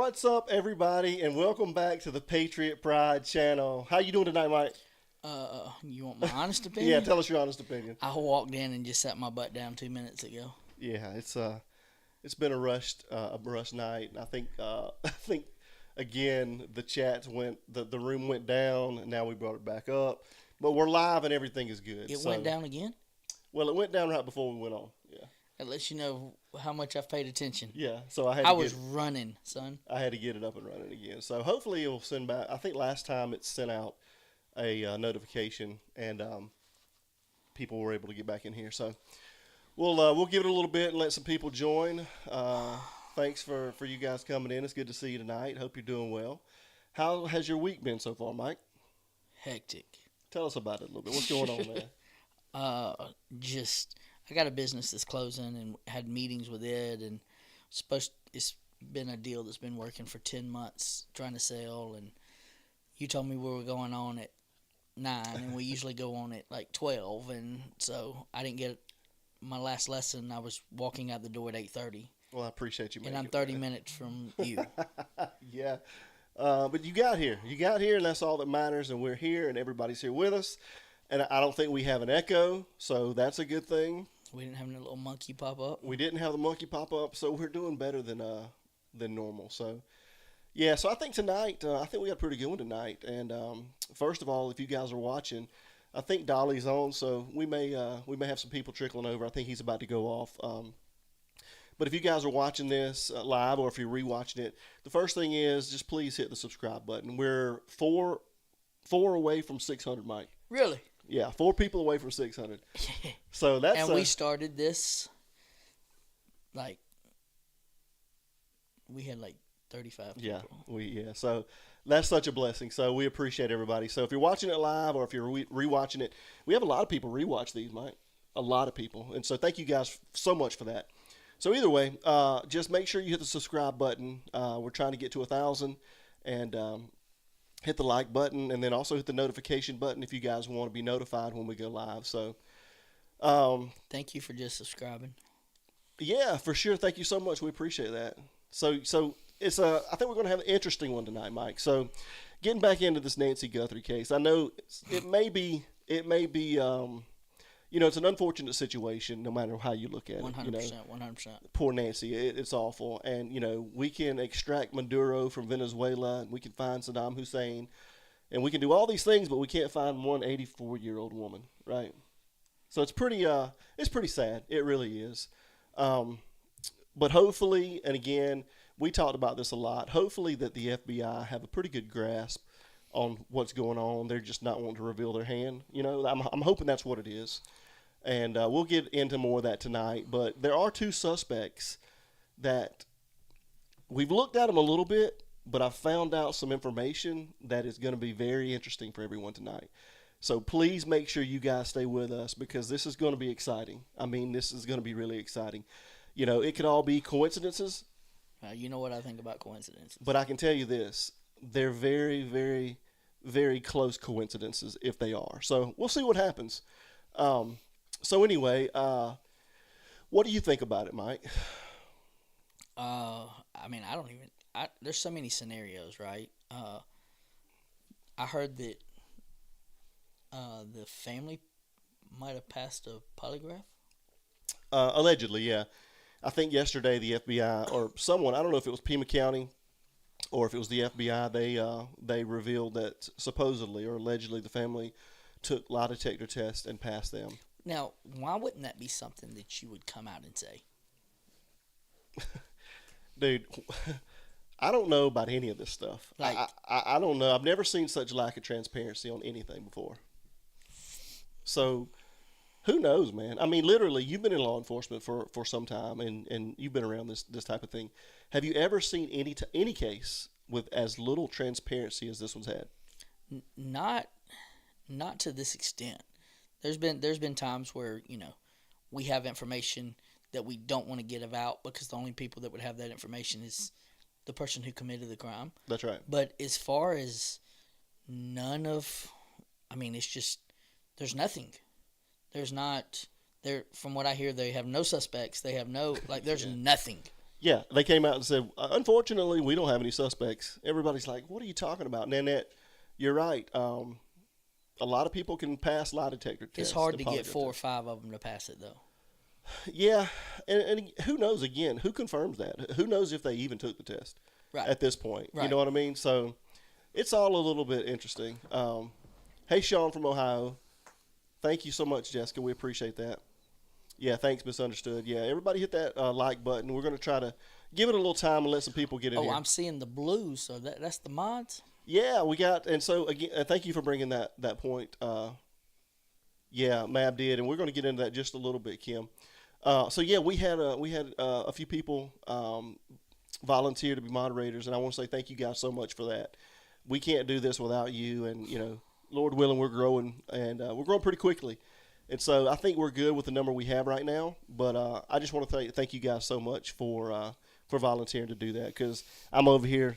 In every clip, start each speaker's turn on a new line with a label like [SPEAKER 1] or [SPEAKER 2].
[SPEAKER 1] What's up, everybody, and welcome back to the Patriot Pride channel. How you doing tonight, Mike?
[SPEAKER 2] You want my honest
[SPEAKER 1] Yeah,
[SPEAKER 2] opinion?
[SPEAKER 1] tell us your honest opinion.
[SPEAKER 2] I walked in and just sat my butt down 2 minutes ago.
[SPEAKER 1] Yeah, it's been a rushed night. I think I think again the chats went the room went down, and now we brought it back up. But we're live and everything is good.
[SPEAKER 2] It went down again?
[SPEAKER 1] Well, it went down right before we went on. Yeah.
[SPEAKER 2] That lets you know how much I've paid attention.
[SPEAKER 1] Yeah, so I
[SPEAKER 2] was running, son.
[SPEAKER 1] I had to get it up and running again. So hopefully it'll send back. I think last time it sent out a notification, and people were able to get back in here. So we'll give it a little bit and let some people join. Thanks for you guys coming in. It's good to see you tonight. Hope you're doing well. How has your week been so far, Mike?
[SPEAKER 2] Hectic.
[SPEAKER 1] Tell us about it a little bit. What's going on there?
[SPEAKER 2] I got a business that's closing and had meetings with it, and it's been a deal that's been working for 10 months trying to sell, and you told me we were going on at 9, and we usually go on at like 12, and so I didn't get my last lesson. I was walking out the door at 8:30.
[SPEAKER 1] Well, I appreciate you.
[SPEAKER 2] And I'm 30 minutes from you.
[SPEAKER 1] Yeah. But you got here. You got here, and that's all that matters, and we're here, and everybody's here with us. And I don't think we have an echo, so that's a good thing.
[SPEAKER 2] We didn't have a little monkey pop up.
[SPEAKER 1] We didn't have the monkey pop up, so we're doing better than normal. So, yeah. So I think tonight, I think we got a pretty good one tonight. And first of all, if you guys are watching, I think Dolly's on, so we may have some people trickling over. I think he's about to go off. But if you guys are watching this live, or if you're rewatching it, the first thing is just please hit the subscribe button. We're four away from 600, Mike.
[SPEAKER 2] Really?
[SPEAKER 1] Yeah, 4 people away from 600. So that's
[SPEAKER 2] and we started this we had 35 people.
[SPEAKER 1] Yeah. So that's such a blessing. So we appreciate everybody. So if you're watching it live or if you're rewatching it, we have a lot of people rewatch these, Mike. A lot of people, and so thank you guys so much for that. So either way, just make sure you hit the subscribe button. We're trying to get to 1,000, and hit the like button, and then also hit the notification button if you guys want to be notified when we go live. So,
[SPEAKER 2] thank you for just subscribing.
[SPEAKER 1] Yeah, for sure. Thank you so much. We appreciate that. So it's I think we're going to have an interesting one tonight, Mike. So, getting back into this Nancy Guthrie case, I know it may be. It's an unfortunate situation, no matter how you look at it.
[SPEAKER 2] 100%, 100%.
[SPEAKER 1] Poor Nancy, it's awful. And, we can extract Maduro from Venezuela, and we can find Saddam Hussein, and we can do all these things, but we can't find one 84-year-old woman, right? So it's pretty sad. It really is. But hopefully, and again, we talked about this a lot, hopefully that the FBI have a pretty good grasp on what's going on. They're just not wanting to reveal their hand. I'm hoping that's what it is. And we'll get into more of that tonight. But there are 2 suspects that we've looked at them a little bit, but I found out some information that is going to be very interesting for everyone tonight. So please make sure you guys stay with us, because this is going to be exciting. I mean, this is going to be really exciting. It could all be coincidences.
[SPEAKER 2] You know what I think about coincidences.
[SPEAKER 1] But I can tell you this. They're very, very, very close coincidences if they are. So we'll see what happens. So anyway, what do you think about it, Mike?
[SPEAKER 2] I mean, there's so many scenarios, right? I heard that the family might have passed a polygraph.
[SPEAKER 1] Allegedly, yeah. I think yesterday the FBI or someone, I don't know if it was Pima County or if it was the FBI, they revealed that supposedly or allegedly the family took lie detector tests and passed them.
[SPEAKER 2] Now, why wouldn't that be something that you would come out and say?
[SPEAKER 1] Dude, I don't know about any of this stuff. I don't know. I've never seen such lack of transparency on anything before. So, who knows, man? I mean, literally, you've been in law enforcement for some time, and you've been around this type of thing. Have you ever seen any case with as little transparency as this one's had?
[SPEAKER 2] Not to this extent. There's been times where we have information that we don't want to get out, because the only people that would have that information is the person who committed the crime.
[SPEAKER 1] That's right.
[SPEAKER 2] But as far as it's just there's nothing. There's not there. From what I hear, they have no suspects. They have no there's
[SPEAKER 1] Yeah.
[SPEAKER 2] nothing.
[SPEAKER 1] Yeah, they came out and said, unfortunately, we don't have any suspects. Everybody's like, what are you talking about? Nanette, you're right. A lot of people can pass lie detector tests.
[SPEAKER 2] It's hard
[SPEAKER 1] and
[SPEAKER 2] to get
[SPEAKER 1] polygraph
[SPEAKER 2] 4 or
[SPEAKER 1] tests.
[SPEAKER 2] 5 of them to pass it, though.
[SPEAKER 1] Yeah, and who knows, again, who confirms that? Who knows if they even took the test
[SPEAKER 2] Right.
[SPEAKER 1] at this point? You
[SPEAKER 2] Right.
[SPEAKER 1] know what I mean? So it's all a little bit interesting. Hey, Sean from Ohio. Thank you so much, Jessica. We appreciate that. Yeah, thanks, Misunderstood. Yeah, everybody hit that like button. We're going to try to give it a little time and let some people get in
[SPEAKER 2] Oh,
[SPEAKER 1] here.
[SPEAKER 2] I'm seeing the blue, so that's the mods?
[SPEAKER 1] Yeah, we got, and so again, thank you for bringing that point. Yeah, Mab did, and we're going to get into that just a little bit, Kim. So yeah, we had a few people volunteer to be moderators, and I want to say thank you guys so much for that. We can't do this without you, and Lord willing, we're growing, and we're growing pretty quickly. And so I think we're good with the number we have right now. But I just want to thank you guys so much for volunteering to do that, because I'm over here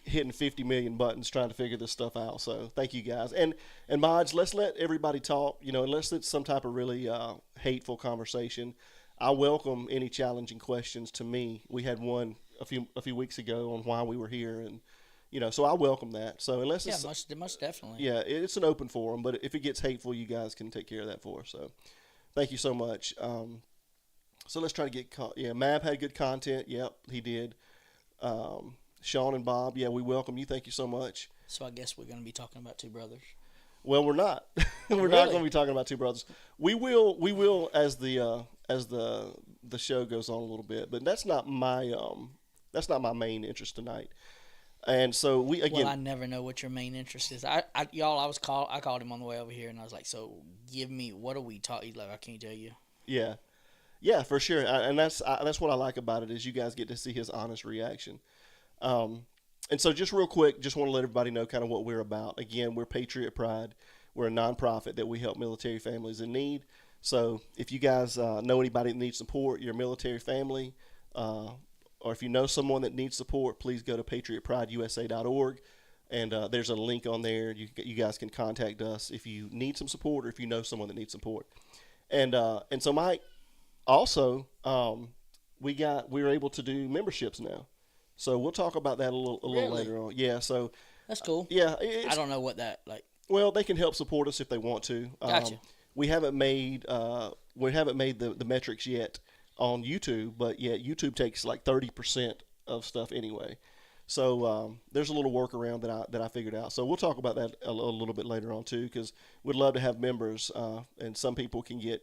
[SPEAKER 1] hitting 50 million buttons trying to figure this stuff out. So thank you guys. And mods, let's let everybody talk, unless it's some type of really hateful conversation. I welcome any challenging questions to me. We had one a few weeks ago on why we were here, and so I welcome that. So unless
[SPEAKER 2] Yeah,
[SPEAKER 1] it's
[SPEAKER 2] most definitely.
[SPEAKER 1] yeah, it's an open forum, but if it gets hateful, you guys can take care of that for us. So thank you so much. So let's try to get yeah, Mab had good content. Yep, he did. Sean and Bob, yeah, we welcome you. Thank you so much.
[SPEAKER 2] So I guess we're going to be talking about Two Brothers.
[SPEAKER 1] Well, we're not. We're not
[SPEAKER 2] Really?
[SPEAKER 1] going to be talking about Two Brothers. We will as the show goes on a little bit, but that's not my main interest tonight. And so we again.
[SPEAKER 2] Well, I never know what your main interest is. I called him on the way over here, and I was like, "So, give me what are we talking?" He's like, "I can't tell you."
[SPEAKER 1] Yeah, yeah, for sure. And that's what I like about it is you guys get to see his honest reaction. And so just real quick, just want to let everybody know kind of what we're about. Again, we're Patriot Pride. We're a nonprofit that we help military families in need. So if you guys know anybody that needs support, your military family, or if you know someone that needs support, please go to patriotprideusa.org. And there's a link on there. You guys can contact us if you need some support or if you know someone that needs support. And so Mike, also, we were able to do memberships now. So we'll talk about that a little
[SPEAKER 2] Really?
[SPEAKER 1] later on. Yeah. So
[SPEAKER 2] That's cool.
[SPEAKER 1] yeah,
[SPEAKER 2] I don't know what that like.
[SPEAKER 1] well, they can help support us if they want to.
[SPEAKER 2] Gotcha.
[SPEAKER 1] We haven't made the metrics yet on YouTube, but yeah, YouTube takes like 30% of stuff anyway. So there's a little workaround that I figured out. So we'll talk about that a little bit later on too, because we'd love to have members, and some people can get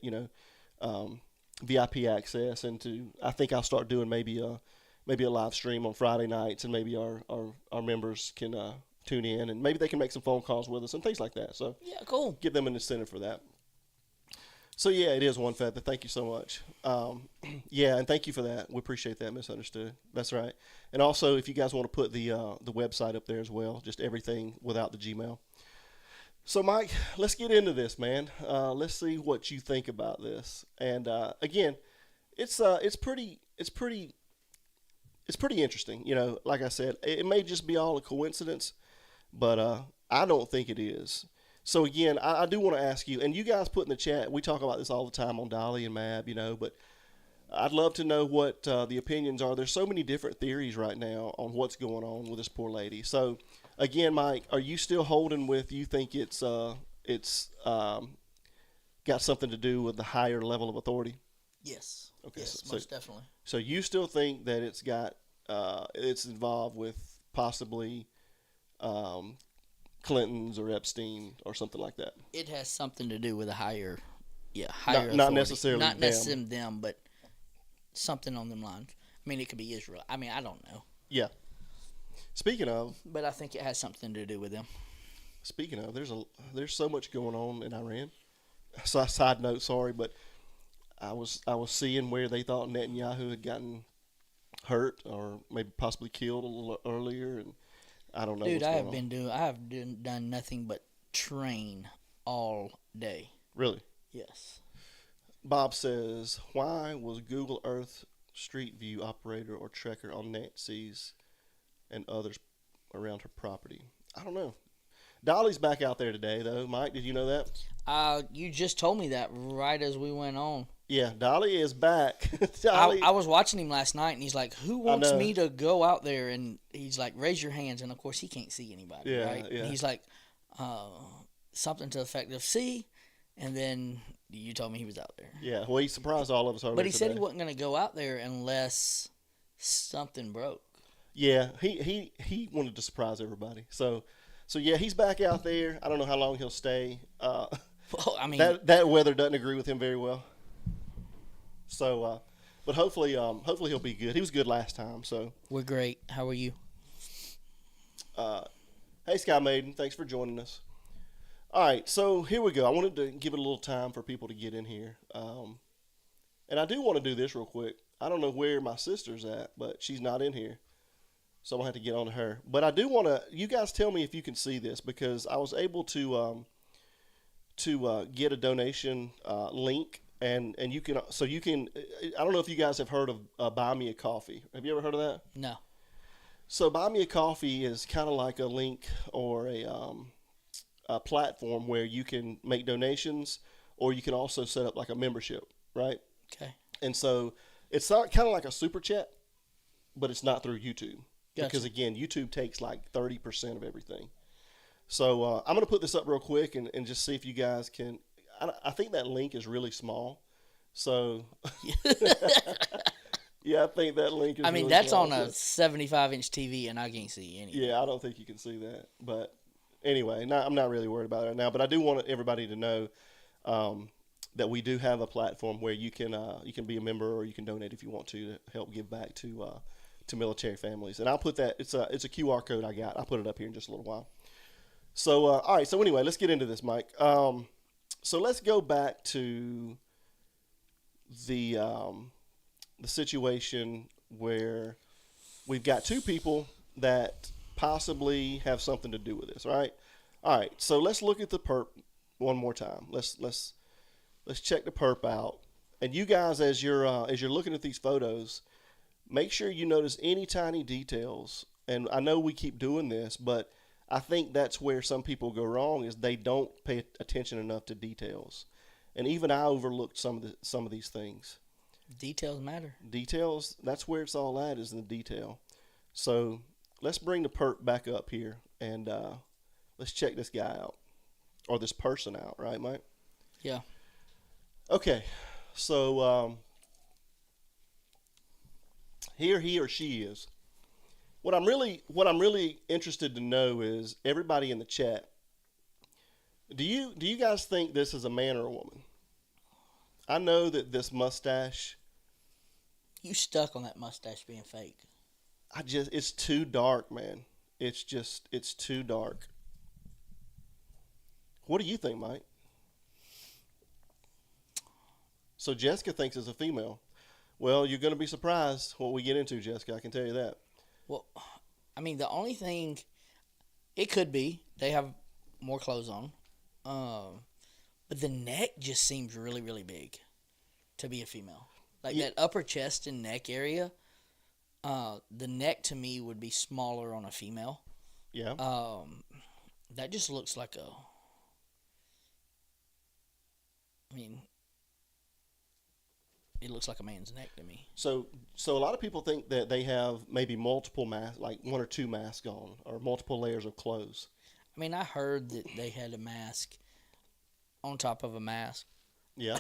[SPEAKER 1] VIP access, and I think I'll start doing maybe a live stream on Friday nights, and maybe our members can tune in, and maybe they can make some phone calls with us and things like that. So
[SPEAKER 2] Yeah, cool.
[SPEAKER 1] give them an incentive for that. So yeah, it is one feather. Thank you so much. Yeah, and thank you for that. We appreciate that. Misunderstood. That's right. And also, if you guys want to put the website up there as well, just everything without the Gmail. So Mike, let's get into this, man. Let's see what you think about this. And again, it's pretty interesting. Like I said, it may just be all a coincidence, but I don't think it is. So again, I do want to ask you, and you guys put in the chat, we talk about this all the time on Dolly and Mab, but I'd love to know what the opinions are. There's so many different theories right now on what's going on with this poor lady. So again, Mike, are you still holding with, you think it's got something to do with the higher level of authority?
[SPEAKER 2] Yes.
[SPEAKER 1] Okay,
[SPEAKER 2] Yes,
[SPEAKER 1] so-
[SPEAKER 2] most definitely.
[SPEAKER 1] So you still think that it's involved with possibly Clinton's or Epstein or something like that?
[SPEAKER 2] It has something to do with a higher
[SPEAKER 1] Not
[SPEAKER 2] authority.
[SPEAKER 1] necessarily
[SPEAKER 2] Not
[SPEAKER 1] them.
[SPEAKER 2] necessarily them, but something on them lines. I mean, it could be Israel. I mean, I don't know.
[SPEAKER 1] Yeah. Speaking of,
[SPEAKER 2] But I think it has something to do with them.
[SPEAKER 1] there's so much going on in Iran. So side note, sorry, but I was seeing where they thought Netanyahu had gotten hurt or maybe possibly killed a little earlier, and I don't know.
[SPEAKER 2] Dude,
[SPEAKER 1] what's
[SPEAKER 2] I
[SPEAKER 1] going on.
[SPEAKER 2] have done nothing but train all day.
[SPEAKER 1] Really.
[SPEAKER 2] Yes.
[SPEAKER 1] Bob says, why was Google Earth Street View operator or tracker on Nancy's and others around her property? I don't know. Dolly's back out there today, though. Mike, did you know that?
[SPEAKER 2] You just told me that right as we went on.
[SPEAKER 1] Yeah, Dolly is back.
[SPEAKER 2] I,
[SPEAKER 1] Dolly,
[SPEAKER 2] I was watching him last night, and he's like, "Who
[SPEAKER 1] I
[SPEAKER 2] wants
[SPEAKER 1] know.
[SPEAKER 2] me to go out there?" And he's like, "Raise your hands." And of course, he can't see anybody,
[SPEAKER 1] Yeah,
[SPEAKER 2] right?
[SPEAKER 1] yeah.
[SPEAKER 2] And he's like, uh, something to the effect of "See," and then you told me he was out there.
[SPEAKER 1] Yeah, well, he surprised all of us earlier
[SPEAKER 2] But he
[SPEAKER 1] today.
[SPEAKER 2] said he wasn't going to go out there unless something broke.
[SPEAKER 1] Yeah, he wanted to surprise everybody. So yeah, he's back out there. I don't know how long he'll stay.
[SPEAKER 2] Well, I mean,
[SPEAKER 1] That weather doesn't agree with him very well. So, but hopefully he'll be good. He was good last time. So,
[SPEAKER 2] we're great. How are you?
[SPEAKER 1] hey, Sky Maiden, thanks for joining us. All right, so here we go. I wanted to give it a little time for people to get in here, and I do want to do this real quick. I don't know where my sister's at, but she's not in here, so I'm gonna have to get on to her. But I do want to. You guys tell me if you can see this because I was able to get a donation link, and you can you can. I don't know if you guys have heard of Buy Me a Coffee. Have you ever heard of that?
[SPEAKER 2] No.
[SPEAKER 1] So Buy Me a Coffee is kind of like a link or a platform where you can make donations, or you can also set up like a membership, right?
[SPEAKER 2] Okay.
[SPEAKER 1] And so it's not kind of like a super chat, but it's not through YouTube
[SPEAKER 2] Gotcha.
[SPEAKER 1] because again, YouTube takes like 30% of everything. So I'm gonna put this up real quick and just see if you guys can. I think that link is really small, so yeah, I think that link is.
[SPEAKER 2] I mean,
[SPEAKER 1] really
[SPEAKER 2] that's
[SPEAKER 1] small,
[SPEAKER 2] on a 75-inch TV, and I can't see anything.
[SPEAKER 1] Yeah, I don't think you can see that, but anyway, I'm not really worried about it right now. But I do want everybody to know that we do have a platform where you can be a member or you can donate if you want to help give back to military families. And I'll put that it's a QR code I got. I'll put it up here in just a little while. So all right. So anyway, let's get into this, Mike. So let's go back to the situation where we've got two people that possibly have something to do with this. All right. So let's look at the perp one more time. Let's check the perp out. And you guys, as you're looking at these photos, make sure you notice any tiny details. And I know we keep doing this, but I think that's where some people go wrong is they don't pay attention enough to details. And even I overlooked some of these things.
[SPEAKER 2] Details matter.
[SPEAKER 1] Details, that's where it's all at, is in the detail. So let's bring the perp back up here and let's check this guy out. Or this person out, right, Mike?
[SPEAKER 2] Yeah.
[SPEAKER 1] Okay. So here he or she is. What I'm really interested to know is everybody in the chat. Do you guys think this is a man or a woman? I know that this mustache.
[SPEAKER 2] You stuck on that mustache being fake.
[SPEAKER 1] It's too dark, man. It's too dark. What do you think, Mike? So Jessica thinks it's a female. Well, you're going to be surprised what we get into, Jessica. I can tell you that.
[SPEAKER 2] Well, I mean, the only thing it could be they have more clothes on, but the neck just seems really, really big to be a female. Like that upper chest and neck area, the neck to me would be smaller on a female.
[SPEAKER 1] Yeah.
[SPEAKER 2] That just looks like a. I mean, it looks like a man's neck to me.
[SPEAKER 1] So a lot of people think that they have maybe multiple masks, like one or two masks on, or multiple layers of clothes.
[SPEAKER 2] I mean, I heard that they had a mask on top of a mask.
[SPEAKER 1] Yeah.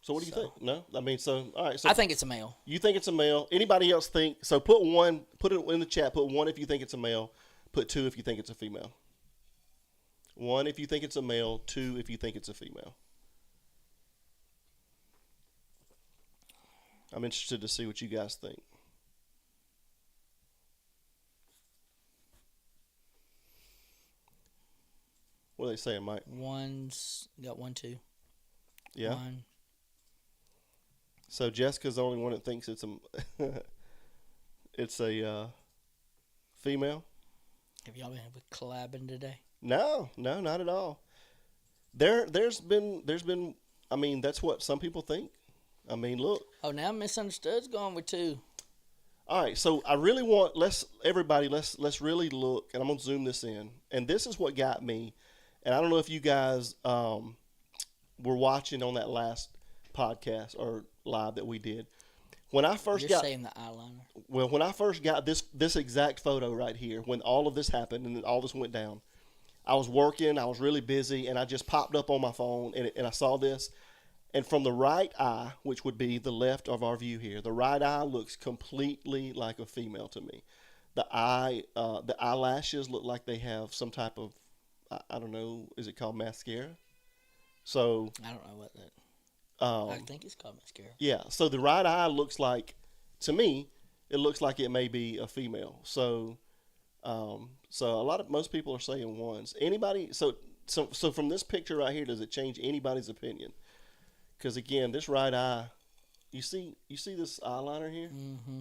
[SPEAKER 1] So what do you think? No, I mean, so all right. So
[SPEAKER 2] I think it's a male.
[SPEAKER 1] You think it's a male? Anybody else think? So put it in the chat. Put 1 if you think it's a male. Put 2 if you think it's a female. 1 if you think it's a male. 2 if you think it's a female. I'm interested to see what you guys think. What are they saying, Mike?
[SPEAKER 2] One's got 1, 2.
[SPEAKER 1] Yeah.
[SPEAKER 2] 1.
[SPEAKER 1] So Jessica's the only one that thinks it's a female.
[SPEAKER 2] Have y'all been collabing today?
[SPEAKER 1] No, not at all. There's been. I mean, that's what some people think. I mean, look.
[SPEAKER 2] Oh, now Misunderstood's going with 2.
[SPEAKER 1] All right, so I really want let's really look, and I'm gonna zoom this in, and this is what got me, and I don't know if you guys were watching on that last podcast or live that we did. When I first
[SPEAKER 2] You're
[SPEAKER 1] got
[SPEAKER 2] saying the eyeliner.
[SPEAKER 1] Well, when I first got this exact photo right here, when all of this happened and all this went down, I was working, I was really busy, and I just popped up on my phone and I saw this. And from the right eye, which would be the left of our view here, the right eye looks completely like a female to me. The eyelashes look like they have some type of, I don't know, is it called mascara? So,
[SPEAKER 2] I don't know what that. I think it's called mascara.
[SPEAKER 1] yeah. So the right eye looks like, to me, it looks like it may be a female. So most people are saying ones. Anybody? So from this picture right here, does it change anybody's opinion? Because again, this right eye, you see this eyeliner here,
[SPEAKER 2] Mm-hmm.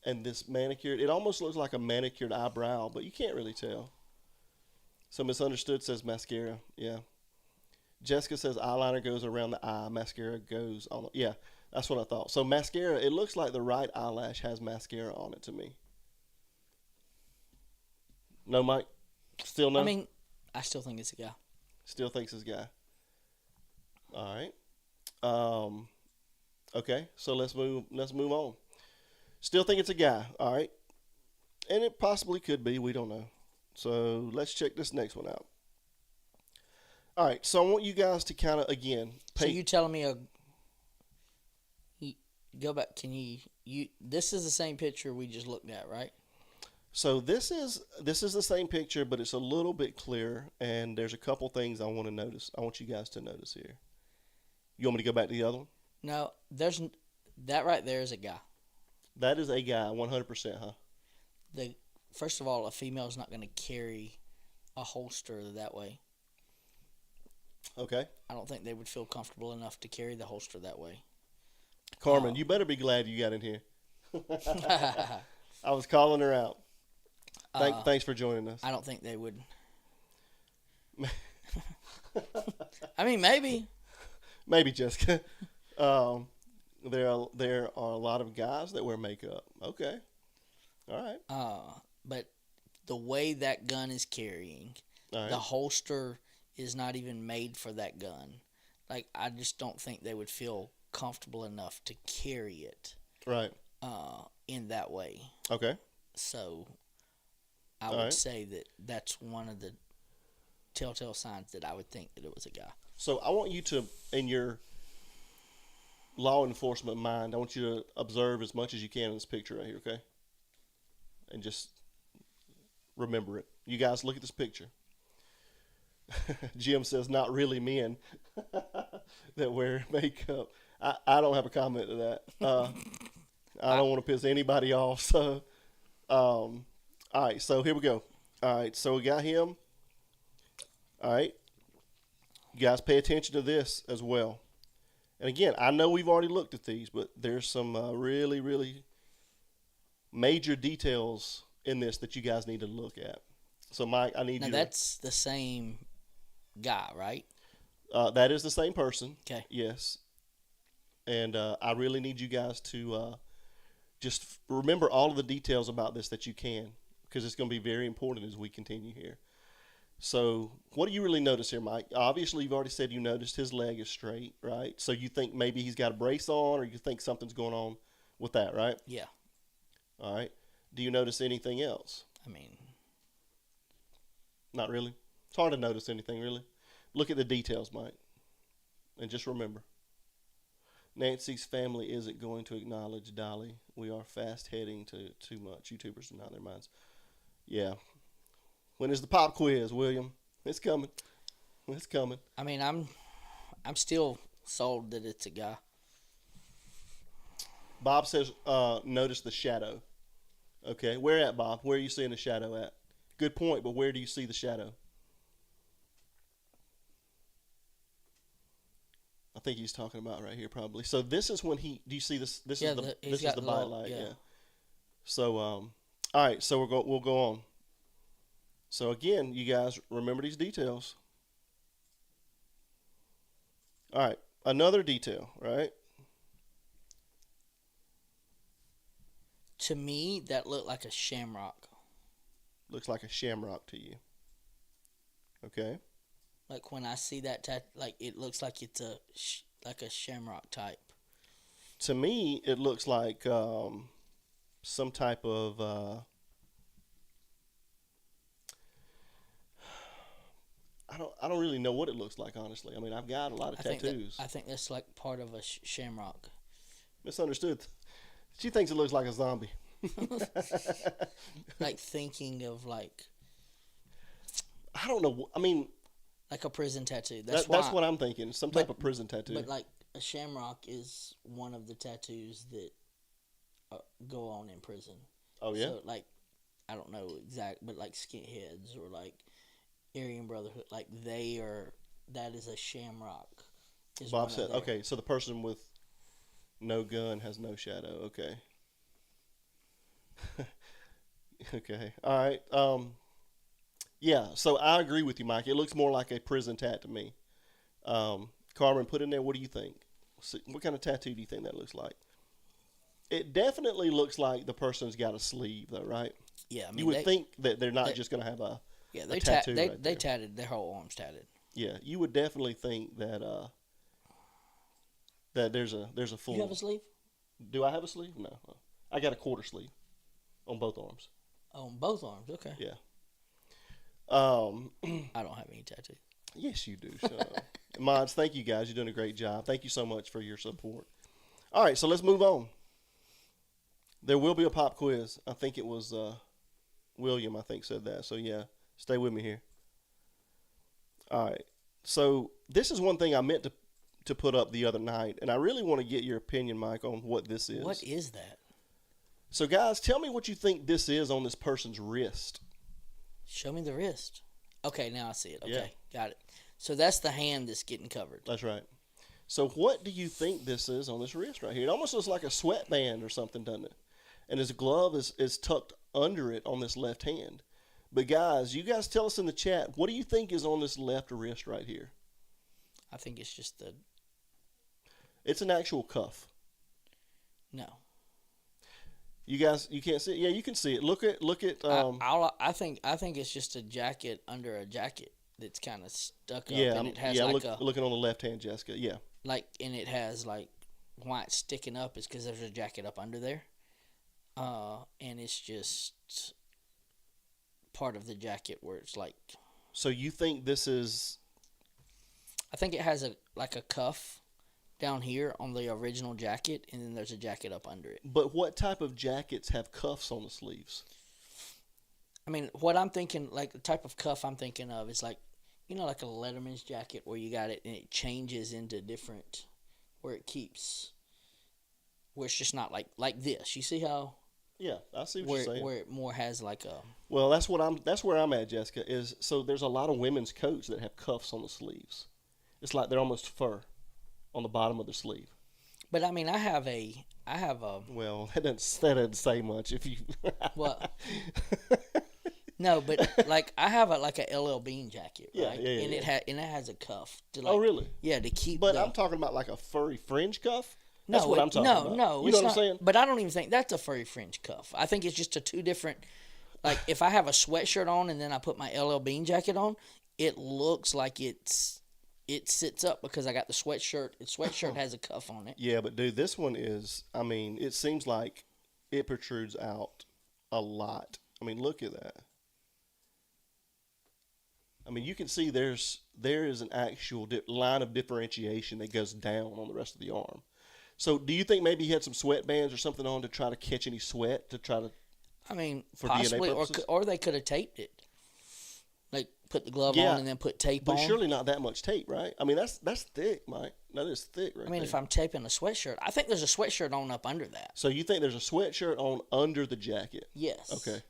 [SPEAKER 1] and this manicured. It almost looks like a manicured eyebrow, but you can't really tell. So Misunderstood says mascara. Yeah. Jessica says eyeliner goes around the eye, mascara goes on. Yeah, that's what I thought. So mascara, it looks like the right eyelash has mascara on it to me. No, Mike? Still no?
[SPEAKER 2] I mean, I still think it's a guy.
[SPEAKER 1] Still thinks it's a guy. All right. Okay, so let's move on. Still think it's a guy. All right. And it possibly could be. We don't know. So let's check this next one out. All right, so I want you guys to kind of, again,
[SPEAKER 2] So you telling me go back? Can you? This is the same picture we just looked at, right?
[SPEAKER 1] So this is the same picture, but it's a little bit clearer, and there's a couple things I want to notice. I want you guys to notice here. You want me to go back to the other one?
[SPEAKER 2] No, that right there is a guy.
[SPEAKER 1] That is a guy, 100%, huh?
[SPEAKER 2] First of all, a female is not going to carry a holster that way.
[SPEAKER 1] Okay.
[SPEAKER 2] I don't think they would feel comfortable enough to carry the holster that way.
[SPEAKER 1] Carmen, you better be glad you got in here. I was calling her out. Thanks for joining us.
[SPEAKER 2] I don't think they would. I mean, maybe.
[SPEAKER 1] Maybe, Jessica. There are a lot of guys that wear makeup. Okay. All right.
[SPEAKER 2] But the way that gun is carrying,
[SPEAKER 1] All right.
[SPEAKER 2] the holster is not even made for that gun. Like, I just don't think they would feel comfortable enough to carry it.
[SPEAKER 1] Right.
[SPEAKER 2] In that way.
[SPEAKER 1] Okay.
[SPEAKER 2] So, I
[SPEAKER 1] All
[SPEAKER 2] would
[SPEAKER 1] right.
[SPEAKER 2] say that that's one of the telltale signs that I would think that it was a guy.
[SPEAKER 1] So I want you to, in your law enforcement mind, I want you to observe as much as you can in this picture right here, okay? And just remember it. You guys look at this picture. Jim says, not really men that wear makeup. I don't have a comment to that. I don't want to piss anybody off. So, all right, so here we go. All right, so we got him. All right. You guys pay attention to this as well. And again, I know we've already looked at these, but there's some really, really major details in this that you guys need to look at. So, Mike, I need
[SPEAKER 2] Now,
[SPEAKER 1] you
[SPEAKER 2] that's the same guy, right?
[SPEAKER 1] that is the same person.
[SPEAKER 2] Okay.
[SPEAKER 1] Yes. And I really need you guys to just remember all of the details about this that you can, because it's going to be very important as we continue here. So what do you really notice here, Mike? Obviously, you've already said you noticed his leg is straight, right? So you think maybe he's got a brace on, or you think something's going on with that, right?
[SPEAKER 2] Yeah.
[SPEAKER 1] All right. Do you notice anything else?
[SPEAKER 2] I mean,
[SPEAKER 1] Not really. It's hard to notice anything, really. Look at the details, Mike. And just remember, Nancy's family isn't going to acknowledge Dolly. We are fast heading to too much. YouTubers are not in their minds. Yeah. When is the pop quiz, William? It's coming. It's coming.
[SPEAKER 2] I mean, I'm still sold that it's a guy.
[SPEAKER 1] Bob says, notice the shadow. Okay. Where at, Bob? Where are you seeing the shadow at? Good point, but where do you see the shadow? I think he's talking about right here, probably. So this is when do you see this? This is the bylight. Yeah. So, all right. So we'll go on. So again, you guys remember these details. All right. Another detail, right?
[SPEAKER 2] To me, that looked like a shamrock.
[SPEAKER 1] Looks like a shamrock to you. Okay.
[SPEAKER 2] Like when I see that like it looks like it's like a shamrock type.
[SPEAKER 1] To me, it looks like some type of. I don't really know what it looks like, honestly. I mean, I've got a lot of tattoos.
[SPEAKER 2] I think that's like part of a shamrock.
[SPEAKER 1] Misunderstood. She thinks it looks like a zombie.
[SPEAKER 2] Like thinking of like
[SPEAKER 1] I don't know. I mean,
[SPEAKER 2] like a prison tattoo.
[SPEAKER 1] that's what I'm thinking. Some type of prison tattoo.
[SPEAKER 2] But like a shamrock is one of the tattoos that go on in prison.
[SPEAKER 1] Oh yeah.
[SPEAKER 2] So like I don't know exact, but like skinheads or like Aryan Brotherhood, like they are. That is a shamrock.
[SPEAKER 1] Bob said, okay, so the person with no gun has no shadow. Okay. Okay. All right. Yeah. So I agree with you, Mike. It looks more like a prison tat to me. Carmen, put in there. What do you think? What kind of tattoo do you think that looks like? It definitely looks like the person's got a sleeve, though, right?
[SPEAKER 2] Yeah. I mean,
[SPEAKER 1] you would think that they're not just going to have a tattoo.
[SPEAKER 2] They tatted their whole arms tatted.
[SPEAKER 1] Yeah, you would definitely think that that there's a full.
[SPEAKER 2] You have a sleeve?
[SPEAKER 1] Do I have a sleeve? No, I got a quarter sleeve on both arms.
[SPEAKER 2] On both arms, okay.
[SPEAKER 1] Yeah.
[SPEAKER 2] I don't have any tattoos.
[SPEAKER 1] Yes, you do. Mods, thank you guys. You're doing a great job. Thank you so much for your support. All right, so let's move on. There will be a pop quiz. I think it was William, I think, said that. So, yeah, stay with me here. All right. So, this is one thing I meant to put up the other night, and I really want to get your opinion, Mike, on what this is.
[SPEAKER 2] What is that?
[SPEAKER 1] So, guys, tell me what you think this is on this person's wrist.
[SPEAKER 2] Show me the wrist. Okay, now I see it. Okay,
[SPEAKER 1] Yeah.
[SPEAKER 2] got it. So that's the hand that's getting covered.
[SPEAKER 1] That's right. So what do you think this is on this wrist right here? It almost looks like a sweatband or something, doesn't it? And his glove is tucked under it on this left hand. But guys, you guys tell us in the chat, what do you think is on this left wrist right here?
[SPEAKER 2] I think it's just the...
[SPEAKER 1] It's an actual cuff.
[SPEAKER 2] No.
[SPEAKER 1] You guys, you can't see it? Yeah, you can see it. Look at.
[SPEAKER 2] I think it's just a jacket under a jacket that's kind of stuck up.
[SPEAKER 1] Yeah,
[SPEAKER 2] and it has
[SPEAKER 1] looking on the left hand, Jessica. Yeah.
[SPEAKER 2] Like, and it has like why it's sticking up is because there's a jacket up under there, and it's just part of the jacket where it's like.
[SPEAKER 1] So you think this is?
[SPEAKER 2] I think it has a cuff down here on the original jacket, and then there's a jacket up under it.
[SPEAKER 1] But what type of jackets have cuffs on the sleeves?
[SPEAKER 2] I mean, what I'm thinking, like the type of cuff I'm thinking of is like, you know, like a Letterman's jacket where you got it and it changes into different, where it keeps, where it's just not like this. You see how?
[SPEAKER 1] Yeah, I see what you're saying.
[SPEAKER 2] Where it more has like a.
[SPEAKER 1] Well, that's where I'm at, Jessica. Is so there's a lot of women's coats that have cuffs on the sleeves. It's like they're almost fur on the bottom of the sleeve.
[SPEAKER 2] But I mean, I have a.
[SPEAKER 1] Well, that doesn't say much if you.
[SPEAKER 2] What? No, but like I have a LL Bean jacket, right?
[SPEAKER 1] Yeah,
[SPEAKER 2] and
[SPEAKER 1] yeah.
[SPEAKER 2] It has a cuff. To
[SPEAKER 1] Oh, really?
[SPEAKER 2] Yeah, to keep.
[SPEAKER 1] But I'm talking about like a furry fringe cuff. That's what I'm talking about.
[SPEAKER 2] No,
[SPEAKER 1] you know what I'm saying?
[SPEAKER 2] But I don't even think that's a furry fringe cuff. I think it's just two different. Like if I have a sweatshirt on and then I put my LL Bean jacket on, it looks like it sits up because I got the sweatshirt. The sweatshirt has a cuff on it.
[SPEAKER 1] Yeah, but dude, this one is. I mean, it seems like it protrudes out a lot. I mean, look at that. I mean, you can see there is an actual line of differentiation that goes down on the rest of the arm. So, do you think maybe he had some sweatbands or something on to try to catch any sweat to try to?
[SPEAKER 2] I mean,
[SPEAKER 1] for
[SPEAKER 2] possibly,
[SPEAKER 1] DNA purposes?
[SPEAKER 2] or they could have taped it, like put the glove on and then put tape on.
[SPEAKER 1] But surely not that much tape, right? I mean, that's thick, Mike. That is thick, right?
[SPEAKER 2] I mean,
[SPEAKER 1] there.
[SPEAKER 2] if I'm taping a sweatshirt, I think there's a sweatshirt on up under that.
[SPEAKER 1] So you think there's a sweatshirt on under the jacket?
[SPEAKER 2] Yes.
[SPEAKER 1] Okay.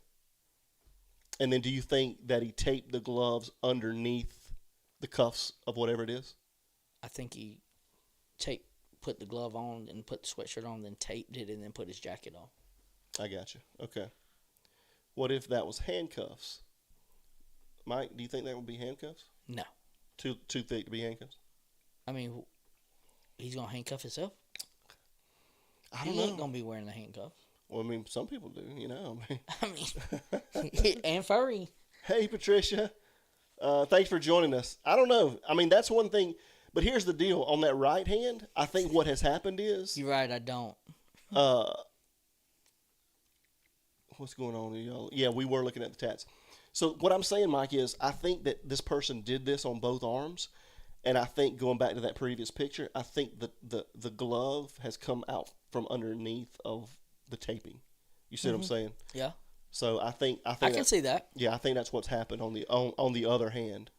[SPEAKER 1] And then do you think that he taped the gloves underneath the cuffs of whatever it is?
[SPEAKER 2] I think he put the glove on and put the sweatshirt on, then taped it, and then put his jacket on.
[SPEAKER 1] I got you. Okay. What if that was handcuffs? Mike, do you think that would be handcuffs?
[SPEAKER 2] No.
[SPEAKER 1] Too thick to be handcuffs?
[SPEAKER 2] I mean, he's going to handcuff himself?
[SPEAKER 1] I don't
[SPEAKER 2] He ain't
[SPEAKER 1] know.
[SPEAKER 2] going to be wearing the handcuffs.
[SPEAKER 1] Well, I mean, some people do, you know.
[SPEAKER 2] I mean, and furry.
[SPEAKER 1] Hey, Patricia. Thanks for joining us. I don't know. I mean, that's one thing. But here's the deal. On that right hand, I think what has happened is
[SPEAKER 2] You're right. I don't.
[SPEAKER 1] uh, what's going on here, y'all? Yeah, we were looking at the tats. So what I'm saying, Mike, is I think that this person did this on both arms, and I think going back to that previous picture, I think the glove has come out from underneath of the taping. You see what I'm saying?
[SPEAKER 2] Yeah.
[SPEAKER 1] So I think
[SPEAKER 2] I can see that.
[SPEAKER 1] Yeah, I think that's what's happened on the other hand.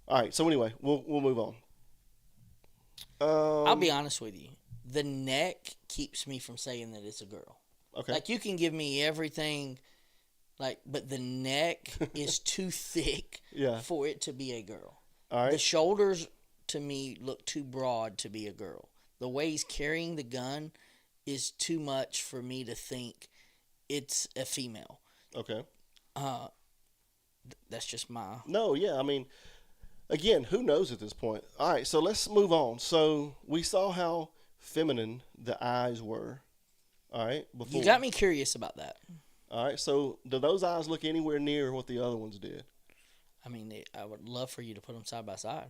[SPEAKER 1] All right. So anyway, we'll move on.
[SPEAKER 2] I'll be honest with you. The neck keeps me from saying that it's a girl.
[SPEAKER 1] Okay.
[SPEAKER 2] Like, you can give me everything, like, but the neck is too thick
[SPEAKER 1] Yeah.
[SPEAKER 2] for it to be a girl.
[SPEAKER 1] All right.
[SPEAKER 2] The shoulders, to me, look too broad to be a girl. The way he's carrying the gun is too much for me to think it's a female.
[SPEAKER 1] Okay.
[SPEAKER 2] That's just my...
[SPEAKER 1] No, yeah. I mean, again, who knows at this point? All right. So let's move on. So we saw how feminine the eyes were. All right. Before.
[SPEAKER 2] You got me curious about that.
[SPEAKER 1] All right. So do those eyes look anywhere near what the other ones did?
[SPEAKER 2] I mean, I would love for you to put them side by side.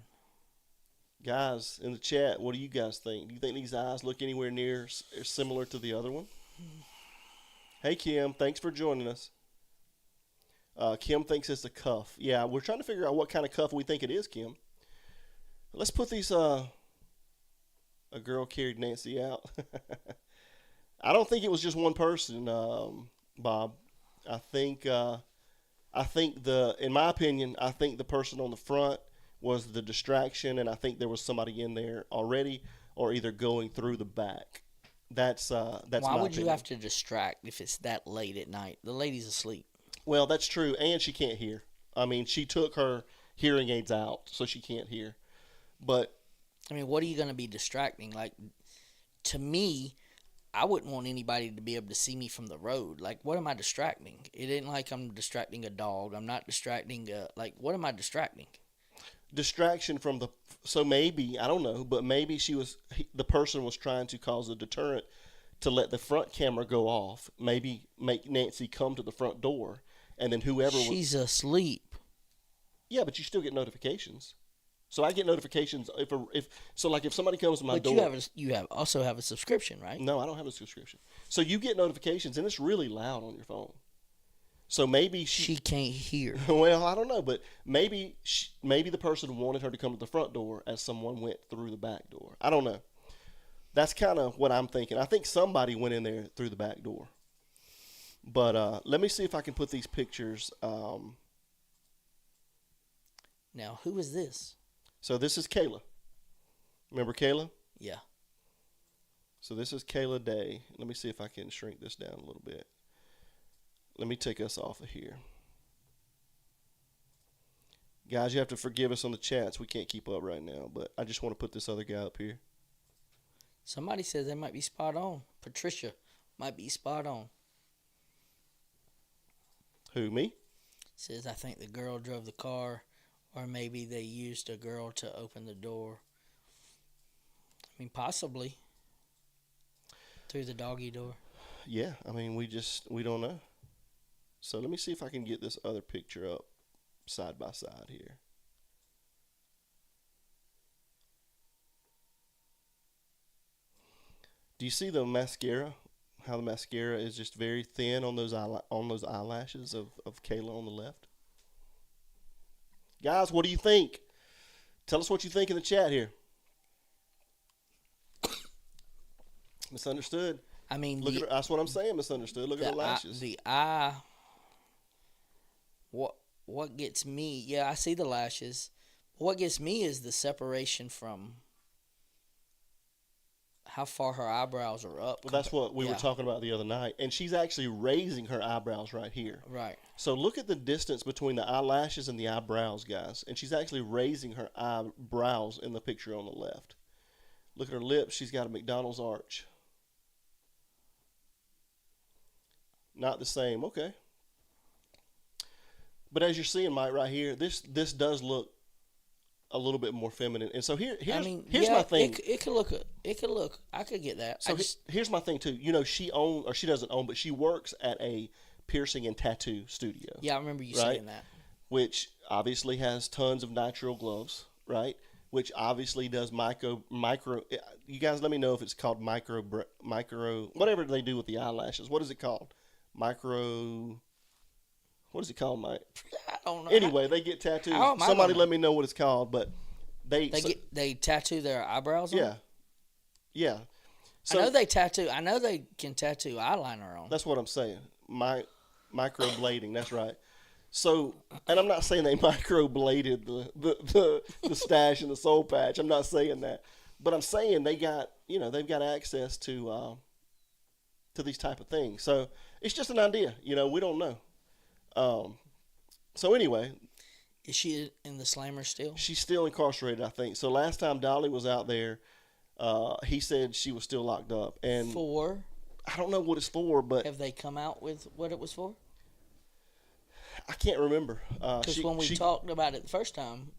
[SPEAKER 1] Guys in the chat, what do you guys think? Do you think these eyes look anywhere near similar to the other one? Hey, Kim, thanks for joining us. Kim thinks it's a cuff. Yeah, we're trying to figure out what kind of cuff we think it is, Kim. Let's put these, a girl carried Nancy out. I don't think it was just one person, Bob. I think in my opinion, I think the person on the front was the distraction, and I think there was somebody in there already, or either going through the back. That's
[SPEAKER 2] Why
[SPEAKER 1] my
[SPEAKER 2] would you
[SPEAKER 1] opinion.
[SPEAKER 2] have to distract if it's that late at night? The lady's asleep.
[SPEAKER 1] Well, that's true, and she can't hear. I mean, she took her hearing aids out, so she can't hear. But
[SPEAKER 2] I mean, what are you going to be distracting? Like, to me, I wouldn't want anybody to be able to see me from the road. Like, what am I distracting? It ain't like I'm distracting a dog. I'm not distracting what am I distracting?
[SPEAKER 1] distraction from the. So maybe, I don't know, but maybe the person was trying to cause a deterrent to let the front camera go off. Maybe make Nancy come to the front door, and then whoever
[SPEAKER 2] She's asleep.
[SPEAKER 1] Yeah, but you still get notifications. So I get notifications if somebody comes to my
[SPEAKER 2] But
[SPEAKER 1] door.
[SPEAKER 2] you also have a subscription, right?
[SPEAKER 1] No, I don't have a subscription. So you get notifications, and it's really loud on your phone. So maybe
[SPEAKER 2] She can't hear.
[SPEAKER 1] well, I don't know, but maybe the person wanted her to come to the front door as someone went through the back door. I don't know. That's kind of what I'm thinking. I think somebody went in there through the back door. But let me see if I can put these pictures.
[SPEAKER 2] Now, who is this?
[SPEAKER 1] So this is Kayla. Remember Kayla?
[SPEAKER 2] Yeah.
[SPEAKER 1] So this is Kayla Day. Let me see if I can shrink this down a little bit. Let me take us off of here. Guys, you have to forgive us on the chats. We can't keep up right now, but I just want to put this other guy up here.
[SPEAKER 2] Somebody says they might be spot on. Patricia might be spot on.
[SPEAKER 1] Who, me?
[SPEAKER 2] Says, I think the girl drove the car, or maybe they used a girl to open the door. I mean, possibly. Through the doggy door.
[SPEAKER 1] Yeah, I mean, we don't know. So let me see if I can get this other picture up side by side here. Do you see the mascara? How the mascara is just very thin on those eyelashes of Kayla on the left? Guys, what do you think? Tell us what you think in the chat here. Misunderstood.
[SPEAKER 2] I mean,
[SPEAKER 1] Look at her, that's what I'm saying, misunderstood. Look at her lashes.
[SPEAKER 2] What gets me, yeah, I see the lashes. What gets me is the separation from how far her eyebrows are up.
[SPEAKER 1] Well, that's what we were talking about the other night. And she's actually raising her eyebrows right here.
[SPEAKER 2] Right.
[SPEAKER 1] So look at the distance between the eyelashes and the eyebrows, guys. And she's actually raising her eyebrows in the picture on the left. Look at her lips. She's got a McDonald's arch. Not the same. Okay. But as you're seeing, Mike, right here, this does look a little bit more feminine. And so here's my thing.
[SPEAKER 2] It could look. I could get that.
[SPEAKER 1] So here's my thing too. You know, she doesn't own, but she works at a piercing and tattoo studio.
[SPEAKER 2] Yeah, I remember you
[SPEAKER 1] right?
[SPEAKER 2] saying that.
[SPEAKER 1] which obviously has tons of nitrile gloves, right? Which obviously does micro. You guys, let me know if it's called micro whatever they do with the eyelashes. What is it called? Micro. What is it called, Mike?
[SPEAKER 2] I don't know.
[SPEAKER 1] Anyway, they get tattoos.
[SPEAKER 2] How am I
[SPEAKER 1] Somebody
[SPEAKER 2] gonna-
[SPEAKER 1] let me know what it's called, but
[SPEAKER 2] They tattoo their eyebrows on?
[SPEAKER 1] yeah, yeah. So
[SPEAKER 2] I know they tattoo. I know they can tattoo eyeliner on.
[SPEAKER 1] that's what I'm saying. Microblading. That's right. So, and I'm not saying they microbladed the stash and the soul patch. I'm not saying that, but I'm saying they've got access to these type of things. So it's just an idea. We don't know. So anyway,
[SPEAKER 2] Is she in the slammer still?
[SPEAKER 1] she's still incarcerated, I think. So last time Dolly was out there, he said she was still locked up, and
[SPEAKER 2] For?
[SPEAKER 1] I don't know what it's for, but
[SPEAKER 2] Have they come out with what it was for?
[SPEAKER 1] I can't remember.
[SPEAKER 2] Because when we talked about it the first time,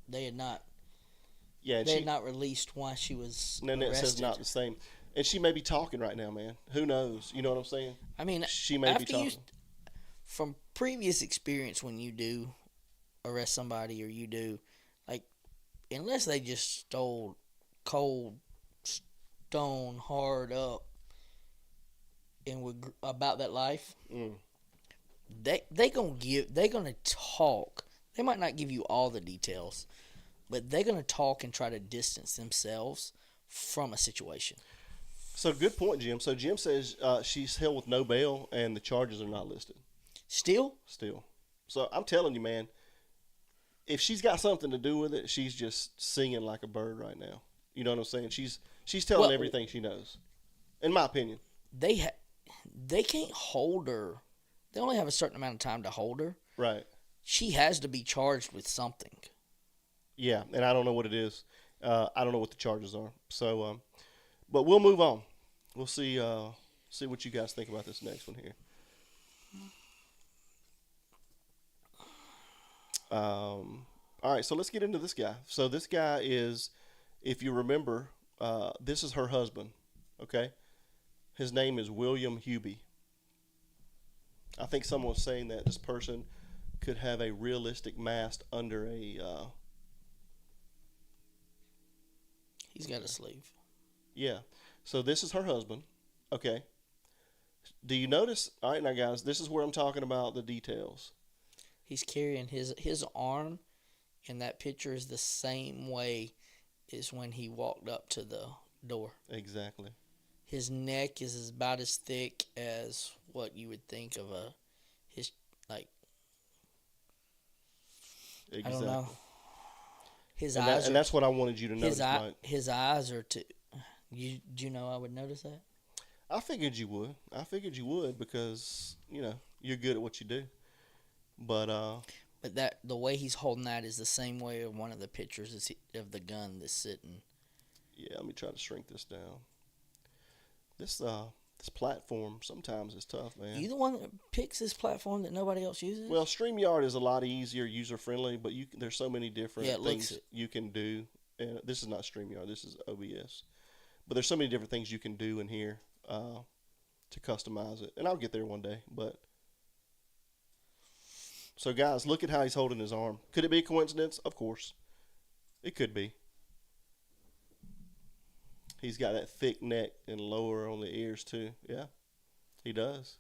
[SPEAKER 2] they had not.
[SPEAKER 1] Yeah,
[SPEAKER 2] They had not released why she was
[SPEAKER 1] Nanette
[SPEAKER 2] arrested.
[SPEAKER 1] says not the same, and she may be talking right now, man. Who knows? You know what I'm saying?
[SPEAKER 2] I mean,
[SPEAKER 1] She may be
[SPEAKER 2] after you,
[SPEAKER 1] talking.
[SPEAKER 2] from previous experience, when you do arrest somebody or you do, like, unless they just stole cold, stone hard up, and were about that life,
[SPEAKER 1] Mm.
[SPEAKER 2] they gonna talk. They might not give you all the details, but they're gonna talk and try to distance themselves from a situation.
[SPEAKER 1] So good point, Jim. So Jim says she's held with no bail, and the charges are not listed
[SPEAKER 2] Still,
[SPEAKER 1] still. So I'm telling you, man, if she's got something to do with it, she's just singing like a bird right now. You know what I'm saying? She's telling
[SPEAKER 2] Well,
[SPEAKER 1] everything she knows, in my opinion.
[SPEAKER 2] they can't hold her. They only have a certain amount of time to hold her.
[SPEAKER 1] Right.
[SPEAKER 2] She has to be charged with something.
[SPEAKER 1] Yeah, and I don't know what it is. I don't know what the charges are. So, but we'll move on. We'll see what you guys think about this next one here. All right, so let's get into this guy. So this guy is, if you remember, this is her husband. Okay, his name is William Hubie. I think someone was saying that this person could have a realistic mast under a.
[SPEAKER 2] He's got a sleeve.
[SPEAKER 1] Yeah. So this is her husband. Okay. Do you notice? All right, now guys, this is where I'm talking about the details.
[SPEAKER 2] He's carrying his arm, and that picture is the same way as when he walked up to the door.
[SPEAKER 1] Exactly.
[SPEAKER 2] His neck is about as thick as what you would think of his, like,
[SPEAKER 1] Exactly.
[SPEAKER 2] I don't know. His
[SPEAKER 1] And,
[SPEAKER 2] eyes
[SPEAKER 1] and that's what I wanted you to notice, Mike.
[SPEAKER 2] his eyes are too. Do you know I would notice that?
[SPEAKER 1] I figured you would. Because you're good at what you do. But
[SPEAKER 2] But the way he's holding that is the same way of one of the pictures of the gun that's sitting.
[SPEAKER 1] yeah, let me try to shrink this down. This platform sometimes is tough, man.
[SPEAKER 2] You the one that picks this platform that nobody else uses?
[SPEAKER 1] Well, StreamYard is a lot easier, user friendly, but there's so many different things you can do. And this is not StreamYard, this is OBS. But there's so many different things you can do in here to customize it. And I'll get there one day. But so guys, look at how he's holding his arm. Could it be a coincidence? Of course. It could be. He's got that thick neck and lower on the ears too. Yeah, he does.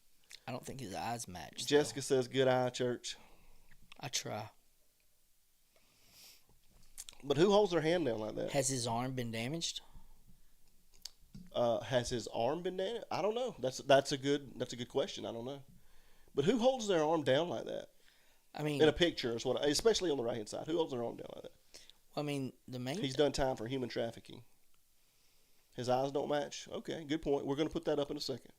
[SPEAKER 2] I don't think his eyes match.
[SPEAKER 1] Jessica says, "Good eye, church."
[SPEAKER 2] I try.
[SPEAKER 1] But who holds their hand down like that?
[SPEAKER 2] Has his arm been damaged?
[SPEAKER 1] Has his arm been damaged? I don't know. That's a good question. I don't know. But who holds their arm down like that?
[SPEAKER 2] I mean,
[SPEAKER 1] In a picture is what, especially on the right hand side. Who holds their arm down like that?
[SPEAKER 2] I mean, the main.
[SPEAKER 1] He's done time for human trafficking. His eyes don't match. Okay, good point. We're going to put that up in a second.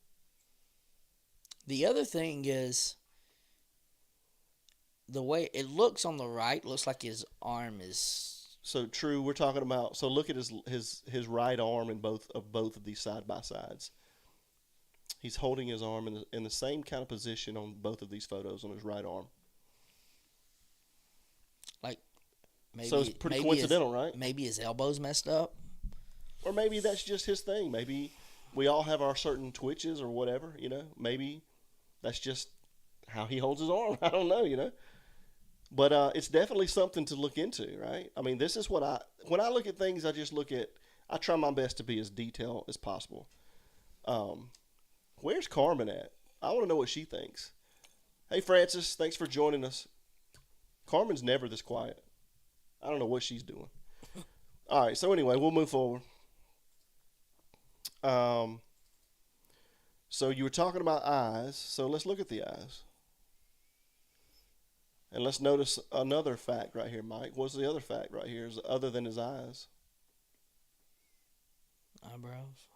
[SPEAKER 2] The other thing is the way it looks on the right. Looks like his arm is.
[SPEAKER 1] So true. We're talking about. So look at his right arm in both of these side by sides. He's holding his arm in the same kind of position on both of these photos on his right arm.
[SPEAKER 2] Like, maybe.
[SPEAKER 1] So it's pretty coincidental, right?
[SPEAKER 2] Maybe his elbow's messed up.
[SPEAKER 1] Or maybe that's just his thing. Maybe we all have our certain twitches or whatever. Maybe that's just how he holds his arm. I don't know. But it's definitely something to look into, right? I mean, this is what when I look at things, I just look at, I try my best to be as detailed as possible. Um, where's Carmen at? I want to know what she thinks. Hey, Francis, thanks for joining us. Carmen's never this quiet. I don't know what she's doing. All right, so anyway, we'll move forward. Um, so you were talking about eyes, so let's look at the eyes. And let's notice another fact right here, Mike. What's the other fact right here, is other than his eyes?
[SPEAKER 2] Eyebrows.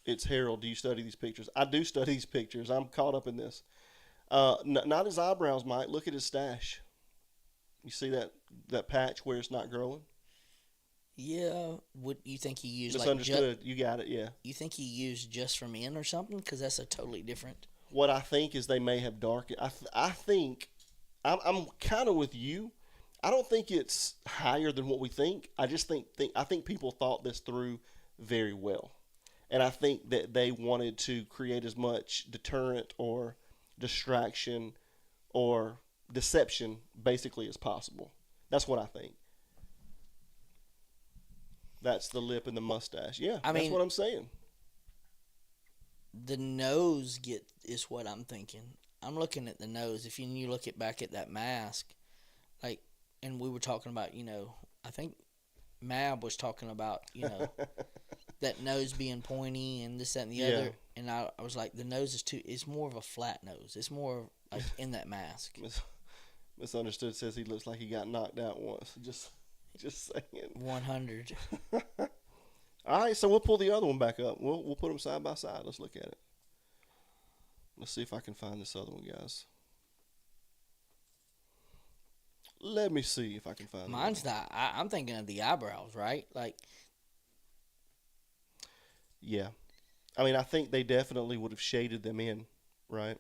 [SPEAKER 1] It's Harold. Do you study these pictures? I do study these pictures. I'm caught up in this. Not his eyebrows, Mike. Look at his stash. You see that patch where it's not growing?
[SPEAKER 2] Yeah. Would you think he used
[SPEAKER 1] Misunderstood. You got it. Yeah.
[SPEAKER 2] You think he used just from in or something? Because that's a totally different.
[SPEAKER 1] What I think is they may have darkened. I think I'm kind of with you. I don't think it's higher than what we think. I just I think people thought this through very well, and I think that they wanted to create as much deterrent or distraction or deception basically as possible. That's what I think. That's the lip and the mustache. Yeah, that's what I'm saying.
[SPEAKER 2] The nose is what I'm thinking. I'm looking at the nose. If you look back at that mask, like, and we were talking about, I think Mab was talking about, that nose being pointy and this, that, and the other. And I was like, the nose it's more of a flat nose. It's more like in that mask.
[SPEAKER 1] Misunderstood says he looks like he got knocked out once. Just saying.
[SPEAKER 2] 100.
[SPEAKER 1] All right, so we'll pull the other one back up. We'll put them side by side. Let's look at it. Let's see if I can find this other one, guys. Let me see if I can find.
[SPEAKER 2] Mine's I'm thinking of the eyebrows, right? Like.
[SPEAKER 1] Yeah, I mean, I think they definitely would have shaded them in, right?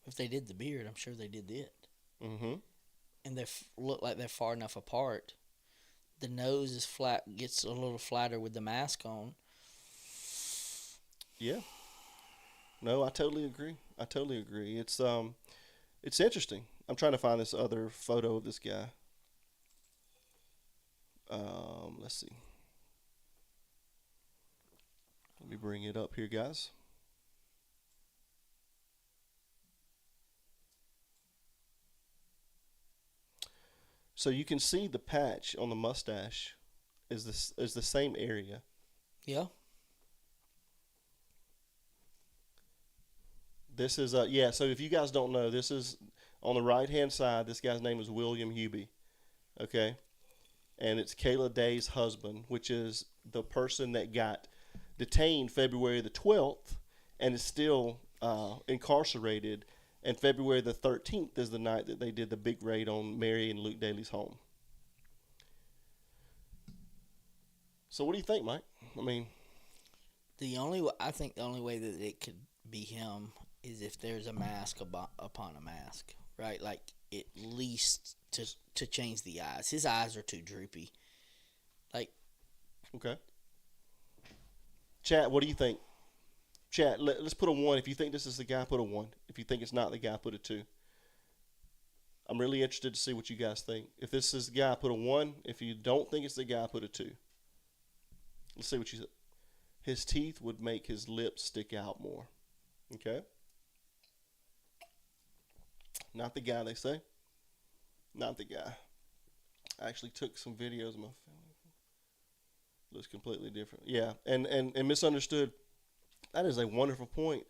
[SPEAKER 2] If they did the beard, I'm sure they did it.
[SPEAKER 1] Mm-hmm.
[SPEAKER 2] And they look like they're far enough apart. The nose is flat, gets a little flatter with the mask on.
[SPEAKER 1] Yeah. No, I totally agree. It's interesting. I'm trying to find this other photo of this guy. Let's see. Let me bring it up here, guys. So you can see the patch on the mustache is the same area.
[SPEAKER 2] Yeah.
[SPEAKER 1] This is yeah. So if you guys don't know, this is on the right hand side. This guy's name is William Hubie. Okay, and it's Kayla Day's husband, which is the person that got detained February the 12th and is still incarcerated. And February the 13th is the night that they did the big raid on Mary and Luke Daly's home. So what do you think, Mike? I mean,
[SPEAKER 2] I think the only way that it could be him is if there's a mask upon a mask, right? Like at least to change the eyes. His eyes are too droopy. Like.
[SPEAKER 1] Okay. Chat, what do you think? Chat, let's put a 1. If you think this is the guy, put a 1. If you think it's not the guy, put a 2. I'm really interested to see what you guys think. If this is the guy, put a 1. If you don't think it's the guy, put a 2. Let's see what you said. His teeth would make his lips stick out more. Okay? Not the guy, they say. Not the guy. I actually took some videos of my family. Looks completely different. Yeah, and misunderstood. That is a wonderful point.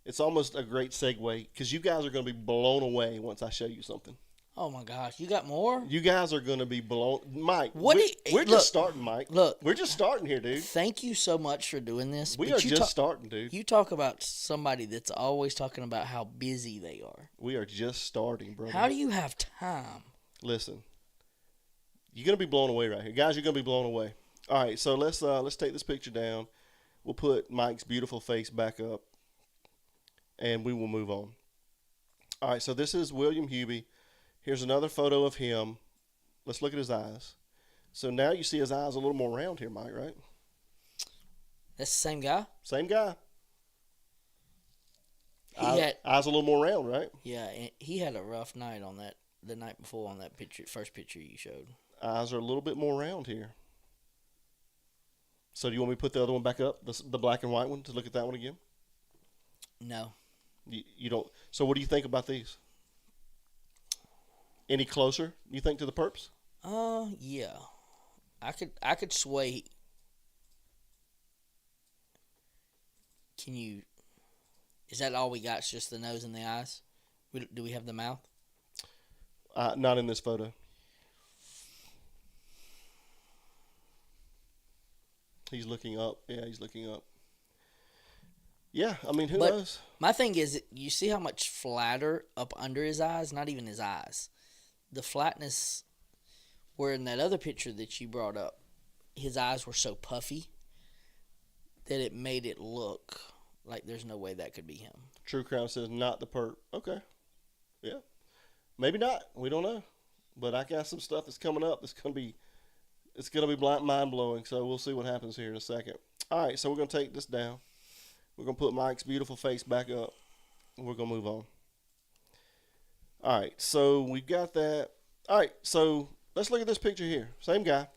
[SPEAKER 1] It's almost a great segue because you guys are going to be blown away once I show you something.
[SPEAKER 2] Oh my gosh, you got more?
[SPEAKER 1] You guys are going to be blown. Mike, we're
[SPEAKER 2] look,
[SPEAKER 1] just starting, Mike.
[SPEAKER 2] Look.
[SPEAKER 1] We're just starting here, dude.
[SPEAKER 2] Thank you so much for doing this.
[SPEAKER 1] We are just starting, dude.
[SPEAKER 2] You talk about somebody that's always talking about how busy they are.
[SPEAKER 1] We are just starting, brother.
[SPEAKER 2] How do you have time?
[SPEAKER 1] Listen, you're going to be blown away right here. Guys, you're going to be blown away. All right, so let's take this picture down. We'll put Mike's beautiful face back up, and we will move on. All right, so this is William Hubie. Here's another photo of him. Let's look at his eyes. So now you see his eyes a little more round here, Mike, right?
[SPEAKER 2] That's the same guy?
[SPEAKER 1] Same guy. Eyes a little more round, right?
[SPEAKER 2] Yeah, and he had a rough night on that the night before on that first picture you showed.
[SPEAKER 1] Eyes are a little bit more round here. So do you want me to put the other one back up, the black and white one, to look at that one again?
[SPEAKER 2] No.
[SPEAKER 1] You don't. So what do you think about these? Any closer, you think, to the perps?
[SPEAKER 2] Yeah. I could sway. Can you? Is that all we got? It's just the nose and the eyes? Do we have the mouth?
[SPEAKER 1] Not in this photo. He's looking up. Yeah, he's looking up. Yeah, I mean, who knows?
[SPEAKER 2] My thing is, you see how much flatter up under his eyes? Not even his eyes. The flatness, where in that other picture that you brought up, his eyes were so puffy that it made it look like there's no way that could be him.
[SPEAKER 1] True Crown says not the perp. Okay. Yeah. Maybe not. We don't know. But I got some stuff that's coming up that's going to be, it's going to be mind blowing. So we'll see what happens here in a second. All right. So we're going to take this down. We're going to put Mike's beautiful face back up. And we're going to move on. All right. So we've got that. All right. So let's look at this picture here. Same guy.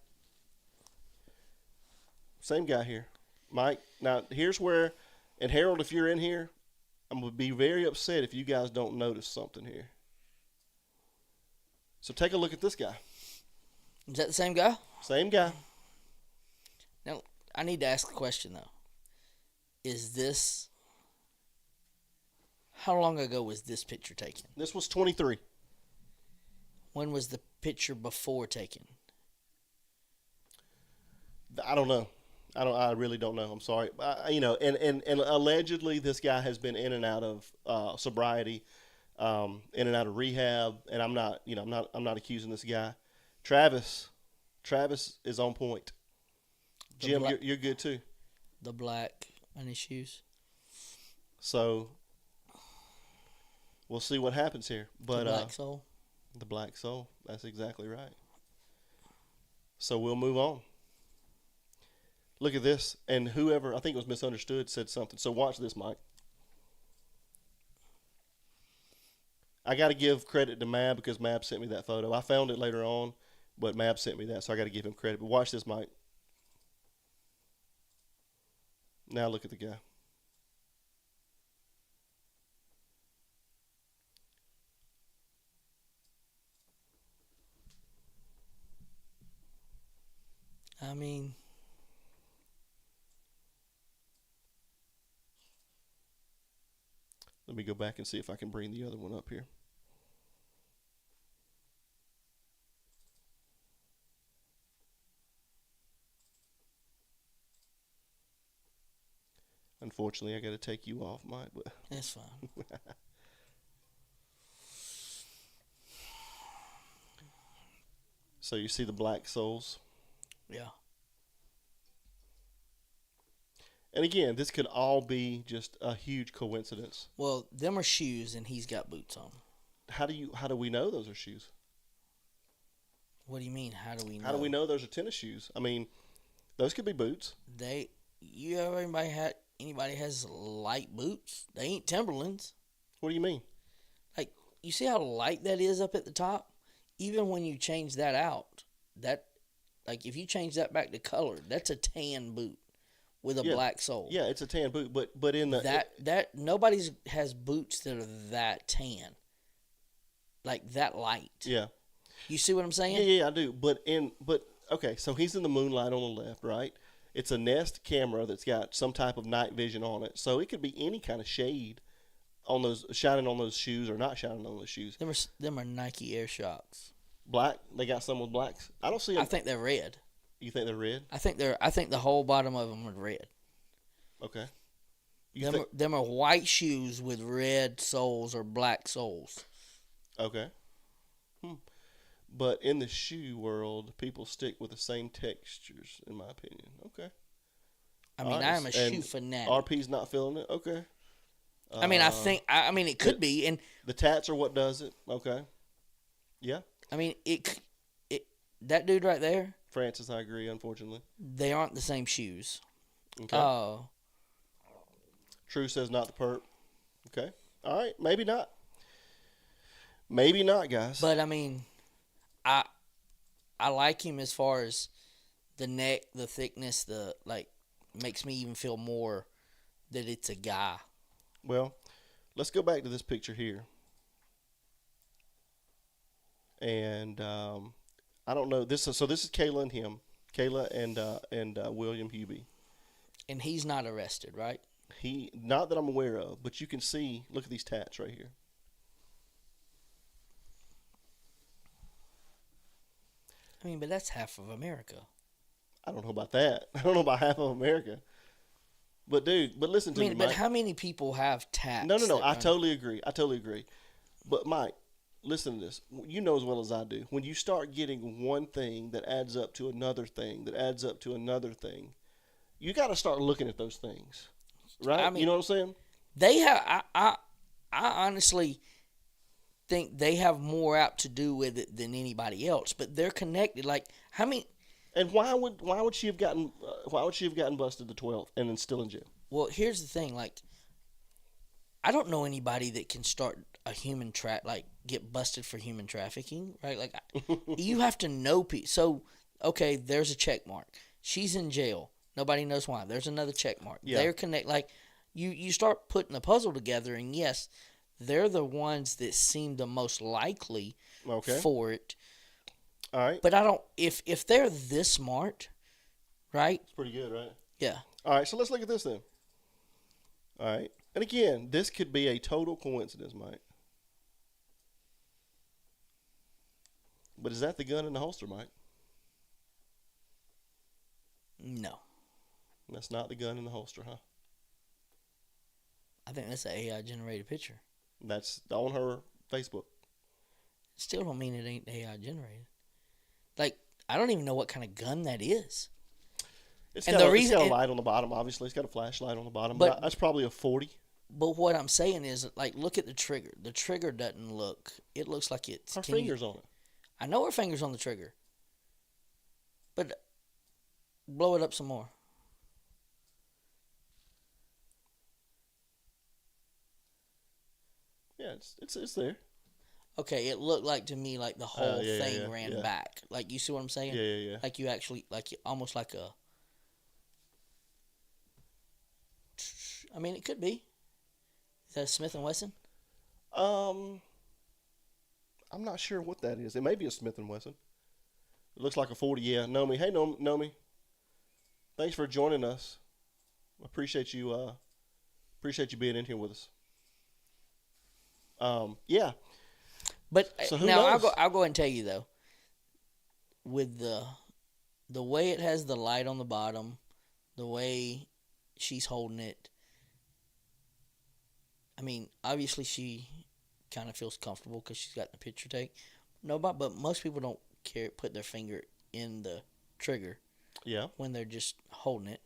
[SPEAKER 1] Same guy here. Mike. Now, here's where, and Harold, if you're in here, I'm going to be very upset if you guys don't notice something here. So take a look at this guy.
[SPEAKER 2] Is that the same guy?
[SPEAKER 1] Same guy.
[SPEAKER 2] Now, I need to ask a question, though. Is this... How long ago was this picture taken?
[SPEAKER 1] This was 23.
[SPEAKER 2] When was the picture before taken?
[SPEAKER 1] I don't know. I really don't know. I'm sorry. And allegedly this guy has been in and out of sobriety, in and out of rehab, and I'm not accusing this guy. Travis is on point. Jim, you're good too.
[SPEAKER 2] The black on his shoes.
[SPEAKER 1] So we'll see what happens here. But
[SPEAKER 2] the black soul.
[SPEAKER 1] The black soul. That's exactly right. So we'll move on. Look at this, and whoever, I think it was Misunderstood, said something. So watch this, Mike. I got to give credit to Mab because Mab sent me that photo. I found it later on, but Mab sent me that, so I got to give him credit. But watch this, Mike. Now look at the guy.
[SPEAKER 2] I mean...
[SPEAKER 1] Let me go back and see if I can bring the other one up here. Unfortunately, I got to take you off, Mike. But
[SPEAKER 2] that's fine.
[SPEAKER 1] So you see the black souls?
[SPEAKER 2] Yeah.
[SPEAKER 1] And again, this could all be just a huge coincidence.
[SPEAKER 2] Well, them are shoes, and he's got boots on.
[SPEAKER 1] How do we know those are shoes?
[SPEAKER 2] What do you mean? How do we know?
[SPEAKER 1] How do we know those are tennis shoes? I mean, those could be boots.
[SPEAKER 2] Anybody has light boots? They ain't Timberlands.
[SPEAKER 1] What do you mean?
[SPEAKER 2] Like, you see how light that is up at the top? Even when you change that out, if you change that back to color, that's a tan boot with a black sole.
[SPEAKER 1] Yeah, it's a tan boot, but in the
[SPEAKER 2] nobody has boots that are that tan, like that light.
[SPEAKER 1] Yeah.
[SPEAKER 2] You see what I'm saying?
[SPEAKER 1] Yeah, I do. But okay, so he's in the moonlight on the left, right? It's a Nest camera that's got some type of night vision on it, so it could be any kind of shade on those, shining on those shoes or not shining on those shoes.
[SPEAKER 2] Them are Nike Air Shox.
[SPEAKER 1] Black? They got some with blacks. I don't see them.
[SPEAKER 2] I think they're red.
[SPEAKER 1] You think they're red?
[SPEAKER 2] I think the whole bottom of them are red.
[SPEAKER 1] Okay.
[SPEAKER 2] Them are white shoes with red soles or black soles.
[SPEAKER 1] Okay. But in the shoe world, people stick with the same textures, in my opinion. Okay.
[SPEAKER 2] I mean, I am a shoe fanatic.
[SPEAKER 1] RP's not feeling it. Okay.
[SPEAKER 2] I mean, it could be, and
[SPEAKER 1] the tats are what does it. Okay. Yeah.
[SPEAKER 2] I mean, that dude right there.
[SPEAKER 1] Francis, I agree. Unfortunately,
[SPEAKER 2] they aren't the same shoes.
[SPEAKER 1] Okay. True says not the perp. Okay. All right, maybe not. Maybe not, guys.
[SPEAKER 2] But I mean, I I like him as far as the neck, the thickness, the like makes me even feel more that it's a guy.
[SPEAKER 1] Well, let's go back to this picture here. And I don't know this. This is Kayla and him, Kayla and William Hubie.
[SPEAKER 2] And he's not arrested, right?
[SPEAKER 1] He not that I'm aware of, but you can see. Look at these tats right here.
[SPEAKER 2] I mean, but that's half of America.
[SPEAKER 1] I don't know about that. I don't know about half of America. But dude, but listen to me, Mike.
[SPEAKER 2] But how many people have tats?
[SPEAKER 1] No. I totally agree. But Mike, listen to this. You know as well as I do. When you start getting one thing that adds up to another thing, that adds up to another thing, you got to start looking at those things, right?
[SPEAKER 2] I mean,
[SPEAKER 1] you know what I'm saying?
[SPEAKER 2] They have. I honestly think they have more out to do with it than anybody else. But they're connected. Like how many?
[SPEAKER 1] And why would she have gotten busted the 12th and then still in jail?
[SPEAKER 2] Well, here's the thing. Like, I don't know anybody that can start a get busted for human trafficking, right? Like, you have to know people. So, okay, there's a check mark. She's in jail. Nobody knows why. There's another check mark.
[SPEAKER 1] Yeah.
[SPEAKER 2] They're connect. Like, you start putting the puzzle together, and yes, they're the ones that seem the most likely for it.
[SPEAKER 1] All right.
[SPEAKER 2] But I don't. If they're this smart, right?
[SPEAKER 1] It's pretty good, right?
[SPEAKER 2] Yeah.
[SPEAKER 1] All right. So let's look at this then. All right. And again, this could be a total coincidence, Mike. But is that the gun in the holster, Mike?
[SPEAKER 2] No.
[SPEAKER 1] That's not the gun in the holster, huh?
[SPEAKER 2] I think that's an AI generated picture.
[SPEAKER 1] That's on her Facebook.
[SPEAKER 2] Still don't mean it ain't AI generated. Like, I don't even know what kind of gun that is.
[SPEAKER 1] It's got a light on the bottom, obviously. It's got a flashlight on the bottom. But that's probably a 40.
[SPEAKER 2] But what I'm saying is, like, look at the trigger. The trigger doesn't look... It looks like it's...
[SPEAKER 1] Her finger's on it.
[SPEAKER 2] I know her finger's on the trigger. But blow it up some more.
[SPEAKER 1] Yeah, it's there.
[SPEAKER 2] Okay, it looked like to me like the whole thing ran back. Like, you see what I'm saying?
[SPEAKER 1] Yeah.
[SPEAKER 2] Like you actually, almost like a... I mean, it could be. Is that a Smith & Wesson?
[SPEAKER 1] I'm not sure what that is. It may be a Smith & Wesson. It looks like a 40, yeah. Nomi. Hey, Nomi. Thanks for joining us. Appreciate you being in here with us. Yeah.
[SPEAKER 2] But
[SPEAKER 1] so who
[SPEAKER 2] now
[SPEAKER 1] knows?
[SPEAKER 2] I'll go ahead and tell you though, with the way it has the light on the bottom, the way she's holding it. I mean, obviously she kind of feels comfortable because she's got the picture take. But most people don't put their finger in the trigger.
[SPEAKER 1] Yeah.
[SPEAKER 2] When they're just holding it.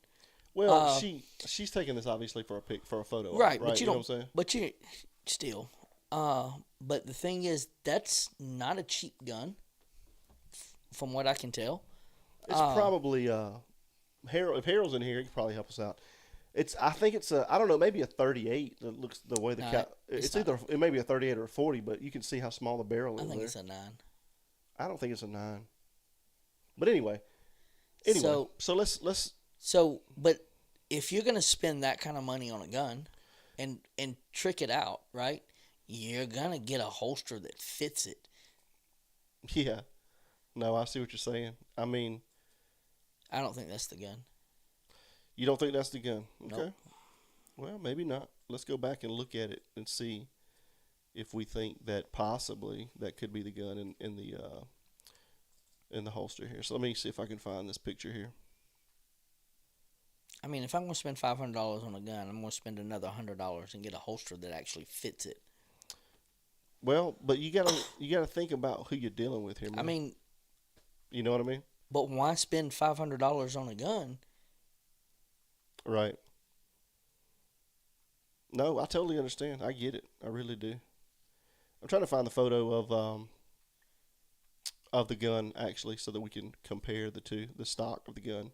[SPEAKER 1] Well, she's taking this obviously for a photo.
[SPEAKER 2] Right,
[SPEAKER 1] but you know what I'm saying?
[SPEAKER 2] But you still. But the thing is, that's not a cheap gun, from what I can tell.
[SPEAKER 1] It's probably Harold. If Harold's in here, he can probably help us out. I think it's I don't know, maybe a 38. That looks the way the cat. It may be a 38 or a 40, but you can see how small the barrel is.
[SPEAKER 2] I think it's a 9.
[SPEAKER 1] I don't think it's a 9. But anyway, so let's.
[SPEAKER 2] So, but if you're gonna spend that kind of money on a gun, and trick it out, right? You're gonna get a holster that fits it.
[SPEAKER 1] Yeah. No, I see what you're saying. I mean,
[SPEAKER 2] I don't think that's the gun.
[SPEAKER 1] You don't think that's the gun? Okay.
[SPEAKER 2] Nope.
[SPEAKER 1] Well, maybe not. Let's go back and look at it and see if we think that possibly that could be the gun in the holster here. So let me see if I can find this picture here.
[SPEAKER 2] I mean, if I'm going to spend $500 on a gun, I'm going to spend another $100 and get a holster that actually fits it.
[SPEAKER 1] Well, but you gotta think about who you're dealing with here, man.
[SPEAKER 2] I mean,
[SPEAKER 1] you know what I mean?
[SPEAKER 2] But why spend $500 on a gun?
[SPEAKER 1] Right. No, I totally understand. I get it. I really do. I'm trying to find the photo of the gun actually, so that we can compare the two, the stock of the gun.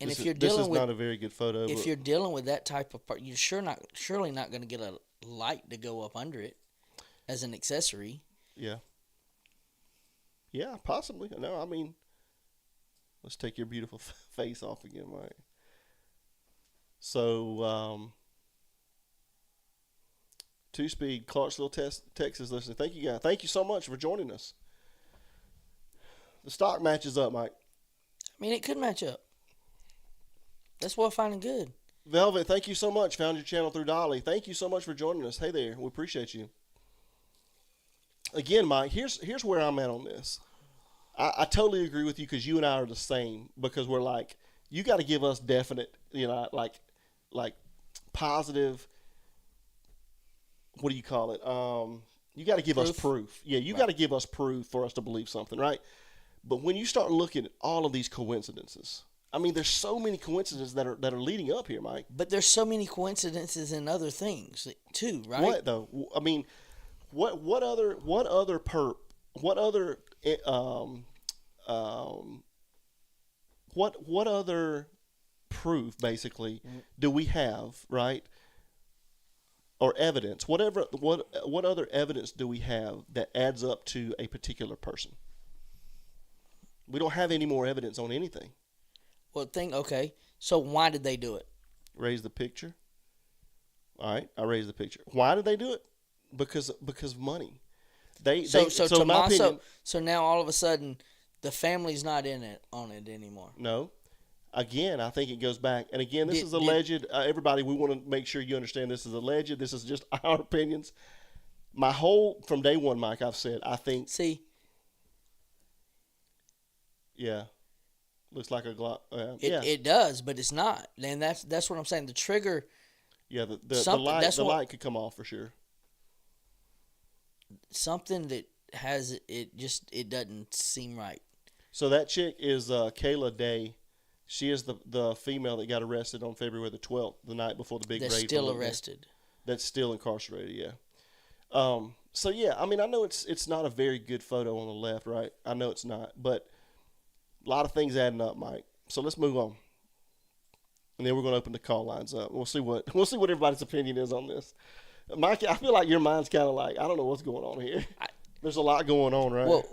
[SPEAKER 2] And
[SPEAKER 1] this
[SPEAKER 2] if you're
[SPEAKER 1] this
[SPEAKER 2] dealing
[SPEAKER 1] is
[SPEAKER 2] with
[SPEAKER 1] not a very good photo.
[SPEAKER 2] if
[SPEAKER 1] But
[SPEAKER 2] you're dealing with that type of part, you're surely not going to get a light to go up under it as an accessory.
[SPEAKER 1] yeah, yeah, possibly. No, I mean, let's take your beautiful face off again, Mike. So, 2 Speed, Clarksville, Texas. Listen, thank you guys. Thank you so much for joining us. The stock matches up, Mike.
[SPEAKER 2] I mean, it could match up. That's what I'm finding good.
[SPEAKER 1] Velvet, thank you so much. Found your channel through Dolly. Thank you so much for joining us. Hey there, we appreciate you. Again, Mike, here's where I'm at on this. I totally agree with you because you and I are the same. Because we're like, you got to give us definite, like positive. What do you call it? You got to give us proof. Yeah, you got to give us proof for us to believe something, right? But when you start looking at all of these coincidences, I mean, there's so many coincidences that are leading up here, Mike.
[SPEAKER 2] But there's so many coincidences in other things too, right?
[SPEAKER 1] What though? I mean, what other what other proof basically do we have, right? Or evidence, what other evidence do we have that adds up to a particular person? We don't have any more evidence on anything.
[SPEAKER 2] Well, okay. So why did they do it?
[SPEAKER 1] Raise the picture. All right, I raised the picture. Why did they do it? Because of money.
[SPEAKER 2] So now all of a sudden the family's not on it anymore.
[SPEAKER 1] No. Again, I think it goes back. And again, this is alleged. Everybody, we want to make sure you understand this is alleged. This is just our opinions. From day one, Mike, I've said, I think.
[SPEAKER 2] See.
[SPEAKER 1] Yeah. Looks like a Glock.
[SPEAKER 2] It does, but it's not. And that's what I'm saying. The trigger.
[SPEAKER 1] Yeah, the light could come off for sure.
[SPEAKER 2] Something that has it doesn't seem right.
[SPEAKER 1] So that chick is Kayla Day. She is the female that got arrested on February the 12th, the night before the big raid.
[SPEAKER 2] That's still arrested.
[SPEAKER 1] That's still incarcerated, yeah. So yeah, I mean, I know it's not a very good photo on the left, right? I know it's not, but a lot of things adding up, Mike. So let's move on, and then we're going to open the call lines up. We'll see what everybody's opinion is on this. Mike, I feel like your mind's kind of like, I don't know what's going on here. There's a lot going on, right?
[SPEAKER 2] Well,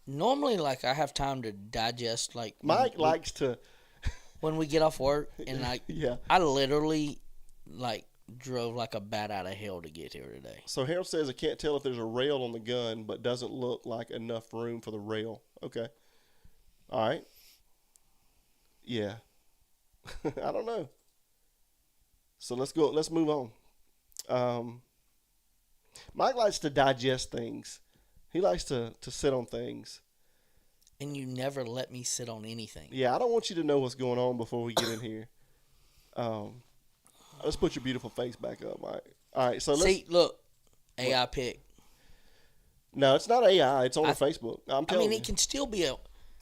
[SPEAKER 2] normally, like, I have time to digest, like...
[SPEAKER 1] Mike likes to...
[SPEAKER 2] When we get off work, and
[SPEAKER 1] yeah.
[SPEAKER 2] I literally, like, drove like a bat out of hell to get here today.
[SPEAKER 1] So Harold says, I can't tell if there's a rail on the gun, but doesn't look like enough room for the rail. Okay. All right. Yeah. I don't know. So let's move on. Mike likes to digest things. He likes to sit on things.
[SPEAKER 2] And you never let me sit on anything.
[SPEAKER 1] Yeah, I don't want you to know what's going on before we get in here. Let's put your beautiful face back up, Mike. All right, so let's...
[SPEAKER 2] See, look. AI pic.
[SPEAKER 1] No, it's not AI. It's on Facebook. I'm telling you.
[SPEAKER 2] It can still be a...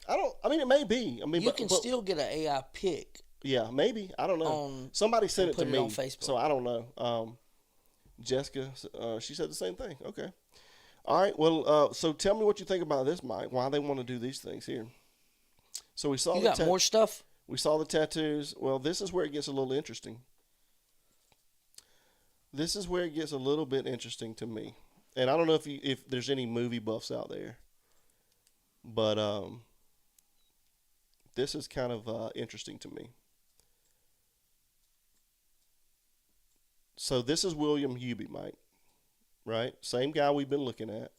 [SPEAKER 1] I mean, it may be. I mean,
[SPEAKER 2] you can still get an AI pic.
[SPEAKER 1] Yeah, maybe. I don't know. Somebody sent it to me.
[SPEAKER 2] On Facebook.
[SPEAKER 1] So I don't know. Jessica, she said the same thing. Okay. All right. Well, so tell me what you think about this, Mike. Why they want to do these things here? So we saw.
[SPEAKER 2] You got more stuff.
[SPEAKER 1] We saw the tattoos. Well, this is where it gets a little interesting. This is where it gets a little bit interesting to me, and I don't know if there's any movie buffs out there, but this is kind of interesting to me. So this is William Hubie, Mike, right? Same guy we've been looking at.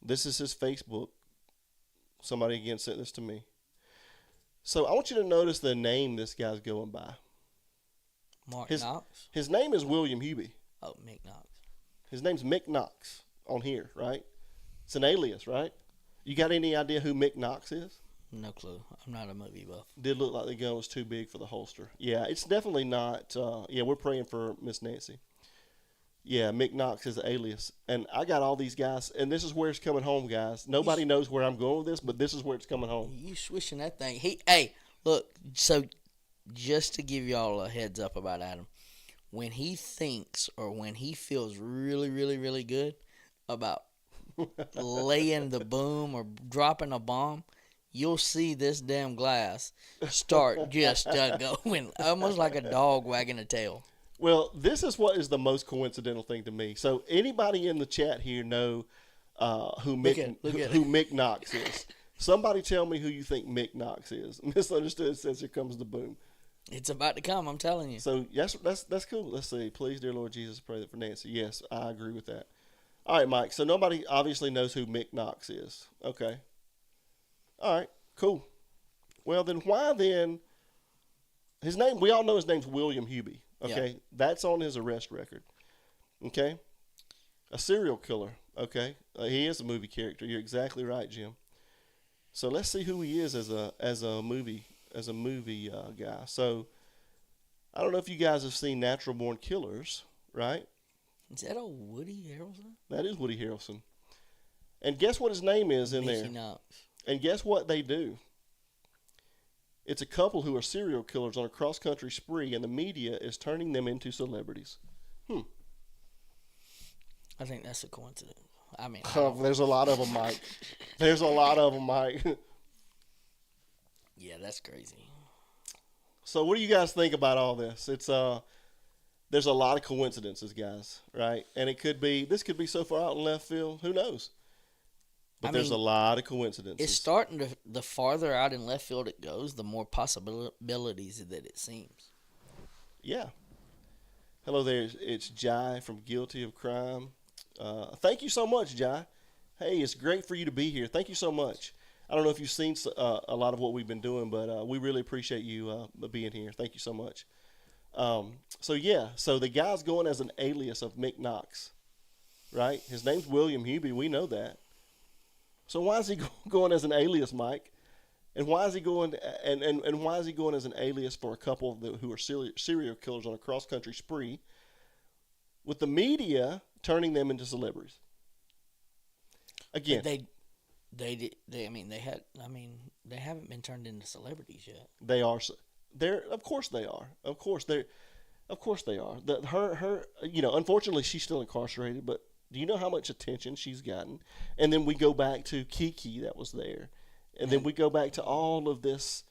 [SPEAKER 1] This is his Facebook. Somebody again sent this to me. So I want you to notice the name this guy's going by.
[SPEAKER 2] Mark Knox?
[SPEAKER 1] His name is William Hubie.
[SPEAKER 2] Oh, Mick Knox.
[SPEAKER 1] His name's Mick Knox on here, right? It's an alias, right? You got any idea who Mick Knox is?
[SPEAKER 2] No clue. I'm not a movie buff.
[SPEAKER 1] Did look like the gun was too big for the holster. Yeah, it's definitely not. We're praying for Miss Nancy. Yeah, Mick Knox is the alias. And I got all these guys, and this is where it's coming home, guys. Nobody knows where I'm going with this, but this is where it's coming home.
[SPEAKER 2] You swishing that thing. Hey, look, so just to give y'all a heads up about Adam, when he thinks or when he feels really, really, really good about laying the boom or dropping a bomb, you'll see this damn glass start just going, almost like a dog wagging a tail.
[SPEAKER 1] Well, this is what is the most coincidental thing to me. So, anybody in the chat here know who Mick Knox is? Somebody tell me who you think Mick Knox is. Misunderstood says, "Here comes the boom."
[SPEAKER 2] It's about to come, I'm telling you.
[SPEAKER 1] So, yes, that's cool. Let's see. Please, dear Lord Jesus, pray that for Nancy. Yes, I agree with that. All right, Mike. So, nobody obviously knows who Mick Knox is. Okay. All right, cool. Well, then why then? His name, we all know his name's William Hubie. Okay, yeah. That's on his arrest record. Okay, a serial killer. Okay, he is a movie character. You're exactly right, Jim. So let's see who he is as a movie guy. So I don't know if you guys have seen Natural Born Killers, right?
[SPEAKER 2] Is that old Woody Harrelson?
[SPEAKER 1] That is Woody Harrelson. And guess what his name is in there?
[SPEAKER 2] Knox.
[SPEAKER 1] And guess what they do? It's a couple who are serial killers on a cross-country spree, and the media is turning them into celebrities.
[SPEAKER 2] I think that's a coincidence. I mean,
[SPEAKER 1] there's a lot of them, Mike. There's a lot of them, Mike.
[SPEAKER 2] Yeah, that's crazy.
[SPEAKER 1] So what do you guys think about all this? It's there's a lot of coincidences, guys, right? And this could be so far out in left field. Who knows? But there's a lot of coincidences.
[SPEAKER 2] It's starting to, the farther out in left field it goes, the more possibilities that it seems.
[SPEAKER 1] Yeah. Hello there. It's Jai from Guilty of Crime. Thank you so much, Jai. Hey, it's great for you to be here. Thank you so much. I don't know if you've seen a lot of what we've been doing, but we really appreciate you being here. Thank you so much. So the guy's going as an alias of Mick Knox, right? His name's William Hubie. We know that. So why is he going as an alias, Mike? And why is he going and why is he going as an alias for a couple who are serial killers on a cross-country spree, with the media turning them into celebrities? Again,
[SPEAKER 2] they haven't been turned into celebrities yet.
[SPEAKER 1] They are. Of course they are. Of course they are. Her. Unfortunately, she's still incarcerated, but. Do you know how much attention she's gotten? And then we go back to Kiki that was there. And then we go back to all of this.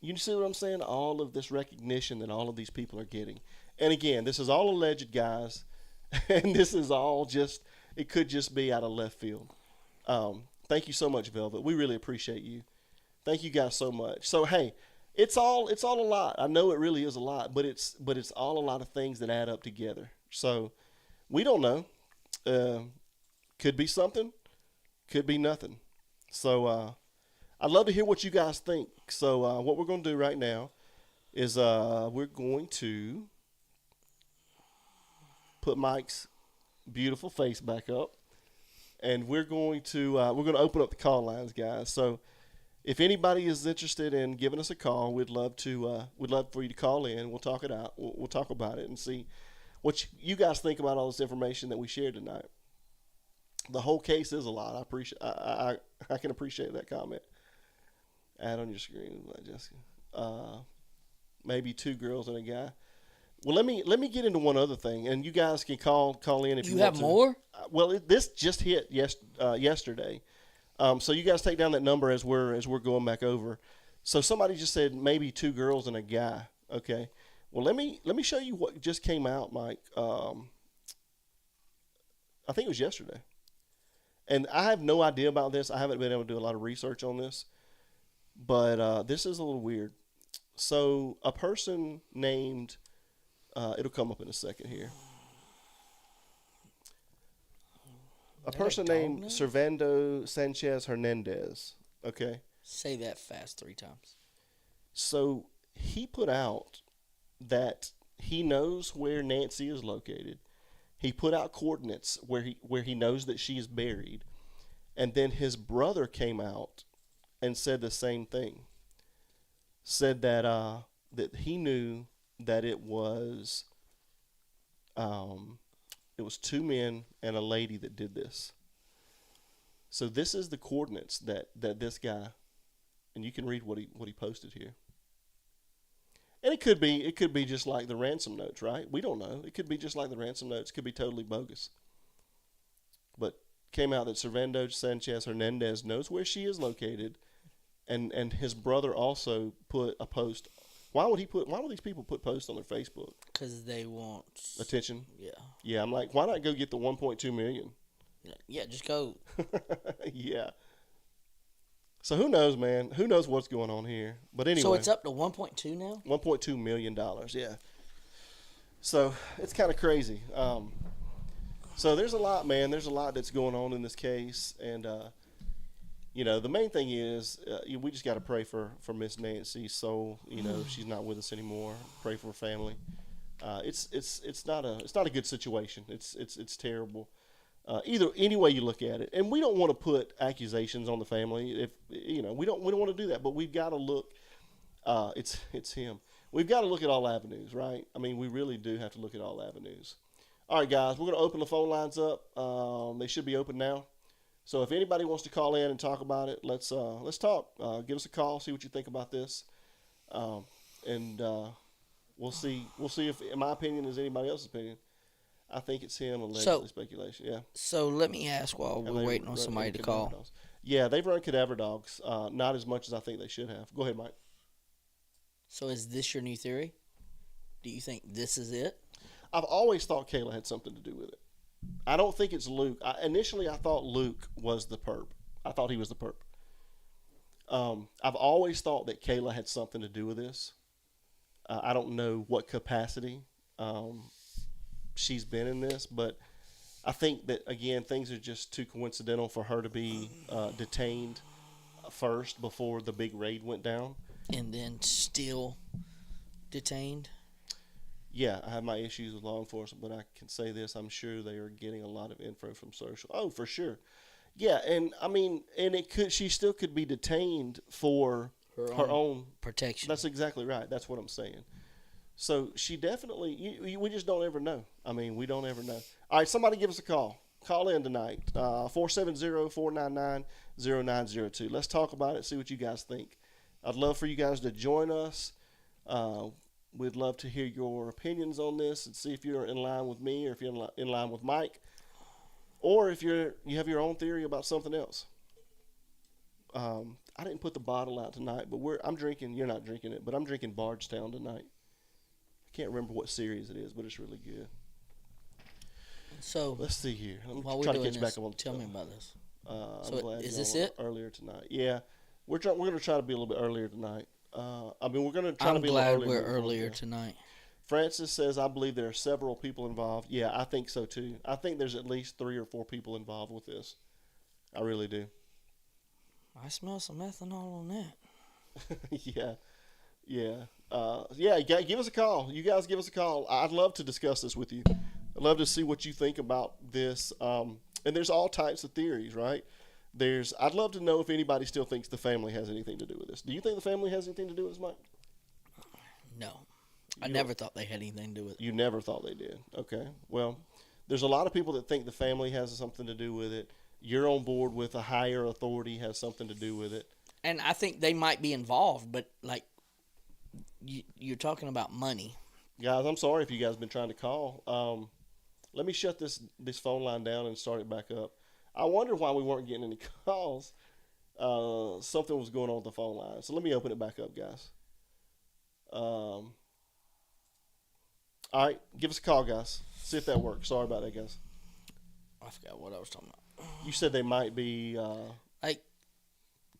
[SPEAKER 1] You see what I'm saying? All of this recognition that all of these people are getting. And again, this is all alleged, guys. And this is all it could just be out of left field. Thank you so much, Velvet. We really appreciate you. Thank you guys so much. So, hey, it's all a lot. I know it really is a lot, but it's all a lot of things that add up together. So, we don't know. Could be something, could be nothing. So I'd love to hear what you guys think. So what we're going to do right now is we're going to put Mike's beautiful face back up, and we're going to open up the call lines, guys. So if anybody is interested in giving us a call, we'd love for you to call in. We'll talk it out. We'll talk about it and see what you guys think about all this information that we shared tonight. The whole case is a lot. I can appreciate that comment. Add on your screen, Jessica. Maybe 2 girls and a guy. Well, let me get into one other thing, and you guys can call in if you want to.
[SPEAKER 2] You have more?
[SPEAKER 1] Well, this just hit yesterday. So you guys take down that number as we're going back over. So somebody just said maybe 2 girls and a guy. Okay. Well, let me show you what just came out, Mike. I think it was yesterday. And I have no idea about this. I haven't been able to do a lot of research on this. But this is a little weird. So a person named, it'll come up in a second here. A person named Servando Sanchez Hernandez. Okay.
[SPEAKER 2] Say that fast 3 times.
[SPEAKER 1] So he put out that he knows where Nancy is located. He put out coordinates where he knows that she is buried. And then his brother came out and said the same thing. Said that that he knew that it was 2 men and a lady that did this. So this is the coordinates that this guy, and you can read what he posted here. And it could be just like the ransom notes, right? We don't know. It could be just like the ransom notes. It could be totally bogus. But came out that Servando Sanchez Hernandez knows where she is located and his brother also put a post. Why would these people put posts on their Facebook?
[SPEAKER 2] Because they want
[SPEAKER 1] attention.
[SPEAKER 2] Yeah.
[SPEAKER 1] Yeah, I'm like, why not go get the 1.2 million?
[SPEAKER 2] Yeah, just go.
[SPEAKER 1] Yeah. So who knows, man? Who knows what's going on here? But anyway.
[SPEAKER 2] So it's up to 1.2 now?
[SPEAKER 1] $1.2 million, yeah. So it's kind of crazy. So there's a lot, man. There's a lot that's going on in this case. And, the main thing is we just got to pray for Miss Nancy's soul. She's not with us anymore. Pray for her family. It's not a good situation. It's terrible. Any way you look at it, and we don't want to put accusations on the family. If we don't want to do that, but we've got to look. It's him. We've got to look at all avenues, right? I mean, we really do have to look at all avenues. All right, guys, we're going to open the phone lines up. They should be open now. So if anybody wants to call in and talk about it, let's talk. Give us a call. See what you think about this, and we'll see. We'll see if, in my opinion, is anybody else's opinion. I think it's him, allegedly, speculation. Yeah.
[SPEAKER 2] So let me ask while we're waiting on somebody to call.
[SPEAKER 1] Dogs. Yeah, they've run cadaver dogs. Not as much as I think they should have. Go ahead, Mike.
[SPEAKER 2] So is this your new theory? Do you think this is it?
[SPEAKER 1] I've always thought Kayla had something to do with it. I don't think it's Luke. Initially, I thought Luke was the perp. I thought he was the perp. I've always thought that Kayla had something to do with this. I don't know what capacity she's been in this, but I think that, again, things are just too coincidental for her to be detained first before the big raid went down.
[SPEAKER 2] And then still detained?
[SPEAKER 1] Yeah, I have my issues with law enforcement, but I can say this. I'm sure they are getting a lot of info from social. Oh, for sure. Yeah, and I mean, she still could be detained for her own
[SPEAKER 2] protection.
[SPEAKER 1] That's exactly right. That's what I'm saying. So she definitely, we just don't ever know. I mean, we don't ever know. All right, somebody give us a call. Call in tonight, 470-499-0902. Let's talk about it, see what you guys think. I'd love for you guys to join us. We'd love to hear your opinions on this and see if you're in line with me or if you're in line with Mike, or if you have your own theory about something else. I didn't put the bottle out tonight, but I'm drinking. You're not drinking it, but I'm drinking Bardstown tonight. I can't remember what series it is, but it's really good.
[SPEAKER 2] So
[SPEAKER 1] let's see here. I'm
[SPEAKER 2] while
[SPEAKER 1] trying
[SPEAKER 2] we're
[SPEAKER 1] to
[SPEAKER 2] doing
[SPEAKER 1] catch
[SPEAKER 2] this,
[SPEAKER 1] back on.
[SPEAKER 2] Tell me about this.
[SPEAKER 1] I'm glad
[SPEAKER 2] is this it?
[SPEAKER 1] Earlier tonight, yeah. We're going to try to be a little bit earlier tonight. We're going to try to be a little earlier.
[SPEAKER 2] I'm glad we're earlier tonight.
[SPEAKER 1] Francis says, I believe there are several people involved. Yeah, I think so too. I think there's at least 3 or 4 people involved with this. I really do.
[SPEAKER 2] I smell some ethanol on that.
[SPEAKER 1] Yeah. Give us a call. You guys give us a call. I'd love to discuss this with you. I'd love to see what you think about this. And there's all types of theories, right? I'd love to know if anybody still thinks the family has anything to do with this. Do you think the family has anything to do with this, Mike?
[SPEAKER 2] No. I never thought they had anything to do with it.
[SPEAKER 1] You never thought they did. Okay. Well, there's a lot of people that think the family has something to do with it. You're on board with a higher authority has something to do with it. And
[SPEAKER 2] I think they might be involved, but like you're talking about money.
[SPEAKER 1] Guys, I'm sorry if you guys have been trying to call. Let me shut this phone line down and start it back up. I wonder why we weren't getting any calls. Something was going on with the phone line. So let me open it back up, guys. All right, give us a call, guys. See if that works. Sorry about that, guys.
[SPEAKER 2] I forgot what I was talking about.
[SPEAKER 1] You said they might be...
[SPEAKER 2] like,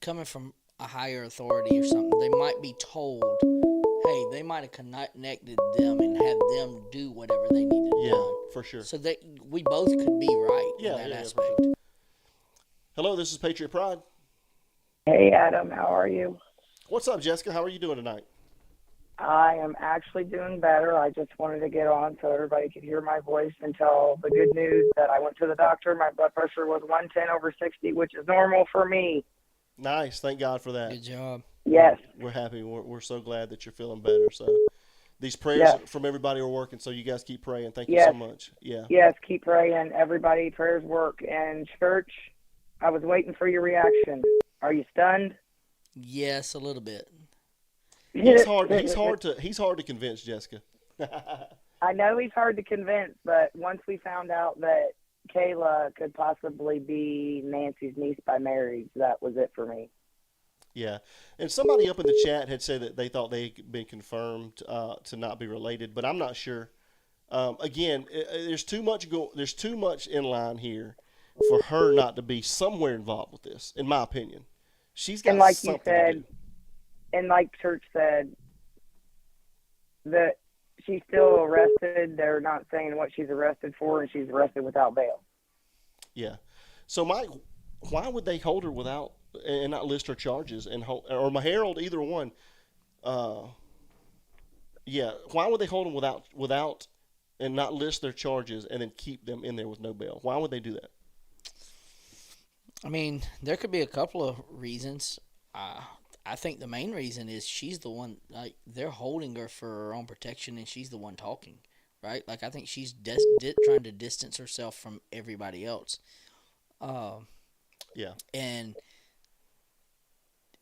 [SPEAKER 2] coming from a higher authority or something, they might be told, hey, they might have connected them and had them do whatever they needed to do.
[SPEAKER 1] Yeah, for sure.
[SPEAKER 2] So we both could be right in that aspect.
[SPEAKER 1] For sure. Hello, this is Patriot Pride.
[SPEAKER 3] Hey, Adam, how are you?
[SPEAKER 1] What's up, Jessica? How are you doing tonight?
[SPEAKER 3] I am actually doing better. I just wanted to get on so everybody could hear my voice and tell the good news that I went to the doctor. My blood pressure was 110/60, which is normal for me.
[SPEAKER 1] Nice. Thank God for that.
[SPEAKER 2] Good job.
[SPEAKER 3] Yes.
[SPEAKER 1] We're happy. We're so glad that you're feeling better. So these prayers from everybody are working, so you guys keep praying. Thank you so much. Yeah.
[SPEAKER 3] Yes, keep praying. Everybody, prayers work. And church, I was waiting for your reaction. Are you stunned?
[SPEAKER 2] Yes, a little bit.
[SPEAKER 1] He's hard to convince, Jessica.
[SPEAKER 3] I know he's hard to convince, but once we found out that Kayla could possibly be Nancy's niece by marriage, that was it for me.
[SPEAKER 1] Yeah, and somebody up in the chat had said that they thought they had been confirmed to not be related, but I'm not sure. Again, there's too much there's too much in line here for her not to be somewhere involved with this, in my opinion. She's
[SPEAKER 3] And
[SPEAKER 1] got
[SPEAKER 3] like you
[SPEAKER 1] something to do.
[SPEAKER 3] said, and like Church said, that she's still arrested. They're not saying what she's arrested for, and she's arrested without bail.
[SPEAKER 1] Yeah. So, Mike, why would they hold her without and not list her charges and hold, or Harold, either one? Uh, yeah. Why would they hold them without and not list their charges and then keep them in there with no bail? Why would they do that?
[SPEAKER 2] I mean, there could be a couple of reasons. I think the main reason is she's the one. Like, they're holding her for her own protection, and she's the one talking, right? Like, I think she's trying to distance herself from everybody else.
[SPEAKER 1] Yeah.
[SPEAKER 2] And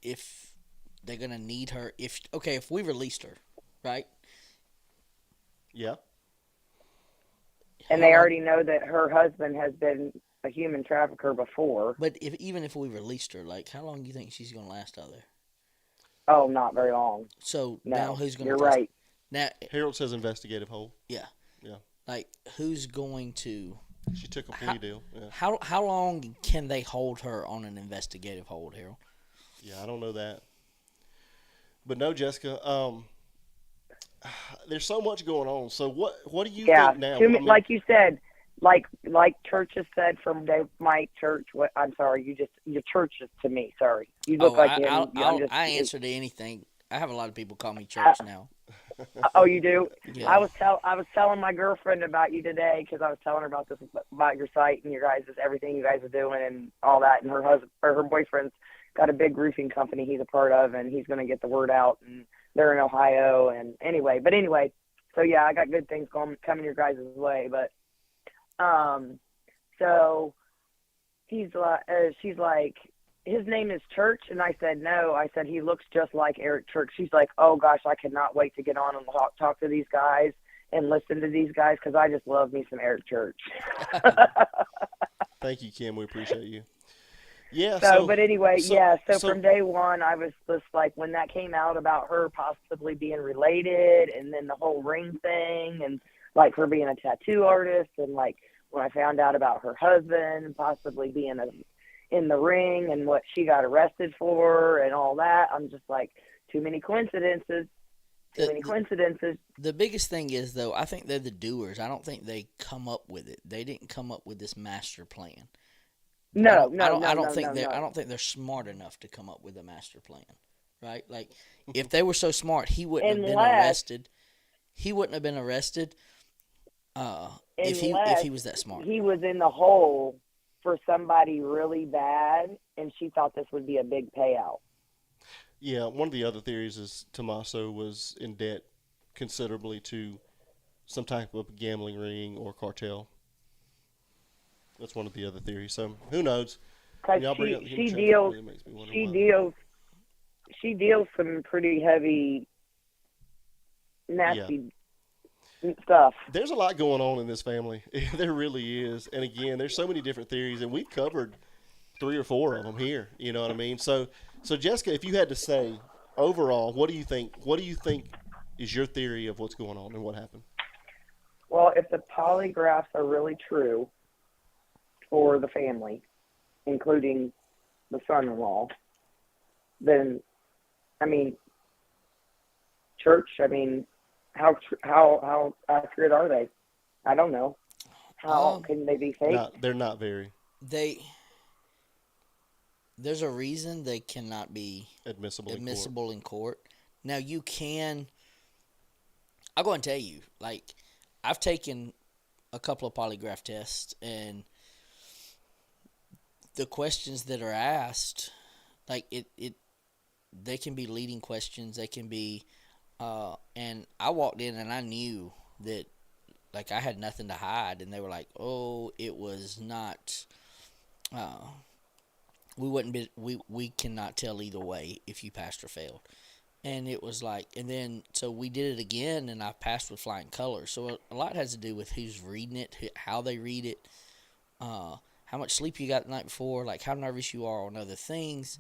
[SPEAKER 2] if they're gonna need her, if we released her, right?
[SPEAKER 1] Yeah.
[SPEAKER 3] And they already know that her husband has been a human trafficker before.
[SPEAKER 2] But even if we released her, like, how long do you think she's gonna last out there?
[SPEAKER 3] Oh, not very long.
[SPEAKER 2] So
[SPEAKER 3] No,
[SPEAKER 2] now who's gonna?
[SPEAKER 3] You're right.
[SPEAKER 2] Now
[SPEAKER 1] Harold says investigative hold.
[SPEAKER 2] Yeah.
[SPEAKER 1] Yeah.
[SPEAKER 2] Like, who's going to?
[SPEAKER 1] She took a plea deal. Yeah.
[SPEAKER 2] How long can they hold her on an investigative hold, Harold?
[SPEAKER 1] Yeah, I don't know that. But no, Jessica. There's so much going on. So what do you think now?
[SPEAKER 3] Like you said, like Church has said from Dave, Mike Church. What I'm sorry, your Church is to me. Sorry, you look like him.
[SPEAKER 2] I answer to anything. I have a lot of people call me Church now.
[SPEAKER 3] Oh, you do?
[SPEAKER 2] Yeah.
[SPEAKER 3] I was telling my girlfriend about you today because I was telling her about your site and your guys' everything you guys are doing and all that. And her boyfriend's got a big roofing company he's a part of, and he's going to get the word out. And they're in Ohio. And anyway, so yeah, I got good things coming your guys' way. But so she's like, his name is Church, and I said no. I said he looks just like Eric Church. She's like, oh gosh, I cannot wait to get on and talk to these guys and listen to these guys because I just love me some Eric Church.
[SPEAKER 1] Thank you, Kim. We appreciate you. Yeah.
[SPEAKER 3] But anyway, So from day one, I was just like, when that came out about her possibly being related, and then the whole ring thing, and like her being a tattoo artist, and like when I found out about her husband possibly being in the ring and what she got arrested for and all that, I'm just like, too many coincidences.
[SPEAKER 2] The biggest thing is, though, I think they're the doers. I don't think they come up with it. They didn't come up with this master plan.
[SPEAKER 3] I
[SPEAKER 2] don't think they're smart enough to come up with a master plan, right? Like, if they were so smart, he wouldn't have been arrested. He wouldn't have been arrested if he was that smart.
[SPEAKER 3] He was in the hole for somebody really bad, and she thought this would be a big payout.
[SPEAKER 1] Yeah, one of the other theories is Tommaso was in debt considerably to some type of gambling ring or cartel. That's one of the other theories. So who knows?
[SPEAKER 3] She deals some pretty heavy, nasty stuff.
[SPEAKER 1] There's a lot going on in this family. There really is. And again, there's so many different theories, and we've covered 3 or 4 of them here. You know what I mean? So Jessica, if you had to say overall, what do you think? What do you think is your theory of what's going on and what happened?
[SPEAKER 3] Well, if the polygraphs are really true for the family, including the son-in-law, then, I mean, Church, I mean, how accurate are they? I don't know. How can they be fake?
[SPEAKER 1] They're not very.
[SPEAKER 2] There's a reason they cannot be admissible in court. Now, you can. I'll go and tell you, like, I've taken a couple of polygraph tests, and the questions that are asked, like, they can be leading questions. They can be, and I walked in and I knew that, like, I had nothing to hide, and they were like, "Oh, it was not. We cannot tell either way if you passed or failed." And it was like, and then so we did it again, and I passed with flying colors. So a lot has to do with who's reading it, how they read it, how much sleep you got the night before, like how nervous you are on other things.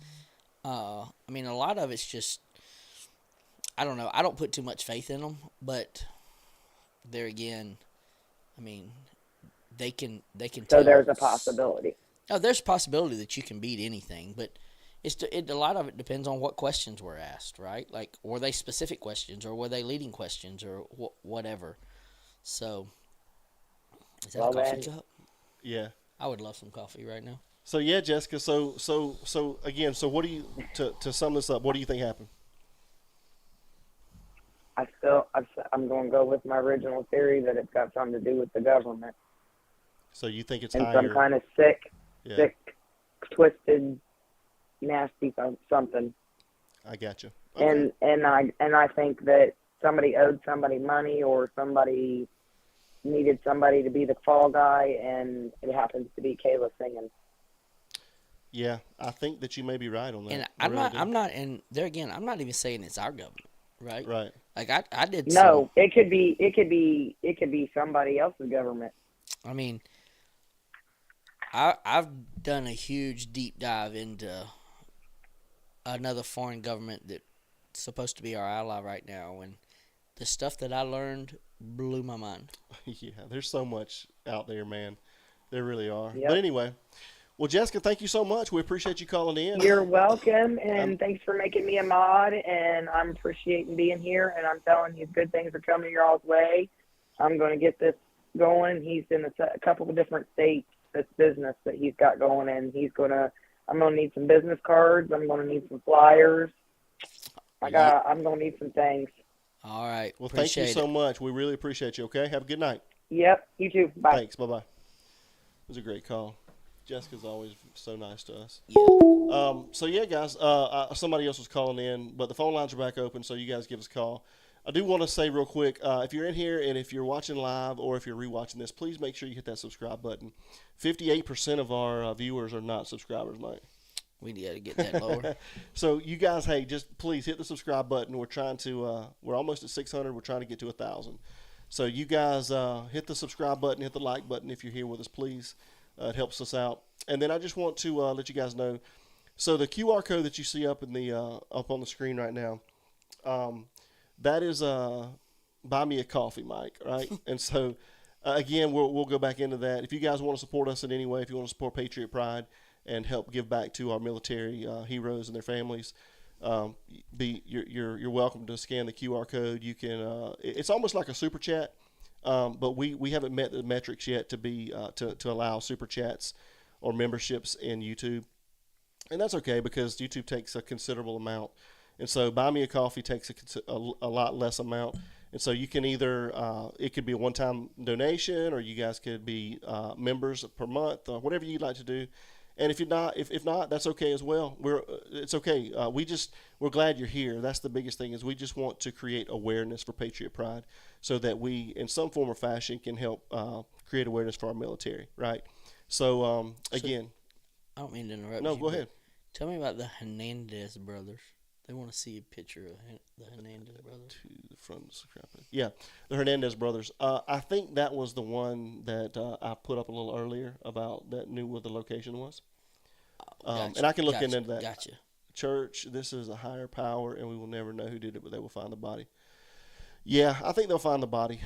[SPEAKER 2] I mean, a lot of it's just, I don't know. I don't put too much faith in them, but there again, I mean, they can
[SPEAKER 3] So
[SPEAKER 2] tell.
[SPEAKER 3] there's a possibility.
[SPEAKER 2] Oh, there's a possibility that you can beat anything, but a lot of it depends on what questions were asked, right? Like, were they specific questions, or were they leading questions, or whatever. So, is that a
[SPEAKER 3] Well
[SPEAKER 2] coffee
[SPEAKER 3] then,
[SPEAKER 2] cup?
[SPEAKER 1] Yeah.
[SPEAKER 2] I would love some coffee right now.
[SPEAKER 1] So yeah, Jessica. So again. So what do you to sum this up? What do you think happened?
[SPEAKER 3] I'm going to go with my original theory that it's got something to do with the government
[SPEAKER 1] So you think it's
[SPEAKER 3] and some
[SPEAKER 1] higher?
[SPEAKER 3] kind of
[SPEAKER 1] Yeah,
[SPEAKER 3] sick, twisted, nasty something.
[SPEAKER 1] I got you. Okay.
[SPEAKER 3] And I think that somebody owed somebody money, or somebody needed somebody to be the fall guy, and it happens to be Kayla singing.
[SPEAKER 1] Yeah, I think that you may be right on that.
[SPEAKER 2] And
[SPEAKER 1] I
[SPEAKER 2] I'm
[SPEAKER 1] really
[SPEAKER 2] not,
[SPEAKER 1] do.
[SPEAKER 2] I'm not, and there again, I'm not even saying it's our government, right?
[SPEAKER 1] Right.
[SPEAKER 2] Like I did some.
[SPEAKER 3] No, it could be somebody else's government.
[SPEAKER 2] I mean, I've done a huge deep dive into another foreign government that's supposed to be our ally right now, and the stuff that I learned blew my mind.
[SPEAKER 1] Yeah, there's so much out there, man. There really are.
[SPEAKER 3] Yep.
[SPEAKER 1] But anyway, well, Jessica, thank you so much. We appreciate you calling in.
[SPEAKER 3] You're welcome, and
[SPEAKER 1] Um,
[SPEAKER 3] thanks for making me a mod, and I'm appreciating being here, and I'm telling you, good things are coming your all's way. I'm going to get this going. He's in a couple of different states, this business that he's got going, and I'm going to need some business cards. I'm going to need some flyers. I'm going to need some things.
[SPEAKER 2] All right.
[SPEAKER 1] Well, thank you
[SPEAKER 2] Appreciate
[SPEAKER 1] so
[SPEAKER 2] it.
[SPEAKER 1] much. We really appreciate you, okay? Have a good night.
[SPEAKER 3] Yep, you too. Bye.
[SPEAKER 1] Thanks. Bye-bye. It was a great call. Jessica's always so nice to us.
[SPEAKER 2] Yeah.
[SPEAKER 1] So, yeah, guys, somebody else was calling in, but the phone lines are back open, so you guys give us a call. I do want to say real quick, if you're in here and if you're watching live or if you're rewatching this, please make sure you hit that subscribe button. 58% of our viewers are not subscribers, Mike.
[SPEAKER 2] We got to get that lower.
[SPEAKER 1] So you guys, hey, just please hit the subscribe button. We're trying to, we're almost at 600. We're trying to get to 1,000. So you guys hit the subscribe button, hit the like button if you're here with us, please. It helps us out. And then I just want to let you guys know. So the QR code that you see up in the up on the screen right now, that is buy me a coffee, Mike, right? And so again, we'll go back into that. If you guys want to support us in any way, if you want to support Patriot Pride and help give back to our military heroes and their families, you're welcome to scan the QR code. You can it's almost like a super chat, but we haven't met the metrics yet to be to allow super chats or memberships in YouTube, and that's okay because YouTube takes a considerable amount, and so buy me a coffee takes a lot less amount. And so you can either, it could be a one-time donation, or you guys could be members per month, whatever you'd like to do. And if you're not, if not, that's okay as well. It's okay. We're glad you're here. That's the biggest thing, is we just want to create awareness for Patriot Pride, so that we, in some form or fashion, can help create awareness for our military, right? So again,
[SPEAKER 2] I don't mean to interrupt
[SPEAKER 1] no,
[SPEAKER 2] you.
[SPEAKER 1] go ahead.
[SPEAKER 2] Tell me about the Hernandez brothers. They want to see a picture of the Hernandez brothers.
[SPEAKER 1] To the front of the subscribe button. Yeah, the Hernandez brothers. I think that was the one that I put up a little earlier about that knew where the location was.
[SPEAKER 2] Gotcha,
[SPEAKER 1] And I can look
[SPEAKER 2] gotcha,
[SPEAKER 1] into that.
[SPEAKER 2] Gotcha.
[SPEAKER 1] Church, this is a higher power, and we will never know who did it, but they will find the body. Yeah, I think they'll find the body.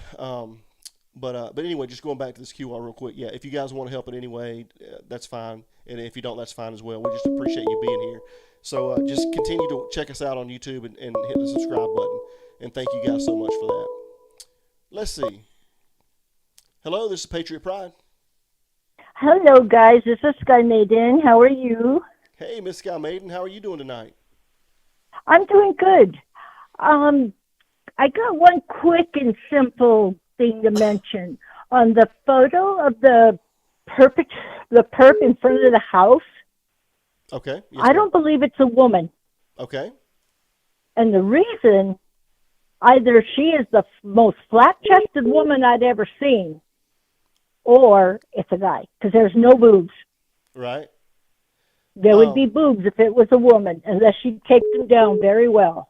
[SPEAKER 1] But anyway, just going back to this QR real quick. Yeah, if you guys want to help in any way, that's fine. And if you don't, that's fine as well. We just appreciate you being here. So just continue to check us out on YouTube and hit the subscribe button. And thank you guys so much for that. Let's see. Hello, this is Patriot Pride.
[SPEAKER 4] Hello, guys. This is Sky Maiden. How are you?
[SPEAKER 1] Hey, Miss Sky Maiden, how are you doing tonight?
[SPEAKER 4] I'm doing good. I got one quick and simple thing to mention. On the photo of the perp in front of the house,
[SPEAKER 1] Okay. Yes,
[SPEAKER 4] I
[SPEAKER 1] ma'am.
[SPEAKER 4] don't believe it's a woman.
[SPEAKER 1] Okay.
[SPEAKER 4] And the reason, either she is the most flat-chested woman I'd ever seen, or it's a guy, because there's no boobs.
[SPEAKER 1] Right.
[SPEAKER 4] There would be boobs if it was a woman, unless she taped them down very well.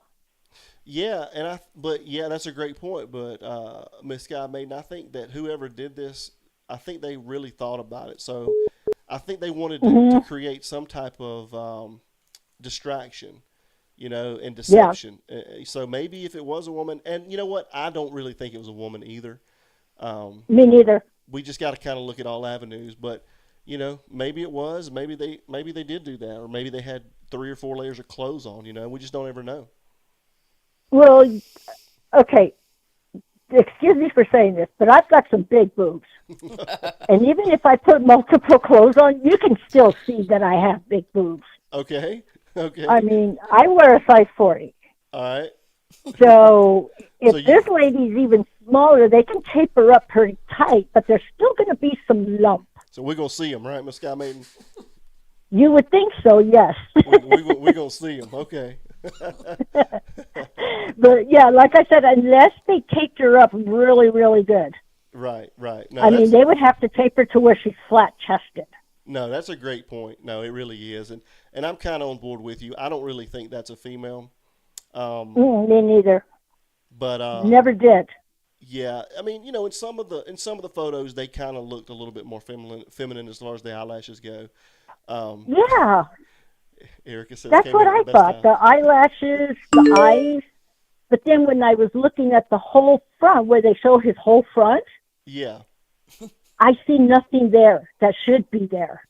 [SPEAKER 1] Yeah, but that's a great point. But Miss Sky Maiden, I think that whoever did this, I think they really thought about it. So I think they wanted to create some type of distraction, and deception. So maybe if it was a woman, and you know what, I don't really think it was a woman either.
[SPEAKER 4] Me neither.
[SPEAKER 1] We just got to kind of look at all avenues, but maybe it was, maybe they did do that, or maybe they had 3 or 4 layers of clothes on. We just don't ever know.
[SPEAKER 4] Well, okay. Excuse me for saying this, but I've got some big boobs. And even if I put multiple clothes on, you can still see that I have big boobs.
[SPEAKER 1] Okay.
[SPEAKER 4] I mean, I wear a size 40.
[SPEAKER 1] All right.
[SPEAKER 4] So if this lady's even smaller, they can taper up pretty tight, but there's still going to be some lump.
[SPEAKER 1] So we're going to see them, right, Miss Sky Maiden?
[SPEAKER 4] You would think so, yes.
[SPEAKER 1] we're going to see them. Okay.
[SPEAKER 4] But yeah, like I said, unless they taped her up really, really good.
[SPEAKER 1] Right. No,
[SPEAKER 4] I mean, they would have to taper to where she's flat chested.
[SPEAKER 1] No, that's a great point. No, it really is, and I'm kind of on board with you. I don't really think that's a female.
[SPEAKER 4] Me neither.
[SPEAKER 1] But
[SPEAKER 4] never did.
[SPEAKER 1] Yeah, I mean, in some of the photos, they kind of looked a little bit more feminine as far as the eyelashes go.
[SPEAKER 4] Yeah.
[SPEAKER 1] Erica says
[SPEAKER 4] that's what I thought. The eyelashes, the eyes. But then when I was looking at the whole front, where they show his whole front,
[SPEAKER 1] yeah,
[SPEAKER 4] I see nothing there that should be there.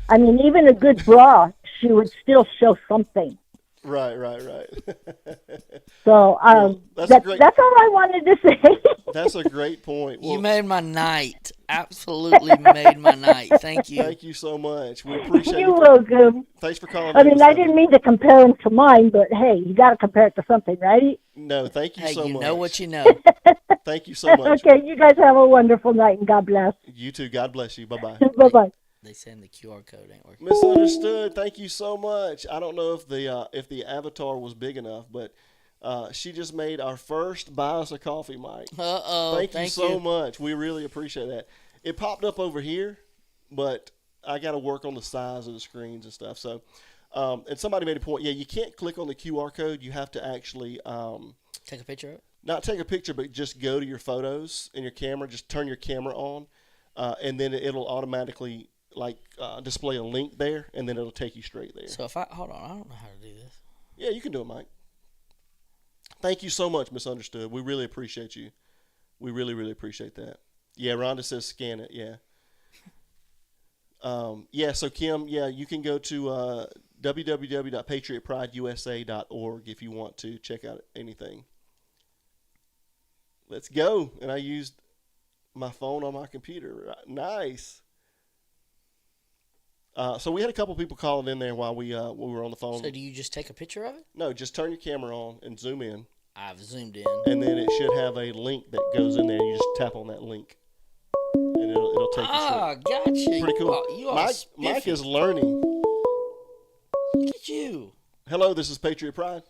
[SPEAKER 4] I mean, even a good bra, she would still show something.
[SPEAKER 1] Right.
[SPEAKER 4] So that's all I wanted to say.
[SPEAKER 1] That's a great point.
[SPEAKER 2] Well, you made my night. Absolutely made my night. Thank you.
[SPEAKER 1] Thank you so much. We appreciate it.
[SPEAKER 4] You're welcome.
[SPEAKER 1] Thanks for calling.
[SPEAKER 4] I mean, I didn't mean to compare them to mine, but hey, you got to compare it to something, right?
[SPEAKER 1] No, thank you so much.
[SPEAKER 2] Hey, you know what you know.
[SPEAKER 1] Thank you so much.
[SPEAKER 4] Okay, you guys have a wonderful night, and God bless.
[SPEAKER 1] You too. God bless you. Bye-bye.
[SPEAKER 4] Bye-bye.
[SPEAKER 2] They saying the QR code ain't working.
[SPEAKER 1] Misunderstood. Thank you so much. I don't know if the avatar was big enough, but she just made our first buy us a coffee, Mike. Thank you so much. We really appreciate that. It popped up over here, but I got to work on the size of the screens and stuff. So, and somebody made a point. Yeah, you can't click on the QR code. You have to actually
[SPEAKER 2] take a picture of it.
[SPEAKER 1] Not take a picture, but just go to your photos in your camera. Just turn your camera on, and then it'll automatically display a link there, and then it'll take you straight there.
[SPEAKER 2] So if I hold on, I don't know how to do this.
[SPEAKER 1] Yeah, you can do it, Mike. Thank you so much, Misunderstood. We really appreciate you. We really, really appreciate that. Yeah, Rhonda says scan it. Yeah. Yeah. So Kim, yeah, you can go to www.patriotprideusa.org if you want to check out anything. Let's go. And I used my phone on my computer. Nice. So we had a couple people calling in there while we were on the phone.
[SPEAKER 2] So do you just take a picture of it?
[SPEAKER 1] No, just turn your camera on and zoom in.
[SPEAKER 2] I've zoomed in.
[SPEAKER 1] And then it should have a link that goes in there. You just tap on that link, and it'll take you straight.
[SPEAKER 2] Ah, gotcha.
[SPEAKER 1] Pretty cool. Mike is learning.
[SPEAKER 2] Look at you.
[SPEAKER 1] Hello, this is Patriot Pride.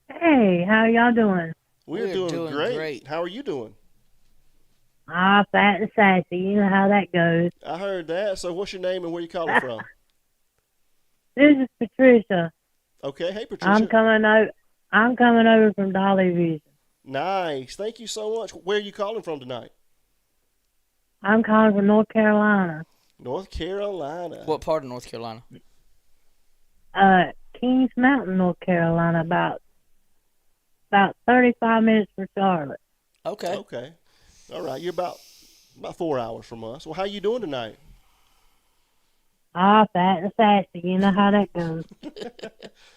[SPEAKER 5] Hey, how y'all doing?
[SPEAKER 1] We're doing great. How are you doing?
[SPEAKER 5] Fat and sassy. You know how that goes.
[SPEAKER 1] I heard that. So what's your name and where you calling from?
[SPEAKER 5] This is Patricia.
[SPEAKER 1] Okay. Hey, Patricia.
[SPEAKER 5] I'm coming over from Dolly Vision.
[SPEAKER 1] Nice. Thank you so much. Where are you calling from tonight?
[SPEAKER 5] I'm calling from North Carolina.
[SPEAKER 1] North Carolina.
[SPEAKER 2] What part of North Carolina?
[SPEAKER 5] Kings Mountain, North Carolina, about 35 minutes from Charlotte.
[SPEAKER 1] Okay. All right. You're about 4 hours from us. Well, how you doing tonight?
[SPEAKER 5] Fat and sassy. You know how that goes.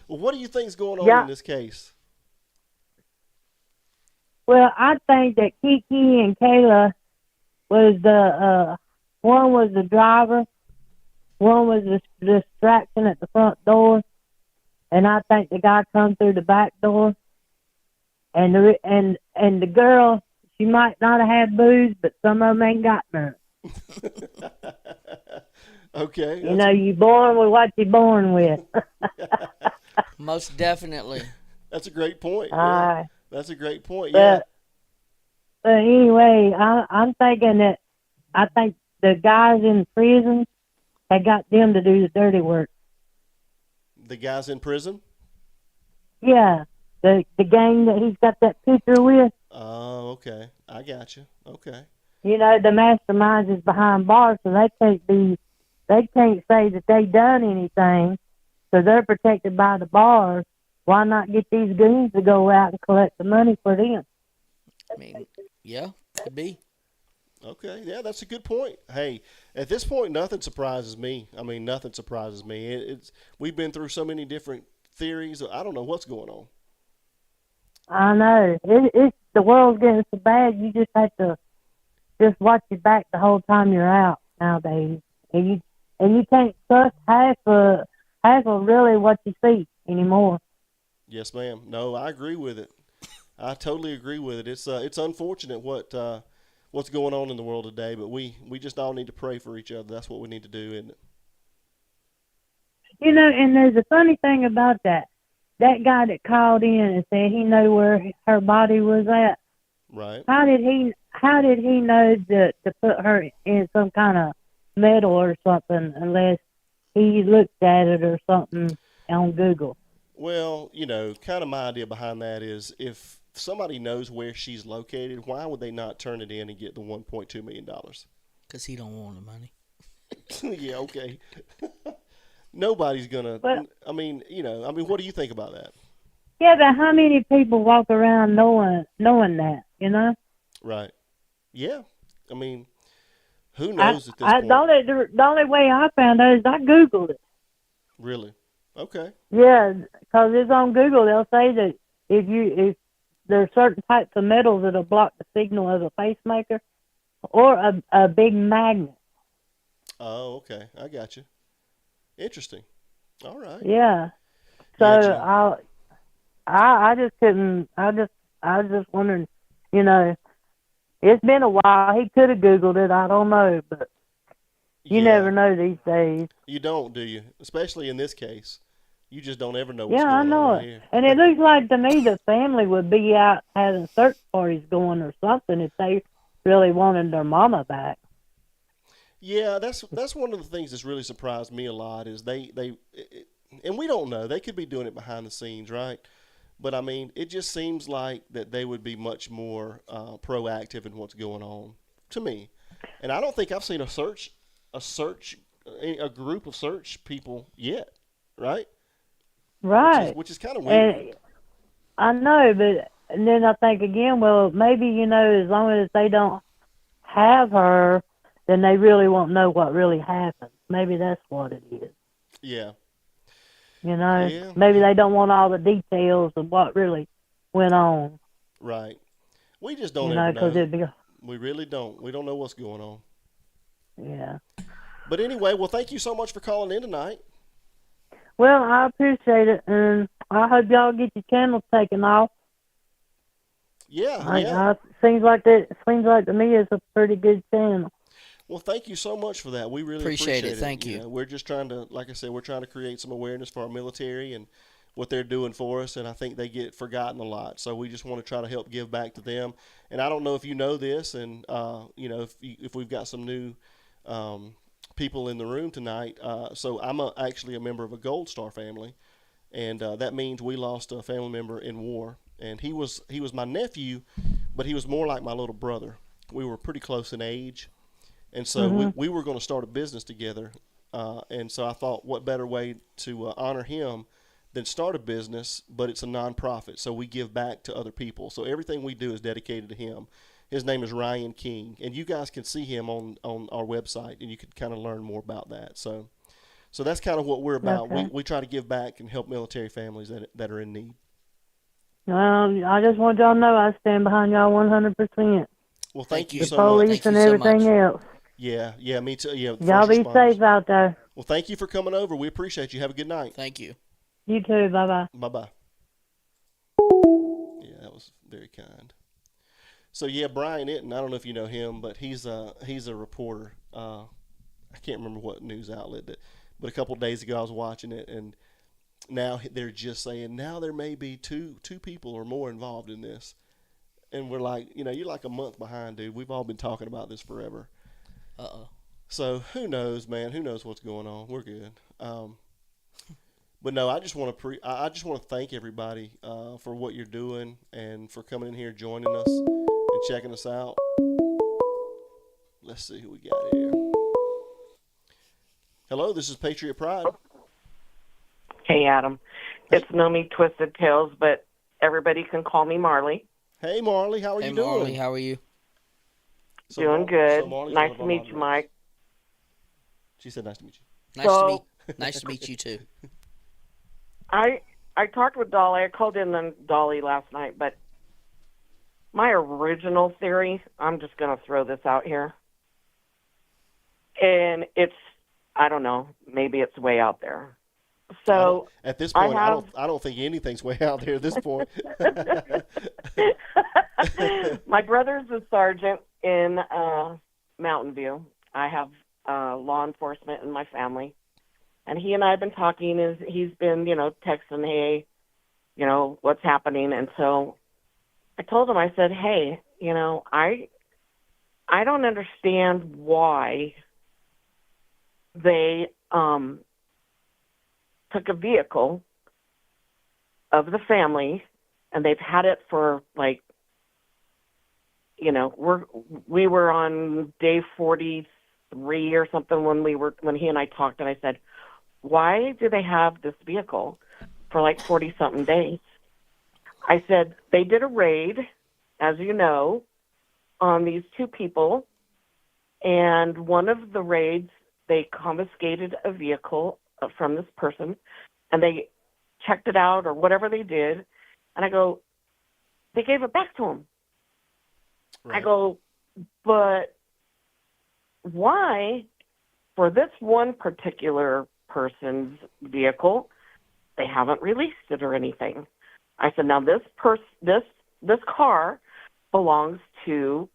[SPEAKER 1] Well, what do you think's going on in this case?
[SPEAKER 5] Well, I think that Kiki and Kayla was one was the driver, one was the distraction at the front door, and I think the guy come through the back door, and the girl, she might not have had booze, but some of them ain't got none.
[SPEAKER 1] Okay.
[SPEAKER 5] You know, you born with what you're born with.
[SPEAKER 2] Most definitely.
[SPEAKER 1] That's a great point. Yeah. That's a great point.
[SPEAKER 5] But anyway, I'm thinking that I think the guys in prison had got them to do the dirty work.
[SPEAKER 1] The guys in prison?
[SPEAKER 5] Yeah, the gang that he's got that picture with.
[SPEAKER 1] Oh, okay. I got you. Okay.
[SPEAKER 5] You know, the masterminds is behind bars, so they can't be they can't say that they done anything, so they're protected by the bars. Why not get these goons to go out and collect the money for them?
[SPEAKER 2] I mean, yeah, could be.
[SPEAKER 1] Okay, yeah, that's a good point. Hey, at this point, nothing surprises me. I mean, nothing surprises me. It's we've been through so many different theories. I don't know what's going on.
[SPEAKER 5] I know. It's the world's getting so bad. You just have to just watch your back the whole time you're out nowadays, and you can't trust half of really what you see anymore.
[SPEAKER 1] Yes, ma'am. No, I agree with it. I totally agree with it. It's unfortunate what's going on in the world today, but we just all need to pray for each other. That's what we need to do, isn't it?
[SPEAKER 5] And there's a funny thing about that. That guy that called in and said he knew where her body was at.
[SPEAKER 1] Right.
[SPEAKER 5] How did he know to put her in some kind of metal or something unless he looked at it or something on Google?
[SPEAKER 1] Well, kind of my idea behind that is if somebody knows where she's located, why would they not turn it in and get the $1.2 million?
[SPEAKER 2] Because he don't want the money.
[SPEAKER 1] Yeah, okay. Nobody's gonna.
[SPEAKER 5] But
[SPEAKER 1] What do you think about that?
[SPEAKER 5] yeah, but how many people walk around knowing that?
[SPEAKER 1] Right. Yeah. I mean, who knows at this point?
[SPEAKER 5] The only way I found out is I Googled it.
[SPEAKER 1] Really? Okay.
[SPEAKER 5] Yeah, because it's on Google. They'll say that if there's certain types of metals that'll block the signal of a pacemaker or a big magnet.
[SPEAKER 1] Oh, okay. I got you. Interesting. All right.
[SPEAKER 5] Yeah. So
[SPEAKER 1] Yeah,
[SPEAKER 5] I just couldn't. I was just wondering. It's been a while. He could have Googled it. I don't know, but you
[SPEAKER 1] yeah.
[SPEAKER 5] never know these days.
[SPEAKER 1] You don't, do you? Especially in this case. You just don't ever know what's
[SPEAKER 5] Yeah, I
[SPEAKER 1] going on
[SPEAKER 5] know
[SPEAKER 1] right
[SPEAKER 5] it.
[SPEAKER 1] here.
[SPEAKER 5] And it looks like to me the family would be out having search parties going or something if they really wanted their mama back.
[SPEAKER 1] Yeah, that's one of the things that's really surprised me a lot is and we don't know. They could be doing it behind the scenes, right? But I mean, it just seems like that they would be much more proactive in what's going on to me. And I don't think I've seen a group of search people yet, right?
[SPEAKER 5] Right.
[SPEAKER 1] Which is kind of weird.
[SPEAKER 5] And I know, but and then I think again, well, maybe as long as they don't have her, then they really won't know what really happened. Maybe that's what it is.
[SPEAKER 1] Yeah. Yeah.
[SPEAKER 5] Maybe they don't want all the details of what really went on.
[SPEAKER 1] Right. We just don't ever
[SPEAKER 5] Because
[SPEAKER 1] know.
[SPEAKER 5] it'd be,
[SPEAKER 1] We really don't. We don't know what's going on.
[SPEAKER 5] yeah.
[SPEAKER 1] But anyway, well, thank you so much for calling in tonight.
[SPEAKER 5] Well, I appreciate it, and I hope y'all get your channel taken off.
[SPEAKER 1] Yeah.
[SPEAKER 5] Seems like to me it's a pretty good channel.
[SPEAKER 1] Well, thank you so much for that. We really
[SPEAKER 2] Appreciate
[SPEAKER 1] appreciate
[SPEAKER 2] it. Thank you.
[SPEAKER 1] We're just trying to, like I said, we're trying to create some awareness for our military and what they're doing for us, and I think they get forgotten a lot. So we just want to try to help give back to them. And I don't know if you know this, and if we've got some new people in the room tonight. So I'm actually a member of a Gold Star family, and that means we lost a family member in war. And he was my nephew, but he was more like my little brother. We were pretty close in age. And so we were going to start a business together. And so I thought, what better way to honor him than start a business, but it's a nonprofit. So we give back to other people. So everything we do is dedicated to him. His name is Ryan King. And you guys can see him on our website, and you can kind of learn more about that. So that's kind of what we're about.
[SPEAKER 5] Okay.
[SPEAKER 1] We try to give back and help military families that are in need.
[SPEAKER 5] Well, I just want y'all to know I stand behind y'all 100%.
[SPEAKER 1] Well, thank you
[SPEAKER 5] The
[SPEAKER 1] so
[SPEAKER 5] police
[SPEAKER 1] much.
[SPEAKER 5] and
[SPEAKER 2] Thank you so
[SPEAKER 5] everything
[SPEAKER 2] much.
[SPEAKER 5] else.
[SPEAKER 1] Yeah, me too. Yeah,
[SPEAKER 5] Y'all
[SPEAKER 1] first
[SPEAKER 5] be
[SPEAKER 1] responders.
[SPEAKER 5] safe out there.
[SPEAKER 1] Well, thank you for coming over. We appreciate you. Have a good night.
[SPEAKER 2] Thank you.
[SPEAKER 5] You too. Bye-bye.
[SPEAKER 1] Bye-bye. Yeah, that was very kind. So yeah, Brian Itton, I don't know if you know him, but he's a reporter. I can't remember what news outlet but a couple of days ago I was watching it, and now they're just saying now there may be two people or more involved in this, and we're like, you're like a month behind, dude. We've all been talking about this forever. So who knows, man? Who knows what's going on? We're good. But no, I just want to thank everybody for what you're doing and for coming in here, joining us, and checking us out. Let's see who we got here. Hello, this is Patriot Pride.
[SPEAKER 6] Hey, Adam. It's No Me Twisted Tales, but everybody can call me Marley.
[SPEAKER 1] Hey, Marley, how are
[SPEAKER 2] Hey,
[SPEAKER 1] you
[SPEAKER 2] Marley,
[SPEAKER 1] doing?
[SPEAKER 2] how are you?
[SPEAKER 6] Doing good.
[SPEAKER 1] Marley's one
[SPEAKER 6] Nice
[SPEAKER 1] of
[SPEAKER 6] to
[SPEAKER 1] our
[SPEAKER 6] meet you,
[SPEAKER 1] moderators.
[SPEAKER 6] Mike.
[SPEAKER 1] She said nice to meet you.
[SPEAKER 2] Nice to meet you too.
[SPEAKER 6] I talked with Dolly. I called in on Dolly last night, but my original theory, I'm just going to throw this out here. And I don't know, maybe it's way out there. So
[SPEAKER 1] at this point,
[SPEAKER 6] I
[SPEAKER 1] don't think anything's way out there at this point.
[SPEAKER 6] my brother's a sergeant in Mountain View. I have law enforcement in my family. And he and I have been talking. He's been, texting, hey, what's happening. And so I told him, I said, hey, I don't understand why they took a vehicle of the family, and they've had it for we were on day 43 or something when he and I talked, and I said, why do they have this vehicle for 40 something days? I said they did a raid, as you know, on these two people, and one of the raids they confiscated a vehicle from this person, and they checked it out or whatever they did, and I go, they gave it back to him. Right. I go, but why, for this one particular person's vehicle, they haven't released it or anything? I said, now this car belongs to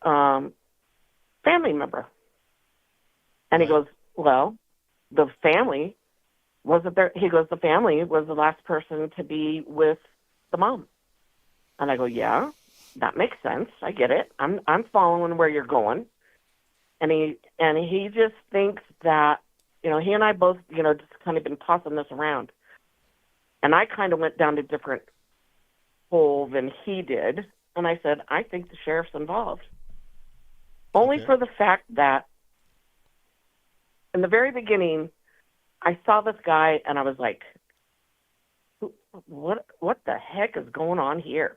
[SPEAKER 6] family member. And he goes, well, the family wasn't there. He goes, the family was the last person to be with the mom. And I go, yeah, that makes sense. I get it. I'm following where you're going. And he just thinks that, he and I both, just kind of been tossing this around. And I kind of went down a different hole than he did. And I said, I think the sheriff's involved. Only for the fact that in the very beginning, I saw this guy and I was like, what the heck is going on here?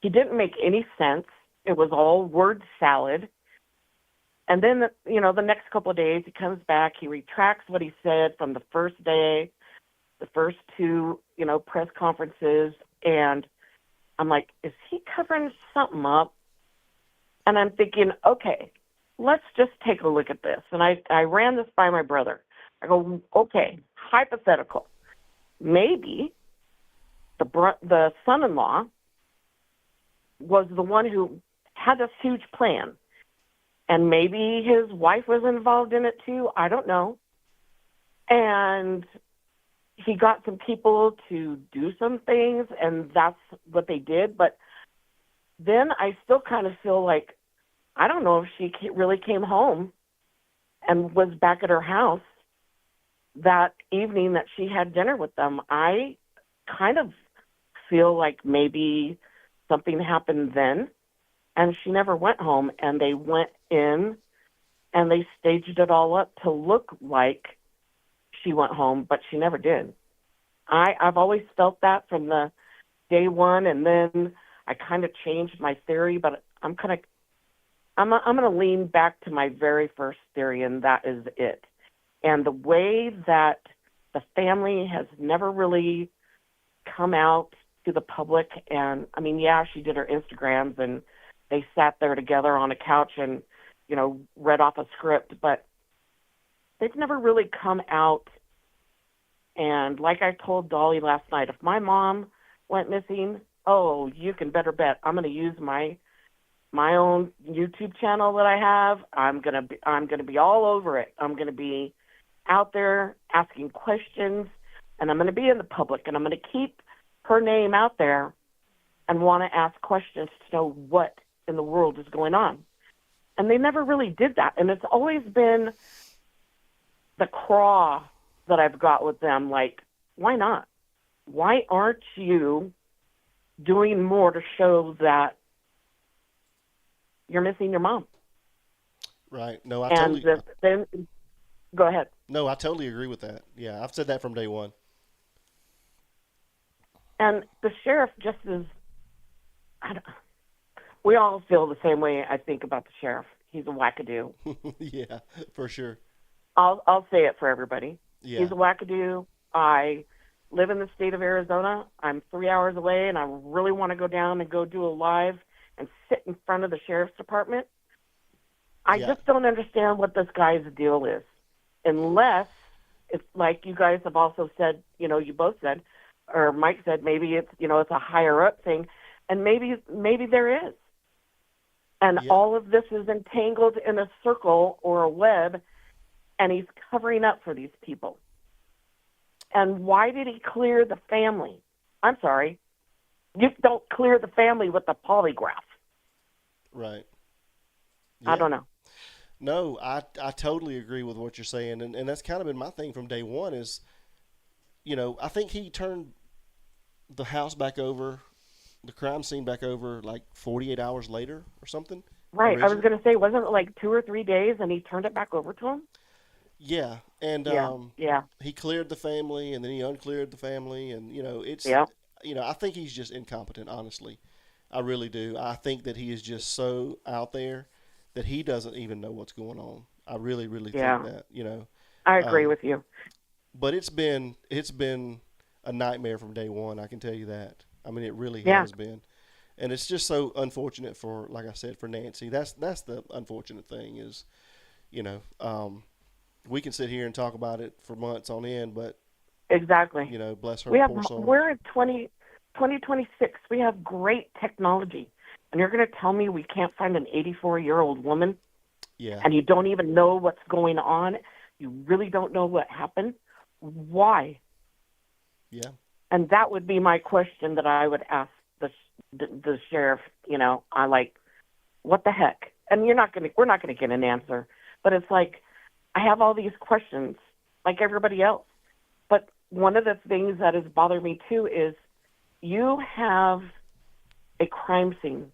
[SPEAKER 6] He didn't make any sense. It was all word salad. And then, the next couple of days, he comes back, he retracts what he said from the first day, the first two, press conferences. And I'm like, is he covering something up? And I'm thinking, okay, let's just take a look at this. And I ran this by my brother. I go, okay, hypothetical. Maybe the son-in-law was the one who had this huge plan. And maybe his wife was involved in it too. I don't know. And he got some people to do some things, and that's what they did. But then I still kind of feel like, I don't know if she really came home and was back at her house that evening that she had dinner with them. I kind of feel like maybe something happened then, and she never went home, and they went in and they staged it all up to look like she went home, but she never did. I've always felt that from the day one, and then I kind of changed my theory, but I'm going to lean back to my very first theory, and that is it. And the way that the family has never really come out to the public, and I mean, yeah, she did her Instagrams, and they sat there together on a couch and, read off a script, but they've never really come out. And like I told Dolly last night, if my mom went missing, oh, you can better bet I'm going to use my own YouTube channel that I have. I'm going to be all over it. I'm going to be out there asking questions, and I'm going to be in the public, and I'm going to keep her name out there and want to ask questions to know what in the world is going on. And they never really did that. And it's always been the craw that I've got with them, like, why not? Why aren't you doing more to show that you're missing your mom?
[SPEAKER 1] Right. No, I
[SPEAKER 6] and
[SPEAKER 1] totally.
[SPEAKER 6] then Go ahead.
[SPEAKER 1] No, I totally agree with that. Yeah, I've said that from day one.
[SPEAKER 6] And the sheriff just is. I don't, we all feel the same way. I think about the sheriff. He's a wackadoo.
[SPEAKER 1] Yeah, for sure.
[SPEAKER 6] I'll say it for everybody.
[SPEAKER 1] Yeah,
[SPEAKER 6] He's a wackadoo. I live in the state of Arizona. I'm 3 hours away, and I really want to go down and go do a live and sit in front of the sheriff's department. I
[SPEAKER 1] yeah,
[SPEAKER 6] just don't understand what this guy's deal is, unless it's like you guys have also said. You both said, or Mike said, maybe it's a higher up thing, and maybe there is, and
[SPEAKER 1] yeah,
[SPEAKER 6] all of this is entangled in a circle or a web, and he's covering up for these people. And why did he clear the family? I'm sorry. You don't clear the family with a polygraph.
[SPEAKER 1] right.
[SPEAKER 6] I
[SPEAKER 1] Yeah.
[SPEAKER 6] don't know.
[SPEAKER 1] No, I totally agree with what you're saying, and that's kind of been my thing from day one. Is I think he turned the house back over, the crime scene back over, like 48 hours later or something.
[SPEAKER 6] Right. I was
[SPEAKER 1] Originally.
[SPEAKER 6] going to say, wasn't it like 2 or 3 days and he turned it back over to him?
[SPEAKER 1] Yeah, and
[SPEAKER 6] Yeah. Yeah.
[SPEAKER 1] he cleared the family, and then he uncleared the family, and it's
[SPEAKER 6] Yeah.
[SPEAKER 1] I think he's just incompetent. Honestly, I really do. I think that he is just so out there that he doesn't even know what's going on. I really, really think
[SPEAKER 6] Yeah.
[SPEAKER 1] that.
[SPEAKER 6] I agree
[SPEAKER 1] Um,
[SPEAKER 6] with you.
[SPEAKER 1] but it's been a nightmare from day one. I can tell you that. I mean, it really
[SPEAKER 6] Yeah.
[SPEAKER 1] has been, and it's just so unfortunate for, like I said, for Nancy. That's the unfortunate thing is, you know, um, we can sit here and talk about it for months on end, but
[SPEAKER 6] Exactly.
[SPEAKER 1] bless her
[SPEAKER 6] We have
[SPEAKER 1] poor soul.
[SPEAKER 6] we're in 2026. We have great technology. And you're going to tell me we can't find an 84-year-old woman
[SPEAKER 1] Yeah,
[SPEAKER 6] and you don't even know what's going on? You really don't know what happened? Why?
[SPEAKER 1] yeah,
[SPEAKER 6] And that would be my question that I would ask the sheriff. I like, what the heck? And we're not gonna get an answer. But it's like I have all these questions, like everybody else. But one of the things that has bothered me too is you have a crime scene.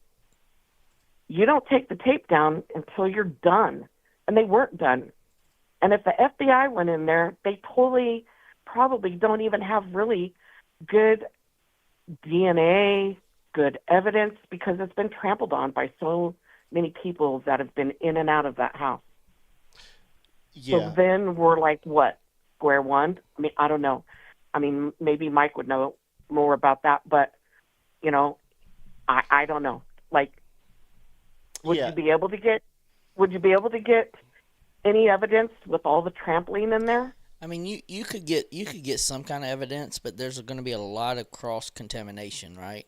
[SPEAKER 6] You don't take the tape down until you're done, and they weren't done. And if the FBI went in there, they totally probably don't even have really good DNA, good evidence, because it's been trampled on by so many people that have been in and out of that house. So
[SPEAKER 1] yeah,
[SPEAKER 6] then we're like, what, square one? I mean, I don't know. I mean, maybe Mike would know more about that, but, I don't know. Like, would
[SPEAKER 1] yeah.
[SPEAKER 6] you be able to get any evidence with all the trampling in there?
[SPEAKER 2] I mean, you could get some kind of evidence, but there's going to be a lot of cross contamination, right?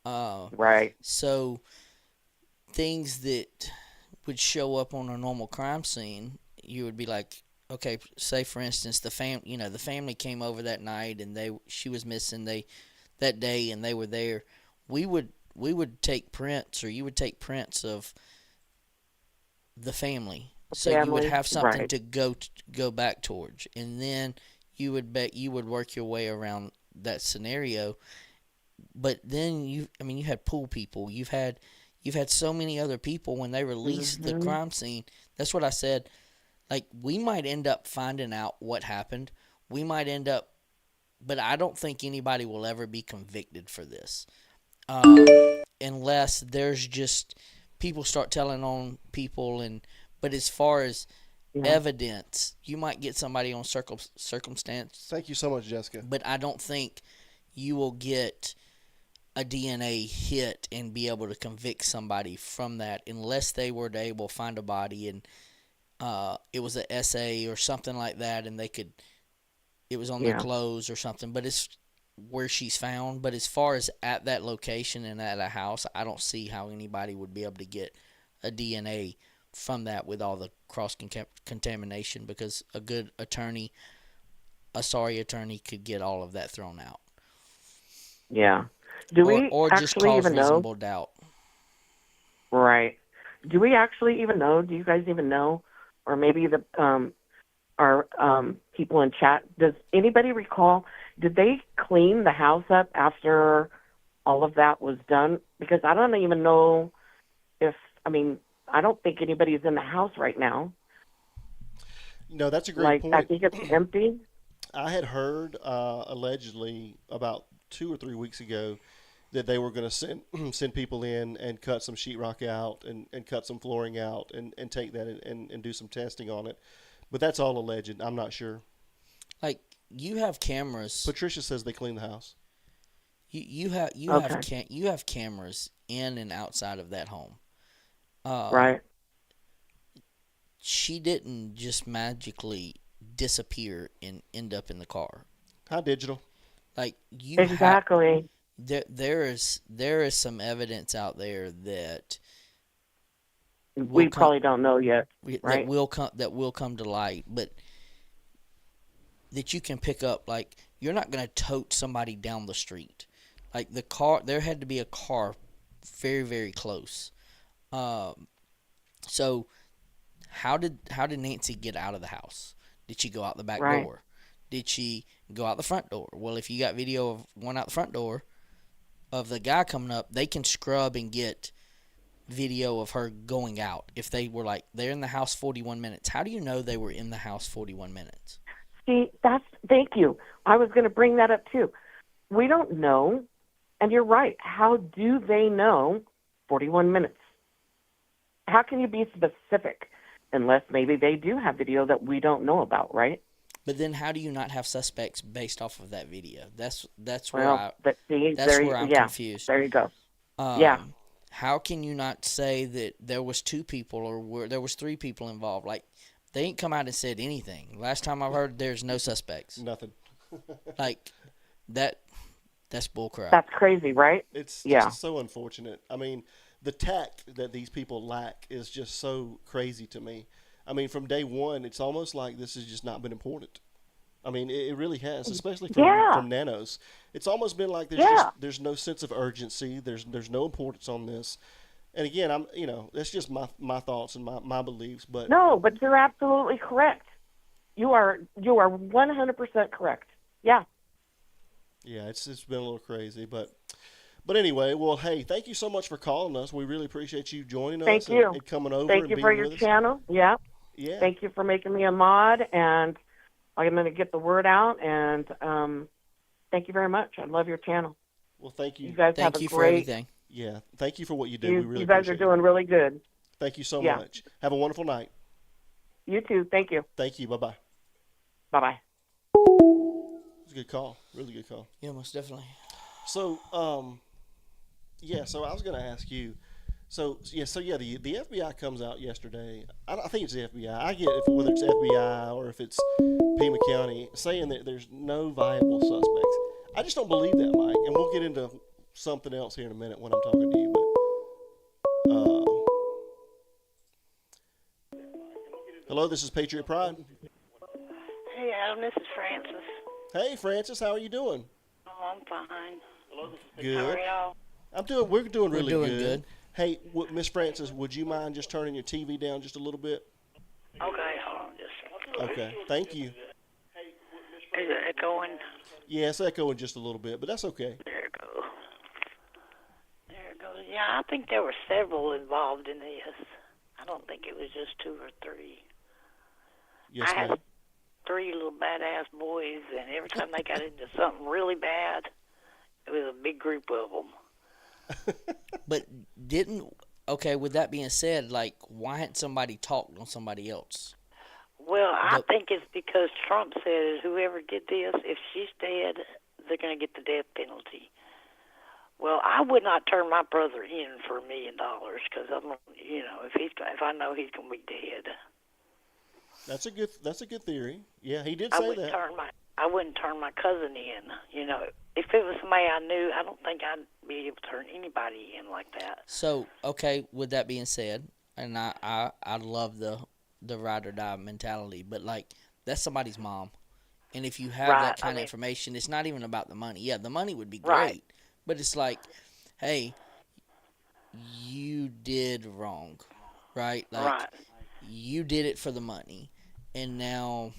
[SPEAKER 6] Right.
[SPEAKER 2] So things that would show up on a normal crime scene, you would be like, okay, say for instance, the family came over that night and she was missing that day and they were there. We would take prints, or you would take prints of the family, so you would
[SPEAKER 6] Family.
[SPEAKER 2] have something
[SPEAKER 6] Right.
[SPEAKER 2] to go back towards, and then you would work your way around that scenario. But then you had pool people, you've had so many other people when they released the
[SPEAKER 6] Hmm.
[SPEAKER 2] crime scene. That's what I said. Like, we might end up finding out what happened. We might end up, but I don't think anybody will ever be convicted for this, um, unless there's just people start telling on people. And but as far as
[SPEAKER 6] Yeah.
[SPEAKER 2] evidence, you might get somebody on circumstance,
[SPEAKER 1] Thank you so much, Jessica.
[SPEAKER 2] but I don't think you will get a DNA hit and be able to convict somebody from that unless they were able to find a body and it was an SA or something like that, and it was on their
[SPEAKER 6] Yeah.
[SPEAKER 2] clothes or something. But it's where she's found. But as far as at that location and at a house, I don't see how anybody would be able to get a DNA from that with all the cross contamination, because a sorry attorney could get all of that thrown out,
[SPEAKER 6] Yeah. Do we
[SPEAKER 2] or just
[SPEAKER 6] actually
[SPEAKER 2] cause
[SPEAKER 6] even know?
[SPEAKER 2] reasonable doubt.
[SPEAKER 6] Right. Do we actually even know? Do you guys even know? Or maybe our people in chat. Does anybody recall? Did they clean the house up after all of that was done? Because I don't even know if. I mean, I don't think anybody's in the house right now.
[SPEAKER 1] No, that's a great
[SPEAKER 6] Like, I
[SPEAKER 1] point.
[SPEAKER 6] think it's empty.
[SPEAKER 1] I had heard allegedly about 2 or 3 weeks ago that they were going to send send people in and cut some sheetrock out and cut some flooring out and take that and do some testing on it. But that's all alleged. I'm not sure.
[SPEAKER 2] Like, you have cameras.
[SPEAKER 1] Patricia says they clean the house.
[SPEAKER 2] You have cameras in and outside of that home.
[SPEAKER 6] Right.
[SPEAKER 2] She didn't just magically disappear and end up in the car.
[SPEAKER 1] How digital?
[SPEAKER 2] Like, you
[SPEAKER 6] Exactly.
[SPEAKER 2] there is some evidence out there that
[SPEAKER 6] We probably don't know yet, right?
[SPEAKER 2] that will come to light, but that you can pick up. Like, you're not going to tote somebody down the street. Like, the car, there had to be a car very, very close. So how did Nancy get out of the house? Did she go out the back
[SPEAKER 6] Right.
[SPEAKER 2] door? Did she go out the front door? Well, if you got video of one out the front door of the guy coming up, they can scrub and get video of her going out. If they were like, they're in the house 41 minutes. How do you know they were in the house 41 minutes?
[SPEAKER 6] See, thank you. I was going to bring that up too. We don't know, and you're right. How do they know 41 minutes? How can you be specific unless maybe they do have video that we don't know about, right?
[SPEAKER 2] But then how do you not have suspects based off of that video? That's where
[SPEAKER 6] Well,
[SPEAKER 2] I'm confused.
[SPEAKER 6] There you go.
[SPEAKER 2] Yeah. How can you not say that there was 2 people or there was 3 people involved? Like, they ain't come out and said anything. Last time I've heard, there's no suspects.
[SPEAKER 1] Nothing.
[SPEAKER 2] Like, that's bullcrap.
[SPEAKER 6] That's crazy, right?
[SPEAKER 1] It's
[SPEAKER 6] Yeah.
[SPEAKER 1] just so unfortunate. I mean, the tact that these people lack is just so crazy to me. I mean, from day one, it's almost like this has just not been important. I mean, it really has, especially from Nanos. It's almost been like there's no sense of urgency. There's no importance on this. And again, that's just my thoughts and my beliefs. But
[SPEAKER 6] No, but you're absolutely correct. You are 100% correct. Yeah.
[SPEAKER 1] yeah, it's been a little crazy, but anyway, well, hey, thank you so much for calling us. We really appreciate you joining us.
[SPEAKER 6] Thank you.
[SPEAKER 1] And coming over.
[SPEAKER 6] Thank
[SPEAKER 1] and
[SPEAKER 6] you
[SPEAKER 1] being
[SPEAKER 6] for your
[SPEAKER 1] with us.
[SPEAKER 6] channel. Yeah.
[SPEAKER 1] Yeah.
[SPEAKER 6] Thank you for making me a mod, and I'm going to get the word out. And thank you very much. I love your channel.
[SPEAKER 1] Well, thank you.
[SPEAKER 6] You guys have
[SPEAKER 2] Thank
[SPEAKER 6] a
[SPEAKER 2] you for
[SPEAKER 6] great.
[SPEAKER 2] everything.
[SPEAKER 1] Yeah, thank you for what you do. We really
[SPEAKER 6] You guys are
[SPEAKER 1] appreciate
[SPEAKER 6] doing really good.
[SPEAKER 1] it. Thank you so
[SPEAKER 6] Yeah.
[SPEAKER 1] much. Have a wonderful night.
[SPEAKER 6] You too. Thank you.
[SPEAKER 1] Thank you. Bye-bye.
[SPEAKER 6] Bye bye.
[SPEAKER 1] It's a good call. Really good call.
[SPEAKER 2] Yeah, most definitely.
[SPEAKER 1] So, so I was going to ask you. The FBI comes out yesterday. I think it's the FBI. I get whether it's FBI or if it's Pima County saying that there's no viable suspects. I just don't believe that, Mike. And we'll get into something else here in a minute when I'm talking to you. But hello, this is Patriot Pride.
[SPEAKER 7] Hey, Adam, this is Francis.
[SPEAKER 1] Hey, Francis, how are you doing?
[SPEAKER 7] Oh, I'm fine.
[SPEAKER 1] Good.
[SPEAKER 7] How are y'all?
[SPEAKER 1] We're doing really
[SPEAKER 2] doing good.
[SPEAKER 1] Hey, Miss Francis, would you mind just turning your TV down just a little bit?
[SPEAKER 7] Okay, hold on just a second.
[SPEAKER 1] Okay, thank you.
[SPEAKER 7] Is it echoing?
[SPEAKER 1] Yeah, it's echoing just a little bit, but that's okay.
[SPEAKER 7] There it goes. There it goes. Yeah, I think there were several involved in this. I don't think it was just 2 or 3.
[SPEAKER 1] Yes,
[SPEAKER 7] I had
[SPEAKER 1] ma'am.
[SPEAKER 7] 3 little badass boys, and every time they got into something really bad, it was a big group of them.
[SPEAKER 2] But with that being said, like, why hadn't somebody talked on somebody else?
[SPEAKER 7] Well, I think it's because Trump said whoever did this, if she's dead, they're going to get the death penalty. Well, I would not turn my brother in for $1 million because if I know he's going to be dead.
[SPEAKER 1] That's a good theory. Yeah, he did
[SPEAKER 7] I
[SPEAKER 1] say
[SPEAKER 7] wouldn't
[SPEAKER 1] that.
[SPEAKER 7] I wouldn't turn my cousin in. If it was somebody I knew, I don't think I'd be able to turn anybody in like that.
[SPEAKER 2] So, okay, with that being said, and I love the ride or die mentality, but like, that's somebody's mom. And if you have that kind of information, it's not even about the money. Yeah, the money would be great,
[SPEAKER 7] Right.
[SPEAKER 2] but it's like, hey, you did wrong, right? Like,
[SPEAKER 7] Right.
[SPEAKER 2] you did it for the money, and now,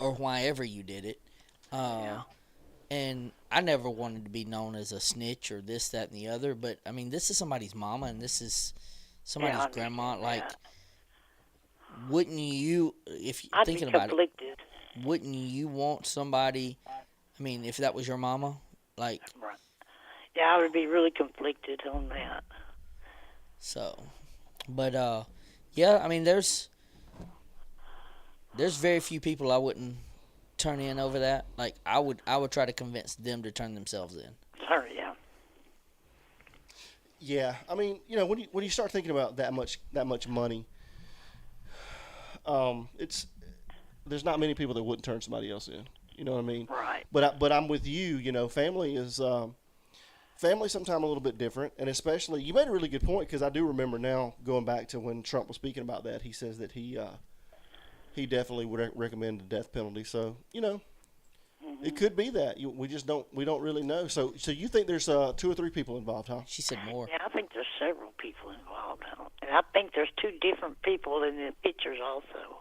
[SPEAKER 2] or whyever you did it, and I never wanted to be known as a snitch or this, that, and the other, but, I mean, this is somebody's mama, and this is somebody's grandma. Like, wouldn't you, if you
[SPEAKER 7] I'd
[SPEAKER 2] thinking
[SPEAKER 7] be
[SPEAKER 2] about it,
[SPEAKER 7] conflicted.
[SPEAKER 2] wouldn't you want somebody? I mean, if that was your mama, like
[SPEAKER 7] Right. Yeah, I would be really conflicted on that.
[SPEAKER 2] so. But yeah, I mean, there's very few people I wouldn't turn in over that. Like I would try to convince them to turn themselves in.
[SPEAKER 7] Sorry, yeah.
[SPEAKER 1] Yeah, I mean, when you start thinking about that much money, it's there's not many people that wouldn't turn somebody else in. You know what I mean?
[SPEAKER 7] Right.
[SPEAKER 1] But I'm with you. Family is family sometimes a little bit different, and especially you made a really good point because I do remember now going back to when Trump was speaking about that. He says that he definitely would recommend the death penalty. So it could be that we just don't really know. So you think there's 2 or 3 people involved, huh?
[SPEAKER 2] She said more.
[SPEAKER 7] Yeah, I think there's several people involved. And I think there's 2 different people in the pictures also.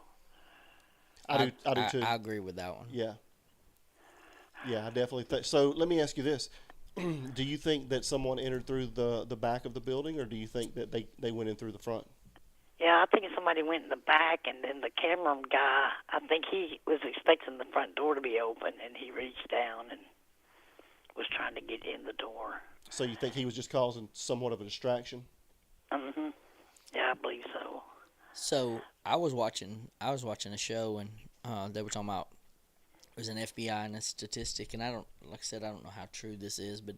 [SPEAKER 1] I do too.
[SPEAKER 2] I agree with that one.
[SPEAKER 1] Yeah. Yeah, I definitely think. So let me ask you this. Do you think that someone entered through the back of the building, or do you think that they went in through the front?
[SPEAKER 7] Yeah, I think somebody went in the back, and then the camera guy, I think he was expecting the front door to be open, and he reached down and was trying to get in the door.
[SPEAKER 1] So you think he was just causing somewhat of a distraction?
[SPEAKER 7] Mm-hmm. Yeah, I believe so.
[SPEAKER 2] So I was watching a show, and they were talking about it was an FBI and a statistic, and I don't know how true this is, but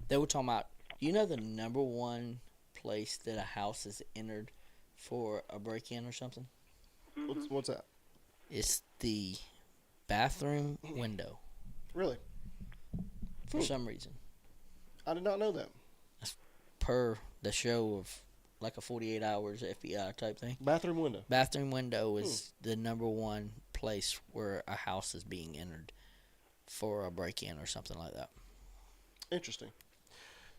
[SPEAKER 2] they were talking about, the number one place that a house is entered for a break-in or something?
[SPEAKER 7] Mm-hmm.
[SPEAKER 1] What's that?
[SPEAKER 2] It's the bathroom window.
[SPEAKER 1] Really?
[SPEAKER 2] For some reason.
[SPEAKER 1] I did not know that.
[SPEAKER 2] Per the show of like a 48 hours FBI type thing.
[SPEAKER 1] Bathroom window.
[SPEAKER 2] Bathroom window is the number one place where a house is being entered for a break-in or something like that.
[SPEAKER 1] Interesting.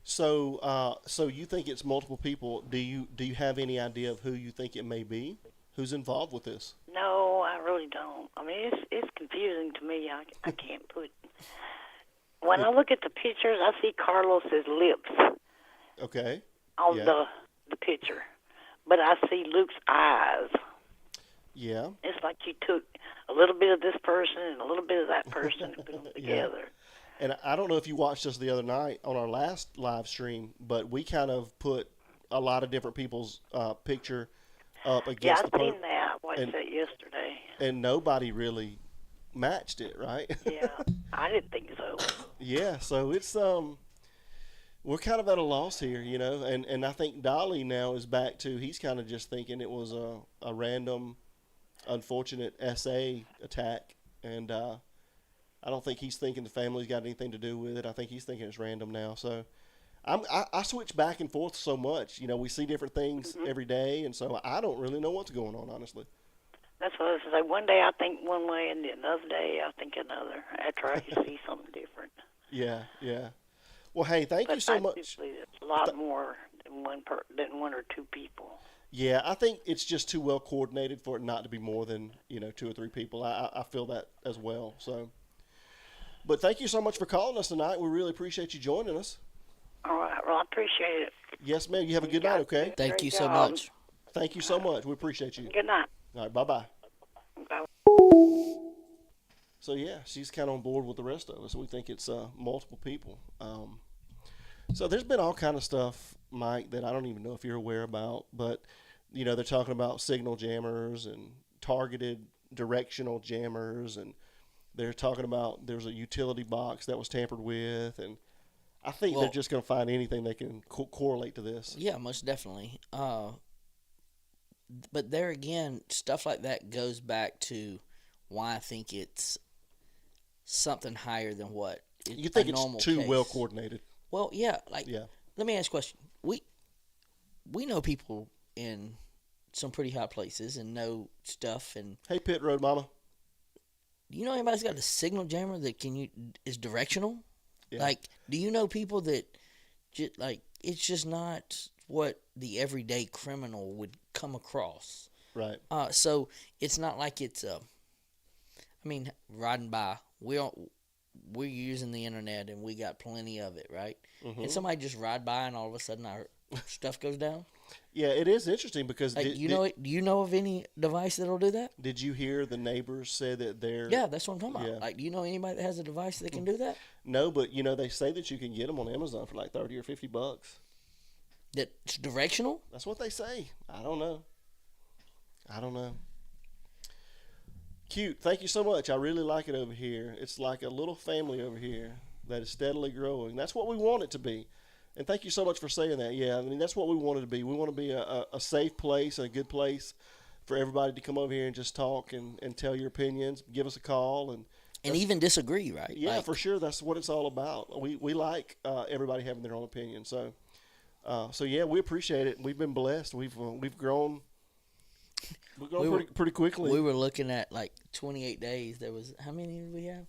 [SPEAKER 1] So, so you think it's multiple people? Do you have any idea of who you think it may be? Who's involved with this?
[SPEAKER 7] No, I really don't. I mean, it's confusing to me. I can't put. When I look at the pictures, I see Carlos's lips.
[SPEAKER 1] Okay.
[SPEAKER 7] On the picture, but I see Luke's eyes.
[SPEAKER 1] Yeah.
[SPEAKER 7] It's like you took a little bit of this person and a little bit of that person and put them together.
[SPEAKER 1] And I don't know if you watched us the other night on our last live stream, but we kind of put a lot of different people's picture up against
[SPEAKER 7] the seen that. I watched that yesterday.
[SPEAKER 1] And nobody really matched it, right?
[SPEAKER 7] Yeah, I didn't think so.
[SPEAKER 1] Yeah, so it's we're kind of at a loss here, and I think Dolly now is back to, he's kind of just thinking it was a random, unfortunate SA attack, and I don't think he's thinking the family's got anything to do with it. I think he's thinking it's random now. So I switch back and forth so much. We see different things every day, and so I don't really know what's going on, honestly.
[SPEAKER 7] That's what I was saying. One day I think one way, and the another day I think another, after I see something different.
[SPEAKER 1] Yeah. Well, hey, thank you so much.
[SPEAKER 7] It's a lot more than one or 2 people.
[SPEAKER 1] Yeah, I think it's just too well coordinated for it not to be more than 2 or 3 people. I feel that as well. So, but thank you so much for calling us tonight. We really appreciate you joining us.
[SPEAKER 7] All right. Well, I appreciate it.
[SPEAKER 1] Yes, ma'am. You have a good night. Okay.
[SPEAKER 2] Thank you so much.
[SPEAKER 1] Thank you so much. We appreciate you.
[SPEAKER 7] Good night.
[SPEAKER 1] All right. Bye-bye.
[SPEAKER 7] Bye.
[SPEAKER 1] So yeah, she's kind of on board with the rest of us. We think it's multiple people. So there's been all kind of stuff, Mike, that I don't even know if you're aware about. But they're talking about signal jammers and targeted directional jammers, and they're talking about there's a utility box that was tampered with, and I think they're just going to find anything they can correlate to this.
[SPEAKER 2] Yeah, most definitely. But there again, stuff like that goes back to why I think it's something higher than what
[SPEAKER 1] you think
[SPEAKER 2] a
[SPEAKER 1] it's
[SPEAKER 2] normal
[SPEAKER 1] too
[SPEAKER 2] case.
[SPEAKER 1] well coordinated.
[SPEAKER 2] Well, yeah. Let me ask you a question. We know people in some pretty high places and know stuff. And
[SPEAKER 1] hey, Pit Road Mama.
[SPEAKER 2] Do you know anybody's got a signal jammer that is directional? Yeah. Do you know people that it's just not what the everyday criminal would come across?
[SPEAKER 1] Right.
[SPEAKER 2] So it's not like it's riding by. we're using the internet and we got plenty of it, right?
[SPEAKER 1] Mm-hmm.
[SPEAKER 2] And somebody just ride by and all of a sudden our stuff goes down.
[SPEAKER 1] Yeah, it is interesting because
[SPEAKER 2] Like, do you know of any device that'll do that?
[SPEAKER 1] Did you hear the neighbors say that they're?
[SPEAKER 2] Yeah, that's what I'm talking about.
[SPEAKER 1] Yeah.
[SPEAKER 2] Like, do you know anybody that has a device that can do that?
[SPEAKER 1] No, but they say that you can get them on Amazon for like $30 or $50.
[SPEAKER 2] That's directional?
[SPEAKER 1] That's what they say. I don't know. Cute. Thank you so much. I really like it over here. It's like a little family over here that is steadily growing. That's what we want it to be. And thank you so much for saying that. Yeah, I mean, that's what we want it to be. We want to be a safe place, a good place for everybody to come over here and just talk and tell your opinions, give us a call. And
[SPEAKER 2] even disagree, right?
[SPEAKER 1] Yeah,
[SPEAKER 2] like,
[SPEAKER 1] for sure. That's what it's all about. We like everybody having their own opinion. So yeah, we appreciate it. We've been blessed. We've grown. We've grown pretty quickly.
[SPEAKER 2] We were looking at like 28 days. There was, how many did we have?